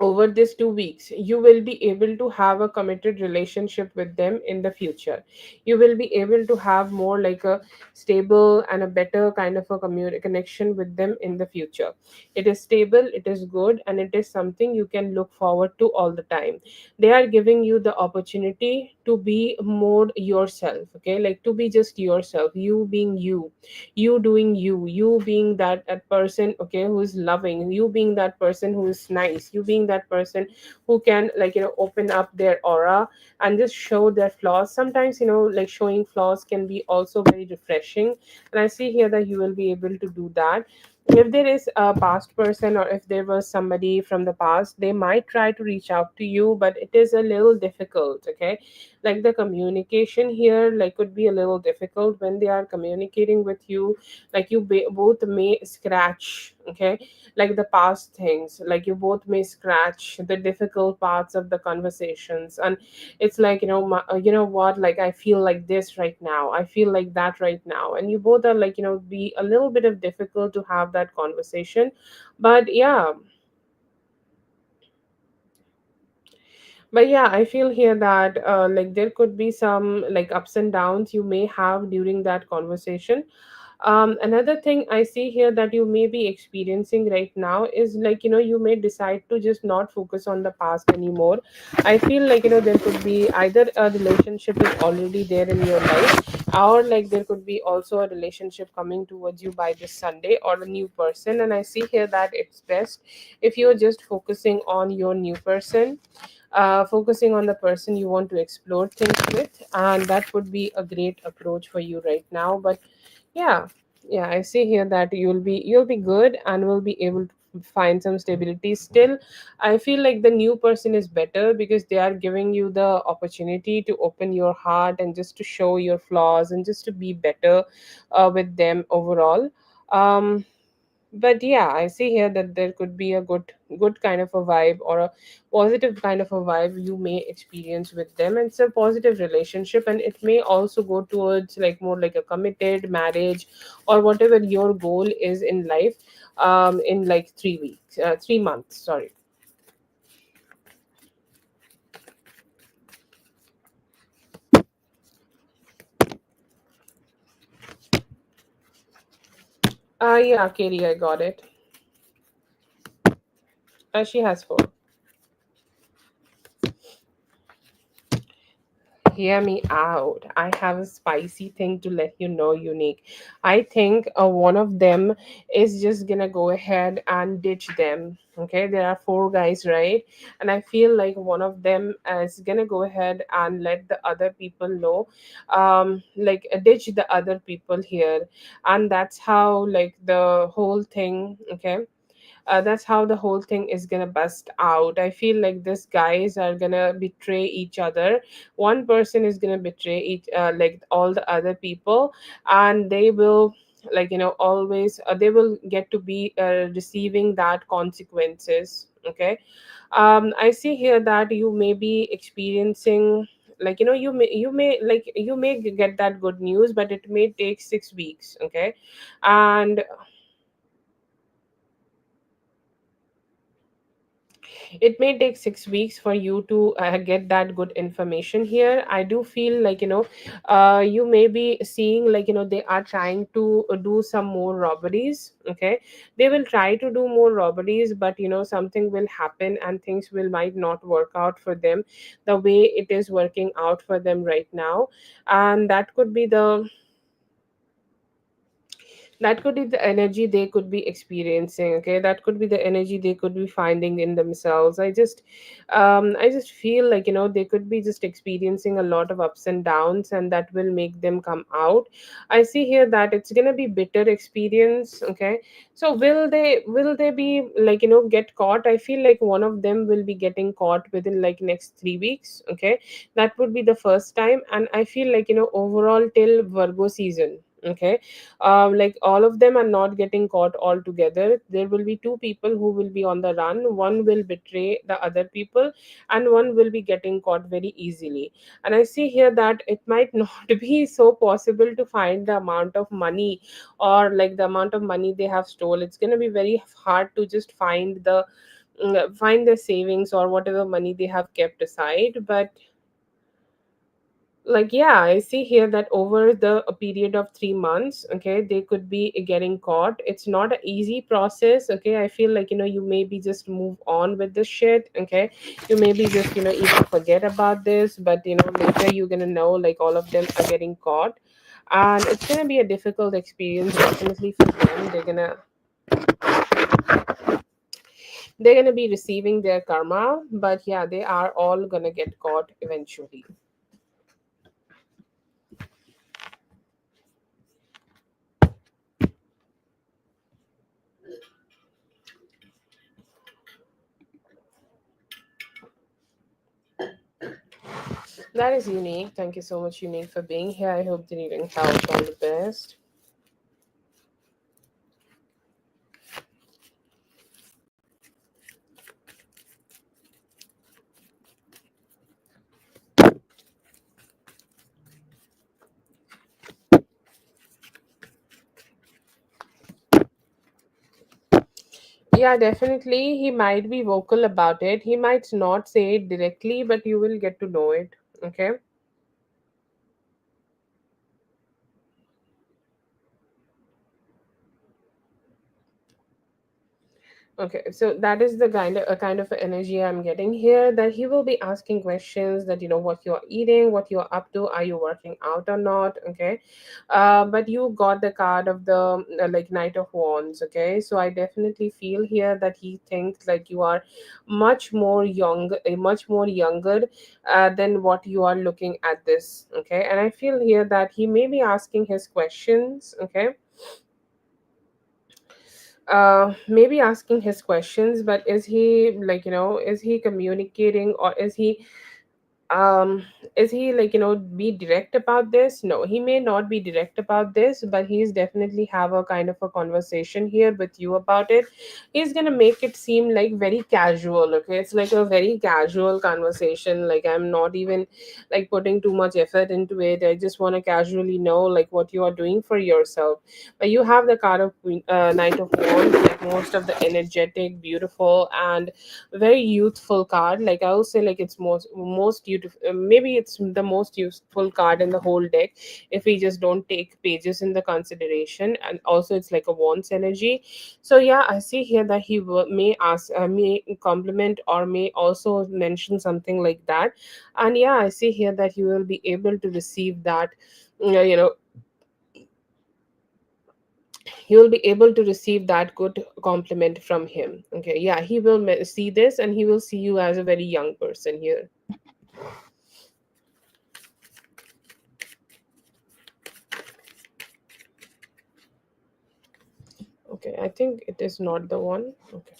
over these 2 weeks, you will be able to have a committed relationship with them in the future. You will be able to have more like a stable and a better kind of a connection with them in the future. It is stable, it is good, and it is something you can look forward to all the time. They are giving you the opportunity to be more yourself. Okay, like to be just yourself, you being you, you doing you, you being that person, okay, who is loving, you being that person who is nice, you being that person who can, like, open up their aura and just show their flaws. Sometimes, like, showing flaws can be also very refreshing, and I see here that you will be able to do that. If there is a past person, or if there was somebody from the past, they might try to reach out to you, but it is a little difficult. Okay, like the communication here, like, could be a little difficult when they are communicating with you. Like, you both may scratch, okay, like the past things, like you both may scratch the difficult parts of the conversations, and it's like, you know what, like, I feel like this right now, I feel like that right now, and you both are like, be a little bit of difficult to have that conversation. But yeah, But yeah, I feel here that like there could be some like ups and downs you may have during that conversation. Another thing I see here that you may be experiencing right now is like, you may decide to just not focus on the past anymore. I feel like, there could be either a relationship is already there in your life, or like there could be also a relationship coming towards you by this Sunday, or a new person. And I see here that it's best if you're just focusing on your new person, focusing on the person you want to explore things with, and that would be a great approach for you right now. But yeah, yeah, I see here that you'll be good and will be able to find some stability. Still, I feel like the new person is better because they are giving you the opportunity to open your heart and just to show your flaws and just to be better with them overall. um but yeah, I see here that there could be a good kind of a vibe, or a positive kind of a vibe you may experience with them, and it's a positive relationship, and it may also go towards like more like a committed marriage, or whatever your goal is in life, in like 3 weeks, 3 months, sorry. Yeah, Katie, I got it. She has four. Hear me out. I have a spicy thing to let you know, Unique. I think one of them is just gonna go ahead and ditch them. Okay, there are four guys, right? And I feel like one of them is gonna go ahead and let the other people know, like ditch the other people here, and that's how like the whole thing. Okay, that's how the whole thing is gonna bust out. I feel like these guys are gonna betray each other. One person is gonna betray each, like all the other people, and they will, like, always they will get to be receiving that consequences. Okay, I see here that you may be experiencing, like, you may get that good news, but it may take 6 weeks. Okay, and it may take 6 weeks for you to get that good information here. I do feel like, you may be seeing, like, they are trying to do some more robberies. Okay, they will try to do more robberies, but something will happen and things will might not work out for them the way it is working out for them right now. And that could be the energy they could be experiencing. Okay, that could be the energy they could be finding in themselves. I just feel like, they could be just experiencing a lot of ups and downs, and that will make them come out. I see here that it's gonna be bitter experience. Okay, so will they be, like, get caught? I feel like one of them will be getting caught within like next 3 weeks. Okay, that would be the first time. And I feel like, overall till Virgo season. Okay, like all of them are not getting caught all together. There will be two people who will be on the run. One will betray the other people, and one will be getting caught very easily. And I see here that it might not be so possible to find the amount of money, or like the amount of money they have stole. It's going to be very hard to just find the savings or whatever money they have kept aside. But like, yeah, I see here that over the a period of 3 months, okay, they could be getting caught. It's not an easy process. Okay, I feel like, you maybe just move on with this shit. Okay, you maybe just, even forget about this, but later you're gonna know like all of them are getting caught, and it's gonna be a difficult experience definitely for them. They're gonna be receiving their karma, but yeah, they are all gonna get caught eventually. That is unique. Thank you so much, Unique, for being here. I hope the reading helped. All the best. Yeah, definitely. He might be vocal about it. He might not say it directly, but you will get to know it. Okay. Okay, so that is the kind of energy I'm getting here, that he will be asking questions that, what you're eating, what you're up to, are you working out or not, okay? But you got the card of the like Knight of Wands, okay? So I definitely feel here that he thinks like you are much more younger than what you are looking at this, okay? And I feel here that he may be asking his questions, okay? Maybe asking his questions, but is he like, is he communicating, or um is he like, be direct about this? No, he may not be direct about this, but he's definitely have a kind of a conversation here with you about it. He's gonna make it seem like very casual, okay? It's like a very casual conversation, like I'm not even like putting too much effort into it. I just want to casually know like what you are doing for yourself. But you have the card of Knight of Wands, like most of the energetic, beautiful, and very youthful card. Like I will say, like it's most beautiful. Maybe it's the most useful card in the whole deck if we just don't take pages in the consideration. And also, it's like a Wands energy. So yeah, I see here that may ask, may compliment, or may also mention something like that. And yeah, I see here that you will be able to receive that. You know, you will be able to receive that good compliment from him. Okay, yeah, he will see this, and he will see you as a very young person here. Okay, I think it is not the one. Okay.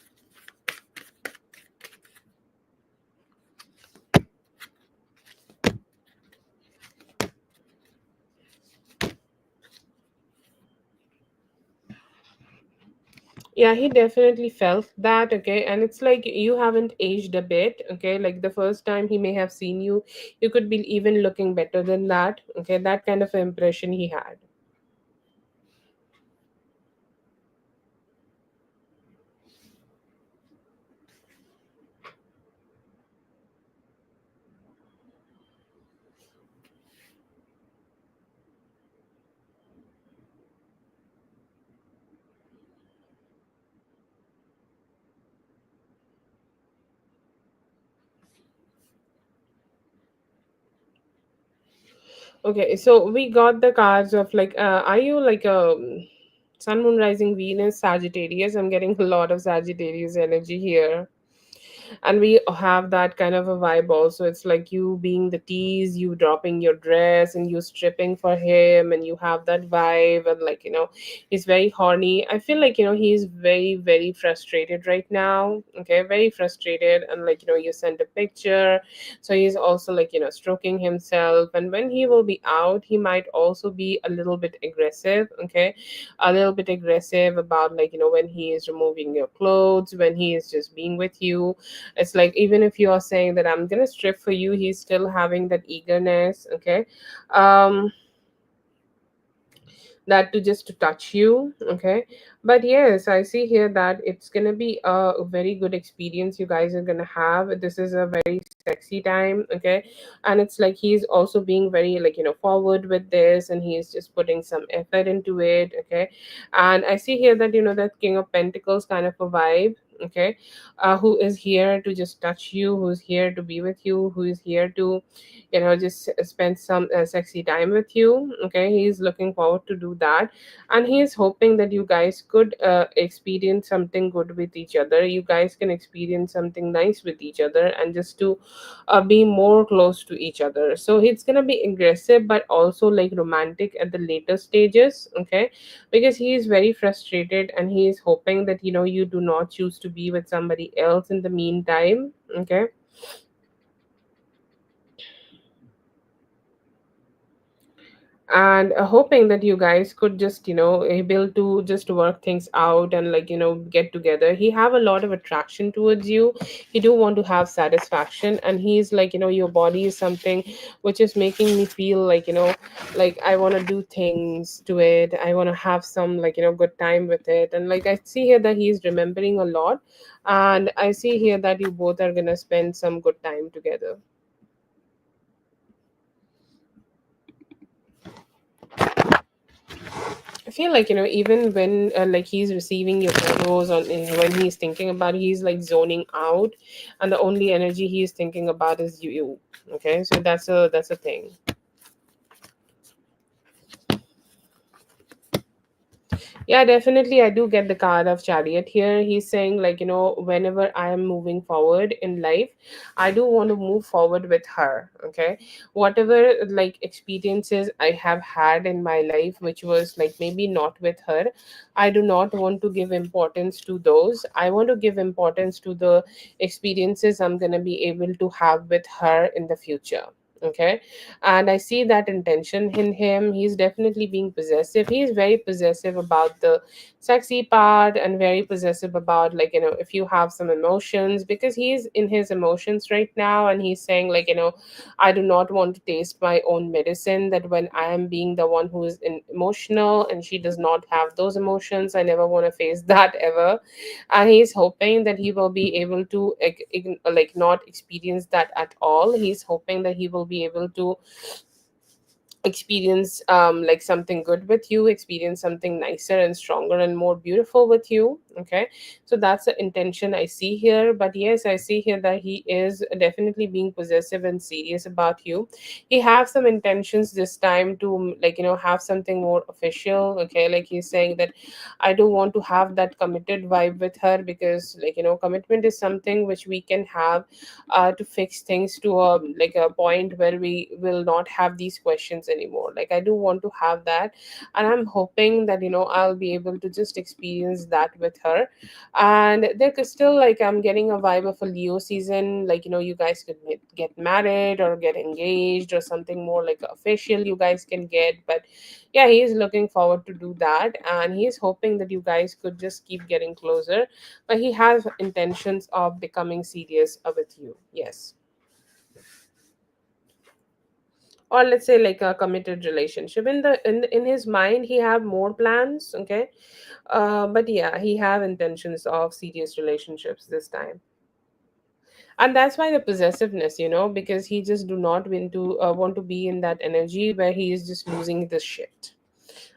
Yeah, he definitely felt that, okay? And it's like you haven't aged a bit, okay? Like the first time he may have seen you, you could be even looking better than that, okay? That kind of impression he had. Okay, so we got the cards of like, are you like a Sun, Moon, Rising, Venus, Sagittarius? I'm getting a lot of Sagittarius energy here. And we have that kind of a vibe also. It's like you being the tease, you dropping your dress, and you stripping for him, and you have that vibe. And like, he's very horny. I feel like, he's very, very frustrated right now. Okay, very frustrated. And like, you sent a picture, so he's also like, stroking himself. And when he will be out, he might also be a little bit aggressive. Okay, a little bit aggressive about like, when he is removing your clothes, when he is just being with you. It's like even if you are saying that I'm gonna strip for you, he's still having that eagerness, okay? um that to just to touch you, okay? But yes, I see here that it's gonna be a very good experience you guys are gonna have. This is a very sexy time, okay? And it's like he's also being very like, forward with this, and he's just putting some effort into it, okay? And I see here that, that King of Pentacles kind of a vibe, okay? Who is here to just touch you, who's here to be with you, who is here to, just spend some sexy time with you, okay? He's looking forward to do that, and he's hoping that you guys could experience something good with each other. You guys can experience something nice with each other, and just to be more close to each other. So it's gonna be aggressive, but also like romantic at the later stages, okay? Because he is very frustrated, and he is hoping that, you do not choose to be with somebody else in the meantime, okay? and hoping that you guys could just able to just work things out and get together. He have a lot of attraction towards you. He do want to have satisfaction, and he's your body is something which is making me feel like I want to do things to it. I want to have some good time with it. And I see here that he's remembering a lot, and I see here that you both are gonna spend some good time together. I feel even when he's receiving your photos on when he's thinking about, he's zoning out, and the only energy he's thinking about is you. Okay, so that's a thing. Yeah, definitely. I do get the card of chariot here. He's saying, whenever I am moving forward in life, I do want to move forward with her. Okay. Whatever experiences I have had in my life, which was maybe not with her, I do not want to give importance to those. I want to give importance to the experiences I'm going to be able to have with her in the future. Okay, and I see that intention in him. He's definitely being possessive. He's very possessive about the sexy part, and very possessive about if you have some emotions, because he's in his emotions right now, and he's saying I do not want to taste my own medicine, that when I am being the one who is emotional and she does not have those emotions, I never want to face that ever. And he's hoping that he will be able to not experience that at all. He's hoping that he will be able to experience something good with you, experience something nicer and stronger and more beautiful with you. Okay, so that's the intention I see here. But yes, I see here that he is definitely being possessive and serious about you. He have some intentions this time to have something more official. Okay, like he's saying that I do want to have that committed vibe with her, because commitment is something which we can have to fix things to a point where we will not have these questions anymore. I do want to have that, and I'm hoping that I'll be able to just experience that with her. And there could still I'm getting a vibe of a Leo season, you guys could get married or get engaged, or something more official you guys can get. But yeah, he is looking forward to do that, and he's hoping that you guys could just keep getting closer. But he has intentions of becoming serious with you. Yes, or let's say a committed relationship. In his mind, he have more plans. Okay, but yeah, he have intentions of serious relationships this time. And that's why the possessiveness, because he just do not want to be in that energy where he is just losing the shit.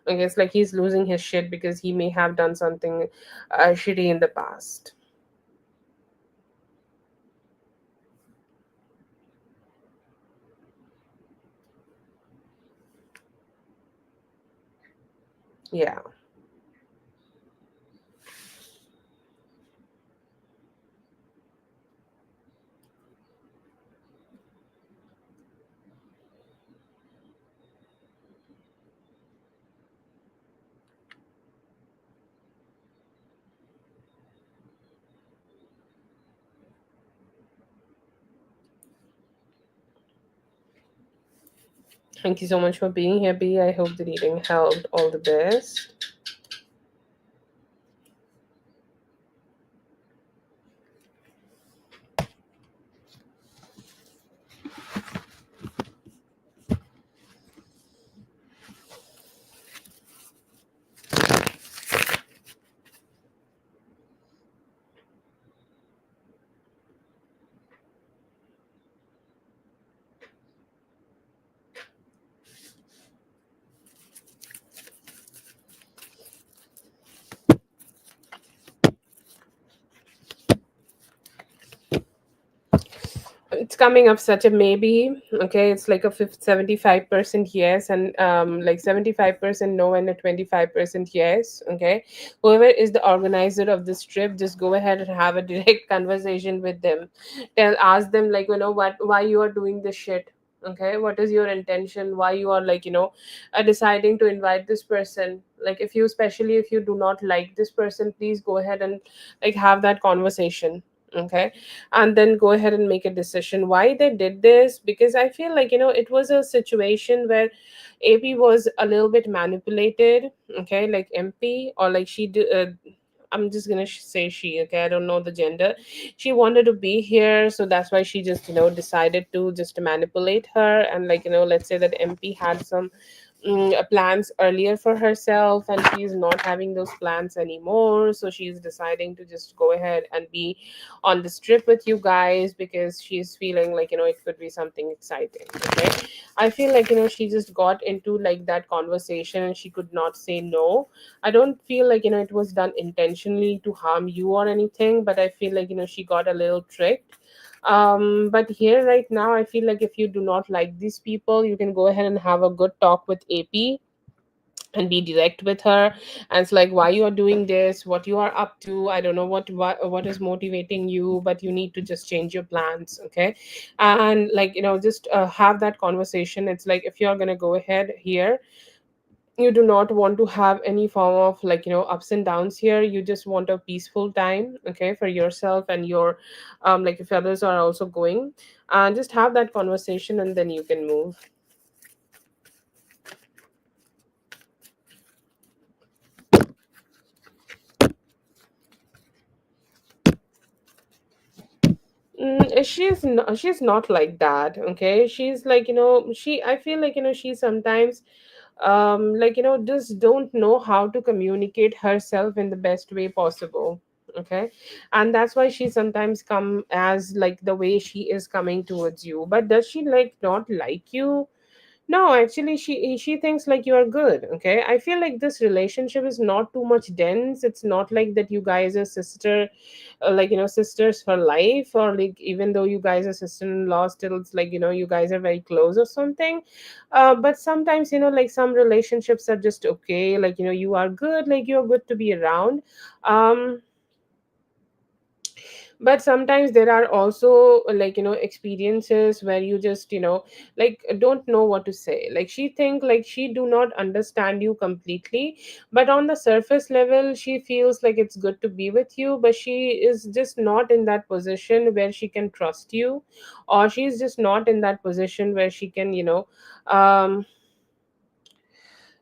Okay, it's like he's losing his shit because he may have done something shitty in the past. Yeah. Thank you so much for being here, B. I hope the reading helped. All the best. It's coming up such a maybe. Okay, it's like a 75% yes, and 75% no, and a 25% yes. Okay, whoever is the organizer of this trip, just go ahead and have a direct conversation with them. Ask them what, why you are doing this shit. Okay, what is your intention, why you are deciding to invite this person. If you, especially if you do not like this person, please go ahead and have that conversation. Okay, and then go ahead and make a decision why they did this, because I feel like, it was a situation where AP was a little bit manipulated. Okay, like MP, or like I'm just gonna say she. Okay, I don't know the gender. She wanted to be here, so that's why she just, decided to just manipulate her. And like, let's say that MP had some plans earlier for herself, and she's not having those plans anymore, so she's deciding to just go ahead and be on this trip with you guys, because she's feeling like, it could be something exciting. Okay, I feel like, she just got into like that conversation and she could not say no. I don't feel like, it was done intentionally to harm you or anything, but I feel like, she got a little tricked. But here right now, I feel like if you do not like these people, you can go ahead and have a good talk with AP and be direct with her. And it's like, why you are doing this, what you are up to. I don't know what is motivating you, but you need to just change your plans. Okay, and like, just have that conversation. It's like, if you're going to go ahead here, you do not want to have any form of like, ups and downs here. You just want a peaceful time, okay, for yourself and your like, if others are also going, and just have that conversation and then you can move. She's not like that. Okay, she's like, I feel like, she sometimes like, just don't know how to communicate herself in the best way possible. Okay, and that's why she sometimes come as like the way she is coming towards you. But does she like not like you? No, actually, she thinks like you are good. Okay, I feel like this relationship is not too much dense. It's not like that you guys are sister, like, sisters for life, or like, even though you guys are sister-in-law, still it's like, you guys are very close or something. But sometimes, like, some relationships are just okay. Like, you are good, like, you're good to be around. um but sometimes there are also like, experiences where you just, like, don't know what to say. Like, she think like she do not understand you completely, but on the surface level she feels like it's good to be with you, but she is just not in that position where she can trust you, or she's just not in that position where she can, um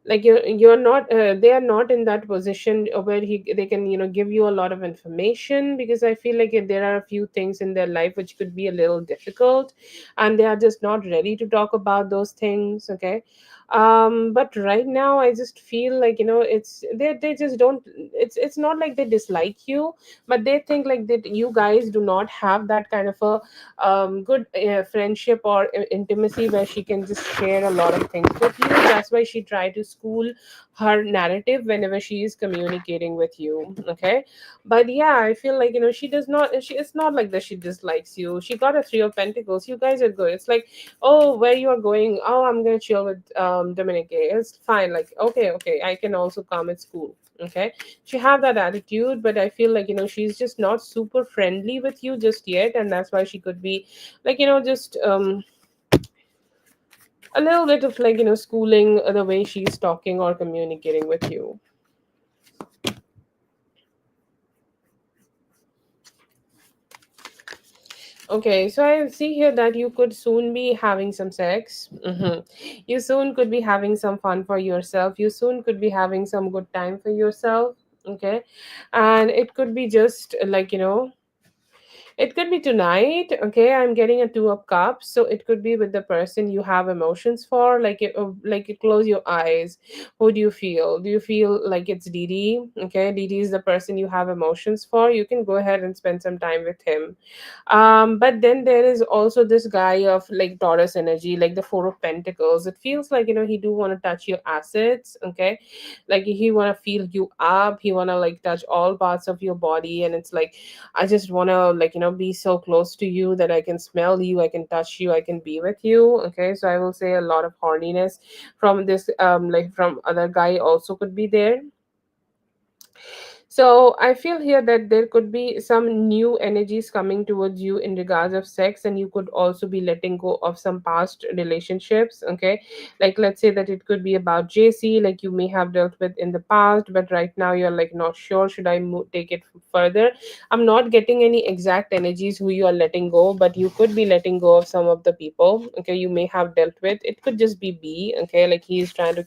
like, you're not they are not in that position where they can, give you a lot of information, because I feel like there are a few things in their life which could be a little difficult, and they are just not ready to talk about those things. Okay, but right now I just feel like, they just don't, it's not like they dislike you, but they think like that you guys do not have that kind of a good friendship or intimacy where she can just share a lot of things with you. That's why she tried to school her narrative whenever she is communicating with you. Okay, but yeah, I feel like, she does not. It's not like that she dislikes you. She got a three of pentacles. You guys are good. It's like, oh, where you are going? Oh, I'm gonna chill with Dominic. It's fine. Like, okay, okay, I can also come at school. Okay, she have that attitude, but I feel like, she's just not super friendly with you just yet, and that's why she could be like, just a little bit of like, schooling the way she's talking or communicating with you. Okay, so I see here that you could soon be having some sex. You soon could be having some fun for yourself. You soon could be having some good time for yourself. Okay, and it could be just like, it could be tonight. Okay, I'm getting a two of cups, so it could be with the person you have emotions for. Like, you close your eyes. Who do you feel? Do you feel like it's Didi? Okay, Didi is the person you have emotions for. You can go ahead and spend some time with him. But then there is also this guy of like Taurus energy, like the Four of Pentacles. It feels like, he do want to touch your assets. Okay, like he want to feel you up. He want to like touch all parts of your body, and it's like, I just want to like, be so close to you that I can smell you, I can touch you, I can be with you. Okay, so I will say a lot of horniness from this, like from other guy also could be there. So I feel here that there could be some new energies coming towards you in regards of sex, and you could also be letting go of some past relationships. Okay, like let's say that it could be about JC, like you may have dealt with in the past, but right now you're like not sure, should I take it further? I'm not getting any exact energies who you are letting go, but you could be letting go of some of the people. Okay, you may have dealt with. It could just be B. Okay, like he's trying to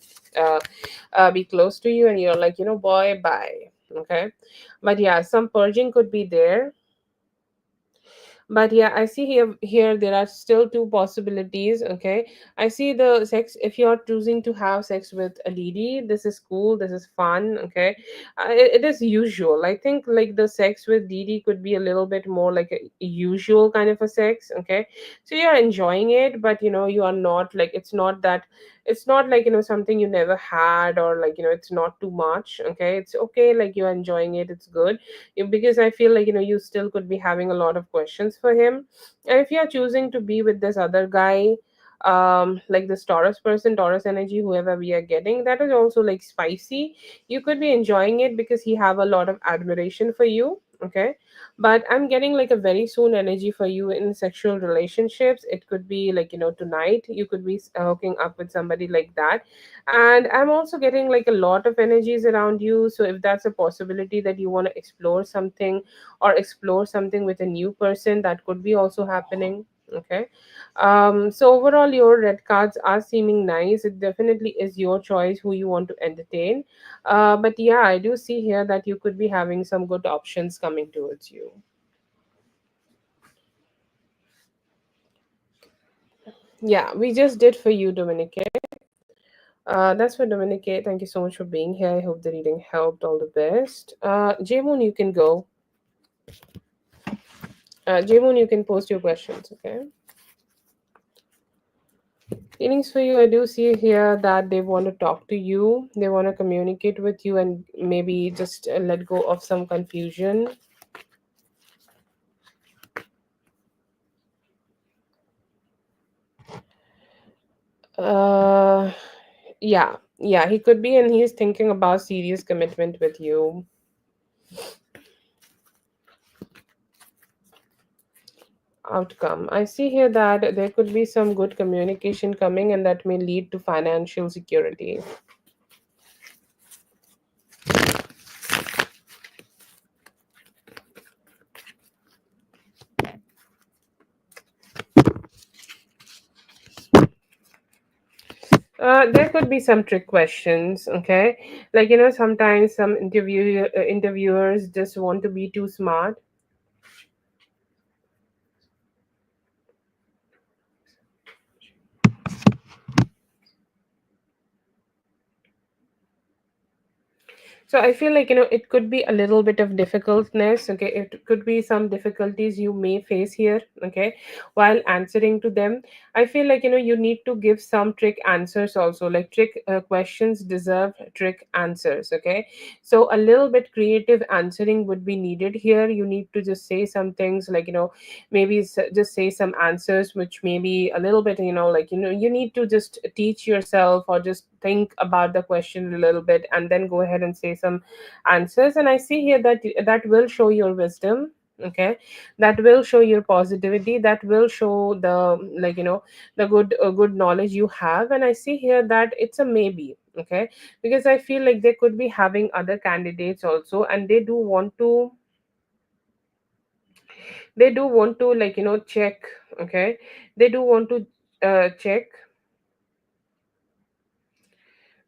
uh, be close to you, and you're like, boy, bye. Okay, but yeah, some purging could be there. But yeah, I see here there are still two possibilities. Okay, I see the sex. If you're choosing to have sex with a lady, this is cool, this is fun. Okay, it is usual. I think like the sex with Didi could be a little bit more like a usual kind of a sex. Okay, so you're enjoying it, but you are not like, it's not like something you never had, or like it's not too much. Okay, it's okay, like you're enjoying it, it's good. Because I feel like you still could be having a lot of questions for him. And if you're choosing to be with this other guy, like this Taurus person, Taurus energy, whoever we are getting, that is also like spicy. You could be enjoying it because he have a lot of admiration for you. Okay, but I'm getting like a very soon energy for you in sexual relationships. It could be like tonight you could be hooking up with somebody like that. And I'm also getting like a lot of energies around you. So if that's a possibility that you want to explore something, or explore something with a new person, that could be also happening. Okay, so overall your red cards are seeming nice. It definitely is your choice who you want to entertain. But yeah, I do see here that you could be having some good options coming towards you. Yeah, we just did for you, Dominique. That's for Dominique. Thank you so much for being here. I hope the reading helped. All the best. Jmoon, you can go. Jmoon, you can post your questions. Okay. Feelings for you, I do see here that they want to talk to you. They want to communicate with you, and maybe just let go of some confusion. Uh, yeah, yeah, he could be, and he's thinking about serious commitment with you. Outcome. I see here that there could be some good communication coming, and that may lead to financial security. There could be some trick questions. Okay, like sometimes some interviewers just want to be too smart. So I feel like it could be a little bit of difficultness. Okay, it could be some difficulties you may face here. Okay, while answering to them, I feel like you need to give some trick answers also. Like trick questions deserve trick answers. Okay, so a little bit creative answering would be needed here. You need to just say some things like maybe just say some answers which may be a little bit like you need to just teach yourself, or just think about the question a little bit, and then go ahead and say some answers. And I see here that that will show your wisdom. Okay, that will show your positivity, that will show the like the good knowledge you have. And I see here that it's a maybe. Okay, because I feel like they could be having other candidates also, and they do want to like check. Okay, they do want to check,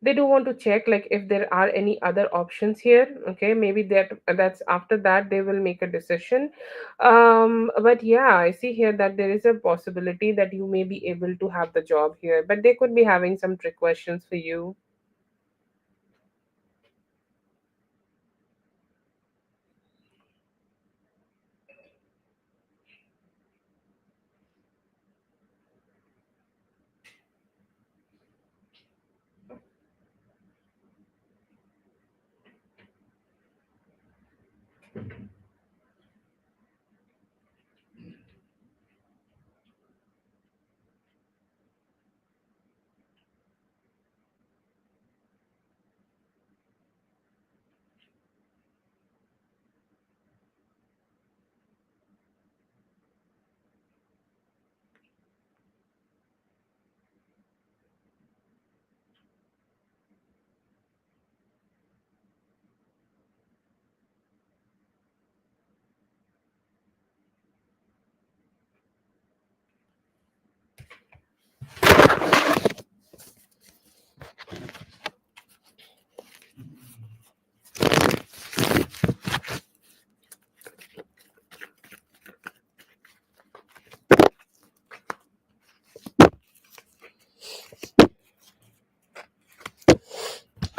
they do want to check like if there are any other options here. Okay, maybe that's after that they will make a decision. But yeah, I see here that there is a possibility that you may be able to have the job here, but they could be having some trick questions for you.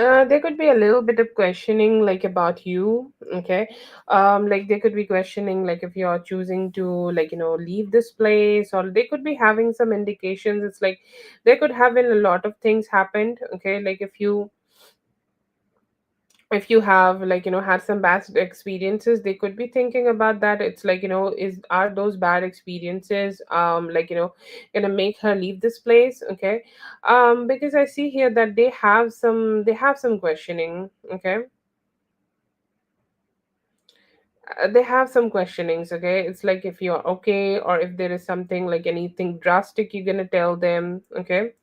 There could be a little bit of questioning like about you, okay? Like they could be questioning like if you're choosing to like leave this place, or they could be having some indications. It's like there could have been a lot of things happened, okay? Like if you have like had some bad experiences, they could be thinking about that. It's like is are those bad experiences gonna make her leave this place, okay? Because I see here that they have some questioning, okay? They have some questionings, okay? It's like if you're okay, or if there is something like anything drastic you're gonna tell them, okay?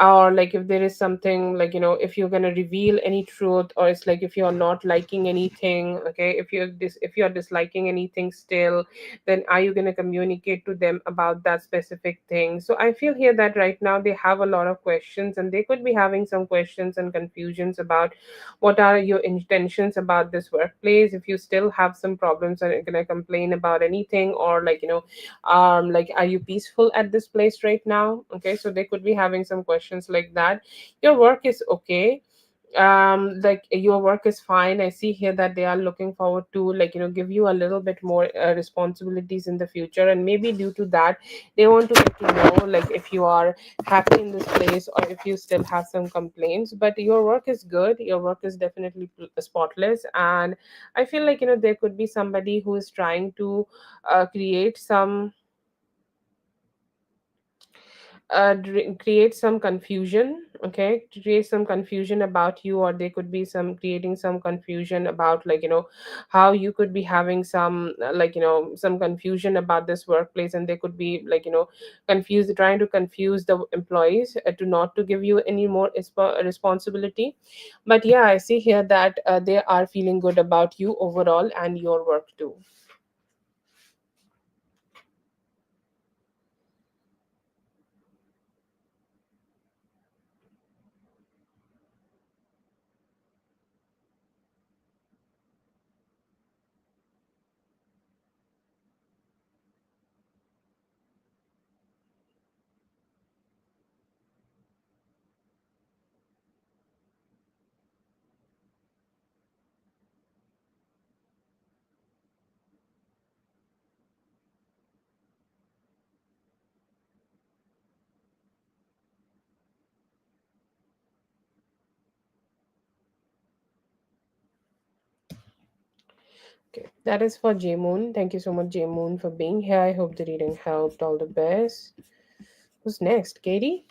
Or like if there is something like if you're going to reveal any truth, or it's like if you're not liking anything, okay? If you're disliking anything still, then are you going to communicate to them about that specific thing? So I feel here that right now they have a lot of questions, and they could be having some questions and confusions about what are your intentions about this workplace. If you still have some problems and you're going to complain about anything, or like are you peaceful at this place right now? Okay, so they could be having some questions like that. Your work is okay, like your work is fine. I see here that they are looking forward to give you a little bit more responsibilities in the future, and maybe due to that they want to get to know like if you are happy in this place, or if you still have some complaints. But your work is good, your work is definitely spotless, and I feel like there could be somebody who is trying to create create some confusion, okay? To create some confusion about you, or they could be some creating some confusion about how you could be having some some confusion about this workplace, and they could be confused, trying to confuse the employees to not to give you any more responsibility. But yeah, I see here that they are feeling good about you overall and your work too. Okay, that is for J Moon. Thank you so much, J Moon, for being here. I hope the reading helped. All the best. Who's next? Katie?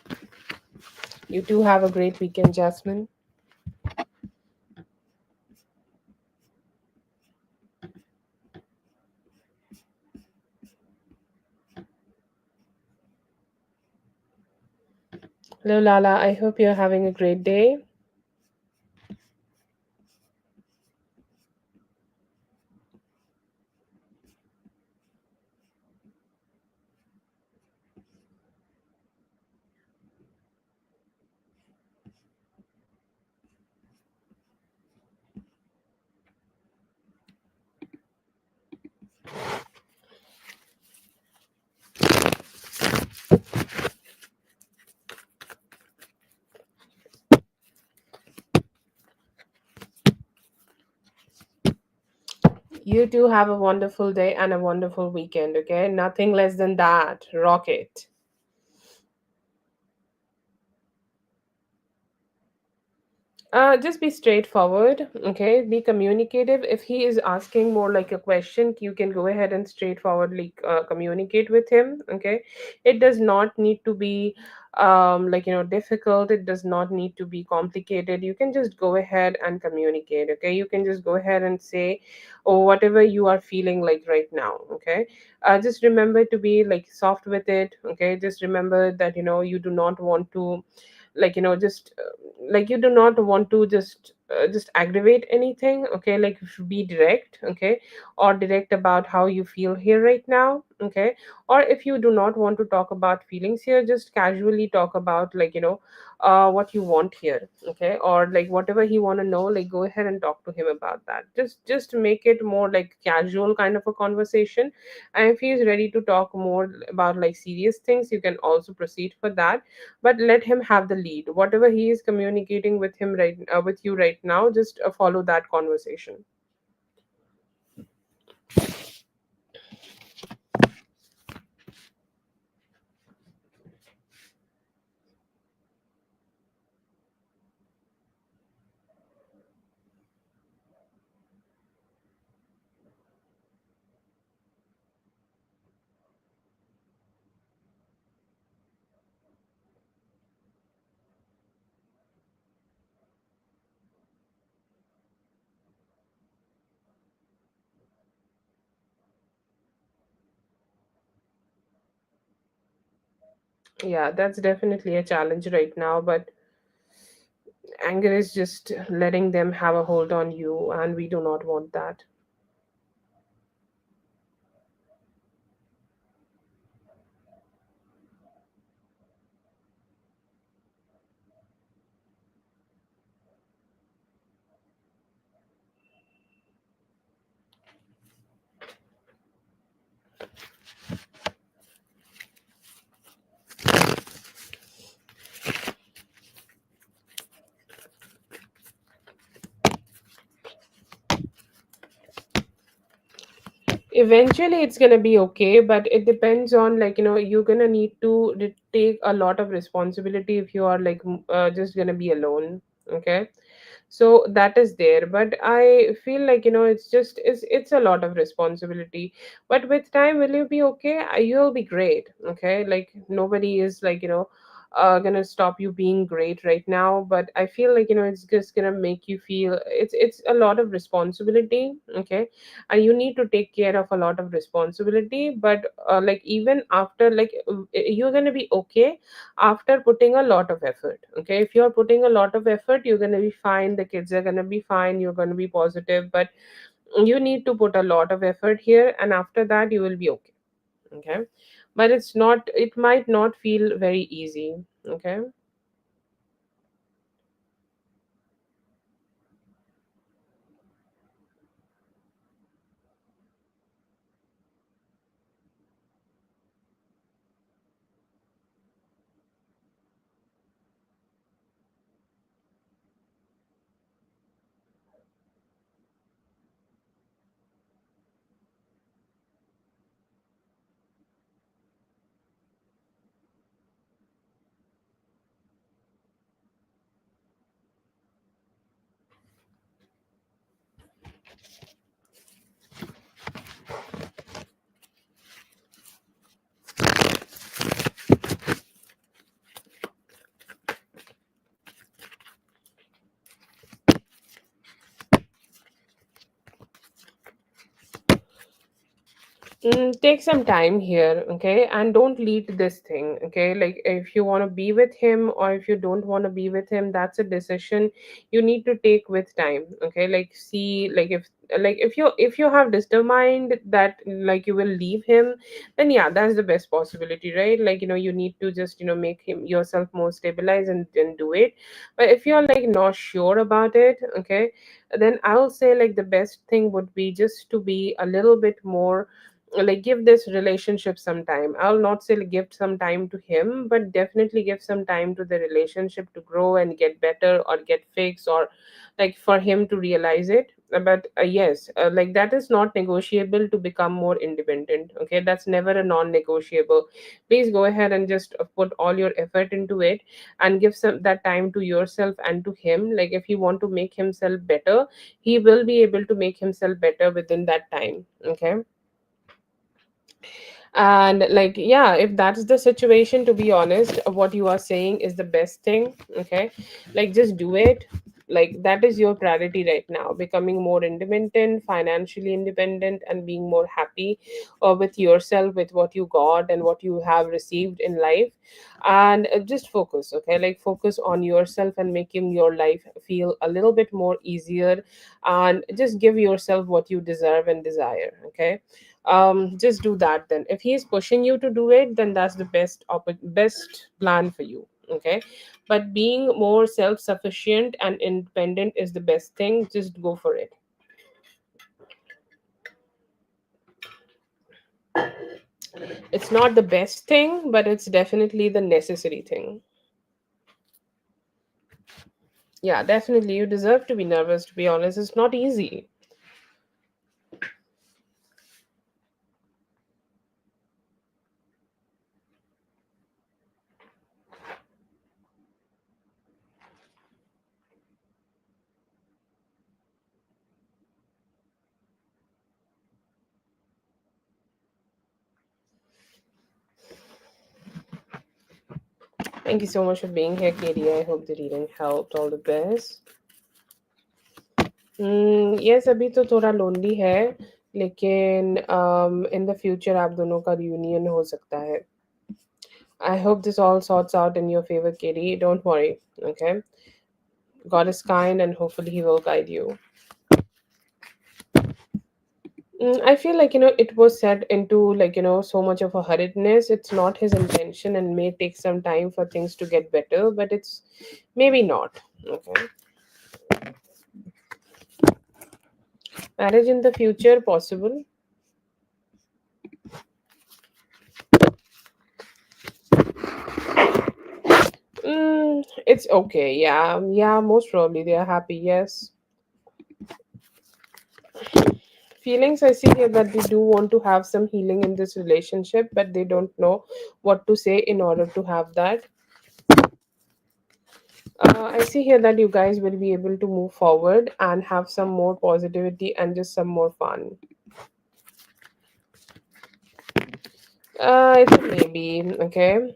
You too have a great weekend, Jasmine. Hello, Lala. I hope you're having a great day. You too have a wonderful day and a wonderful weekend, okay? Nothing less than that. Rock it. Just be straightforward, okay? Be communicative. If he is asking more like a question, you can go ahead and straightforwardly communicate with him, okay? It does not need to be difficult. It does not need to be complicated. You can just go ahead and communicate, okay? You can just go ahead and say, or whatever you are feeling like right now, okay? Just remember to be like soft with it, okay? Just remember that you do not want to just like you do not want to just just aggravate anything, okay, like be direct, okay, or direct about how you feel here right now, okay. Or if you do not want to talk about feelings here, just casually talk about, like, what you want here, okay, or like whatever he want to know, like go ahead and talk to him about that. Just make it more like casual kind of a conversation. And if he's ready to talk more about like serious things, you can also proceed for that. But let him have the lead. Whatever he is communicating with him right with you right now, just follow that conversation. Yeah, that's definitely a challenge right now, but anger is just letting them have a hold on you, and we do not want that. Eventually it's gonna be okay, but it depends on, like, you're gonna need to take a lot of responsibility if you are like just gonna be alone, okay. So that is there, but I feel like, it's a lot of responsibility. But with time, will you be okay? You'll be great, okay. Like nobody is like, gonna stop you being great right now. But I feel like, it's just gonna make you feel it's a lot of responsibility, okay. And you need to take care of a lot of responsibility. But like even after, like, you're gonna be okay after putting a lot of effort, okay. If you're putting a lot of effort, you're going to be fine, the kids are going to be fine, you're going to be positive. But you need to put a lot of effort here, and after that you will be okay, okay. But it might not feel very easy, okay. Take some time here, okay, and don't lead this thing, okay. Like if you want to be with him or if you don't want to be with him, that's a decision you need to take with time, okay. Like see, like if you have determined that like you will leave him, then yeah, that's the best possibility, right? Like you need to just make him yourself more stabilized and then do it. But if you're like not sure about it, okay, then I'll say like the best thing would be just to be a little bit more, like give this relationship some time. I'll not say like, give some time to him, but definitely give some time to the relationship to grow and get better or get fixed, or like for him to realize it. But yes, like that is not negotiable to become more independent, okay. That's never a non-negotiable. Please go ahead and just put all your effort into it, and give some that time to yourself and to him. Like if you want to make himself better, he will be able to make himself better within that time, okay. And like yeah, if that's the situation, to be honest, what you are saying is the best thing, okay. Like just do it. Like that is your priority right now, becoming more independent, financially independent, and being more happy with yourself, with what you got and what you have received in life. And just focus, okay, like focus on yourself and making your life feel a little bit more easier, and just give yourself what you deserve and desire, okay. Just do that. Then if he is pushing you to do it, then that's the best plan for you, okay. But being more self-sufficient and independent is the best thing. Just go for it. It's not the best thing, but it's definitely the necessary thing. Yeah, definitely you deserve to be nervous. To be honest, it's not easy. Thank you so much for being here, Katie. I hope the reading helped. All the best. Yes, अभी तो थोड़ा lonely है, लेकिन in the future आप दोनों का reunion हो सकता है. I hope this all sorts out in your favor, Katie. Don't worry, okay? God is kind and hopefully He will guide you. I feel like, it was said into, like, so much of a hurriedness. It's not his intention and may take some time for things to get better, but it's maybe not. Okay. Marriage in the future, possible. It's okay. Yeah. Yeah, most probably they are happy. Yes. Feelings, I see here that they do want to have some healing in this relationship, but they don't know what to say in order to have that. I see here that you guys will be able to move forward and have some more positivity and just some more fun. It's a maybe, okay?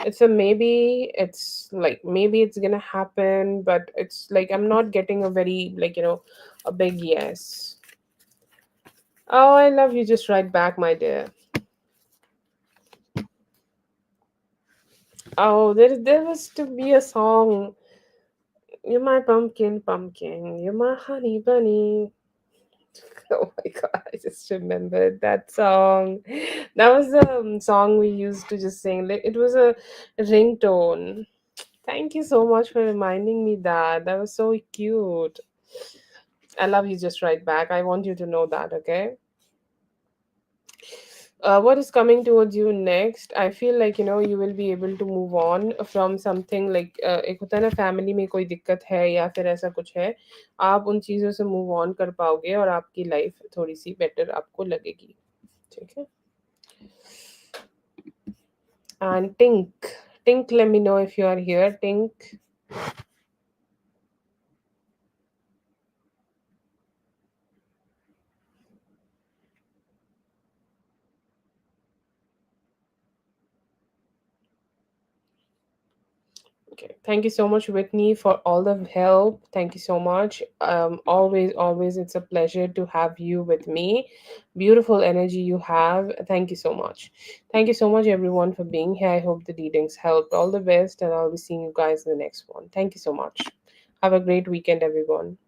It's a maybe. It's like maybe it's gonna happen, but it's like I'm not getting a very, like, a big yes. Oh, I love you. Just right back, my dear. Oh, there was to be a song. You're my pumpkin, pumpkin. You're my honey bunny. Oh my god, I just remembered that song. That was the song we used to just sing. Like, it was a ringtone. Thank you so much for reminding me that. That was so cute. I love you just right back. I want you to know that, okay? What is coming towards you next? I feel like, you will be able to move on from something like एक होता है ना, family में कोई दिक्कत है या फिर ऐसा कुछ है. आप उन चीज़ों से मूव ऑन कर पाओगे और आपकी लाइफ थोड़ी सी बेटर आपको लगेगी. ठीक है. And Tink, let me know if you are here. Tink. Okay. Thank you so much, Whitney, for all the help. Thank you so much. Always, it's a pleasure to have you with me. Beautiful energy you have. Thank you so much. Thank you so much, everyone, for being here. I hope the readings helped. All the best, and I'll be seeing you guys in the next one. Thank you so much. Have a great weekend, everyone.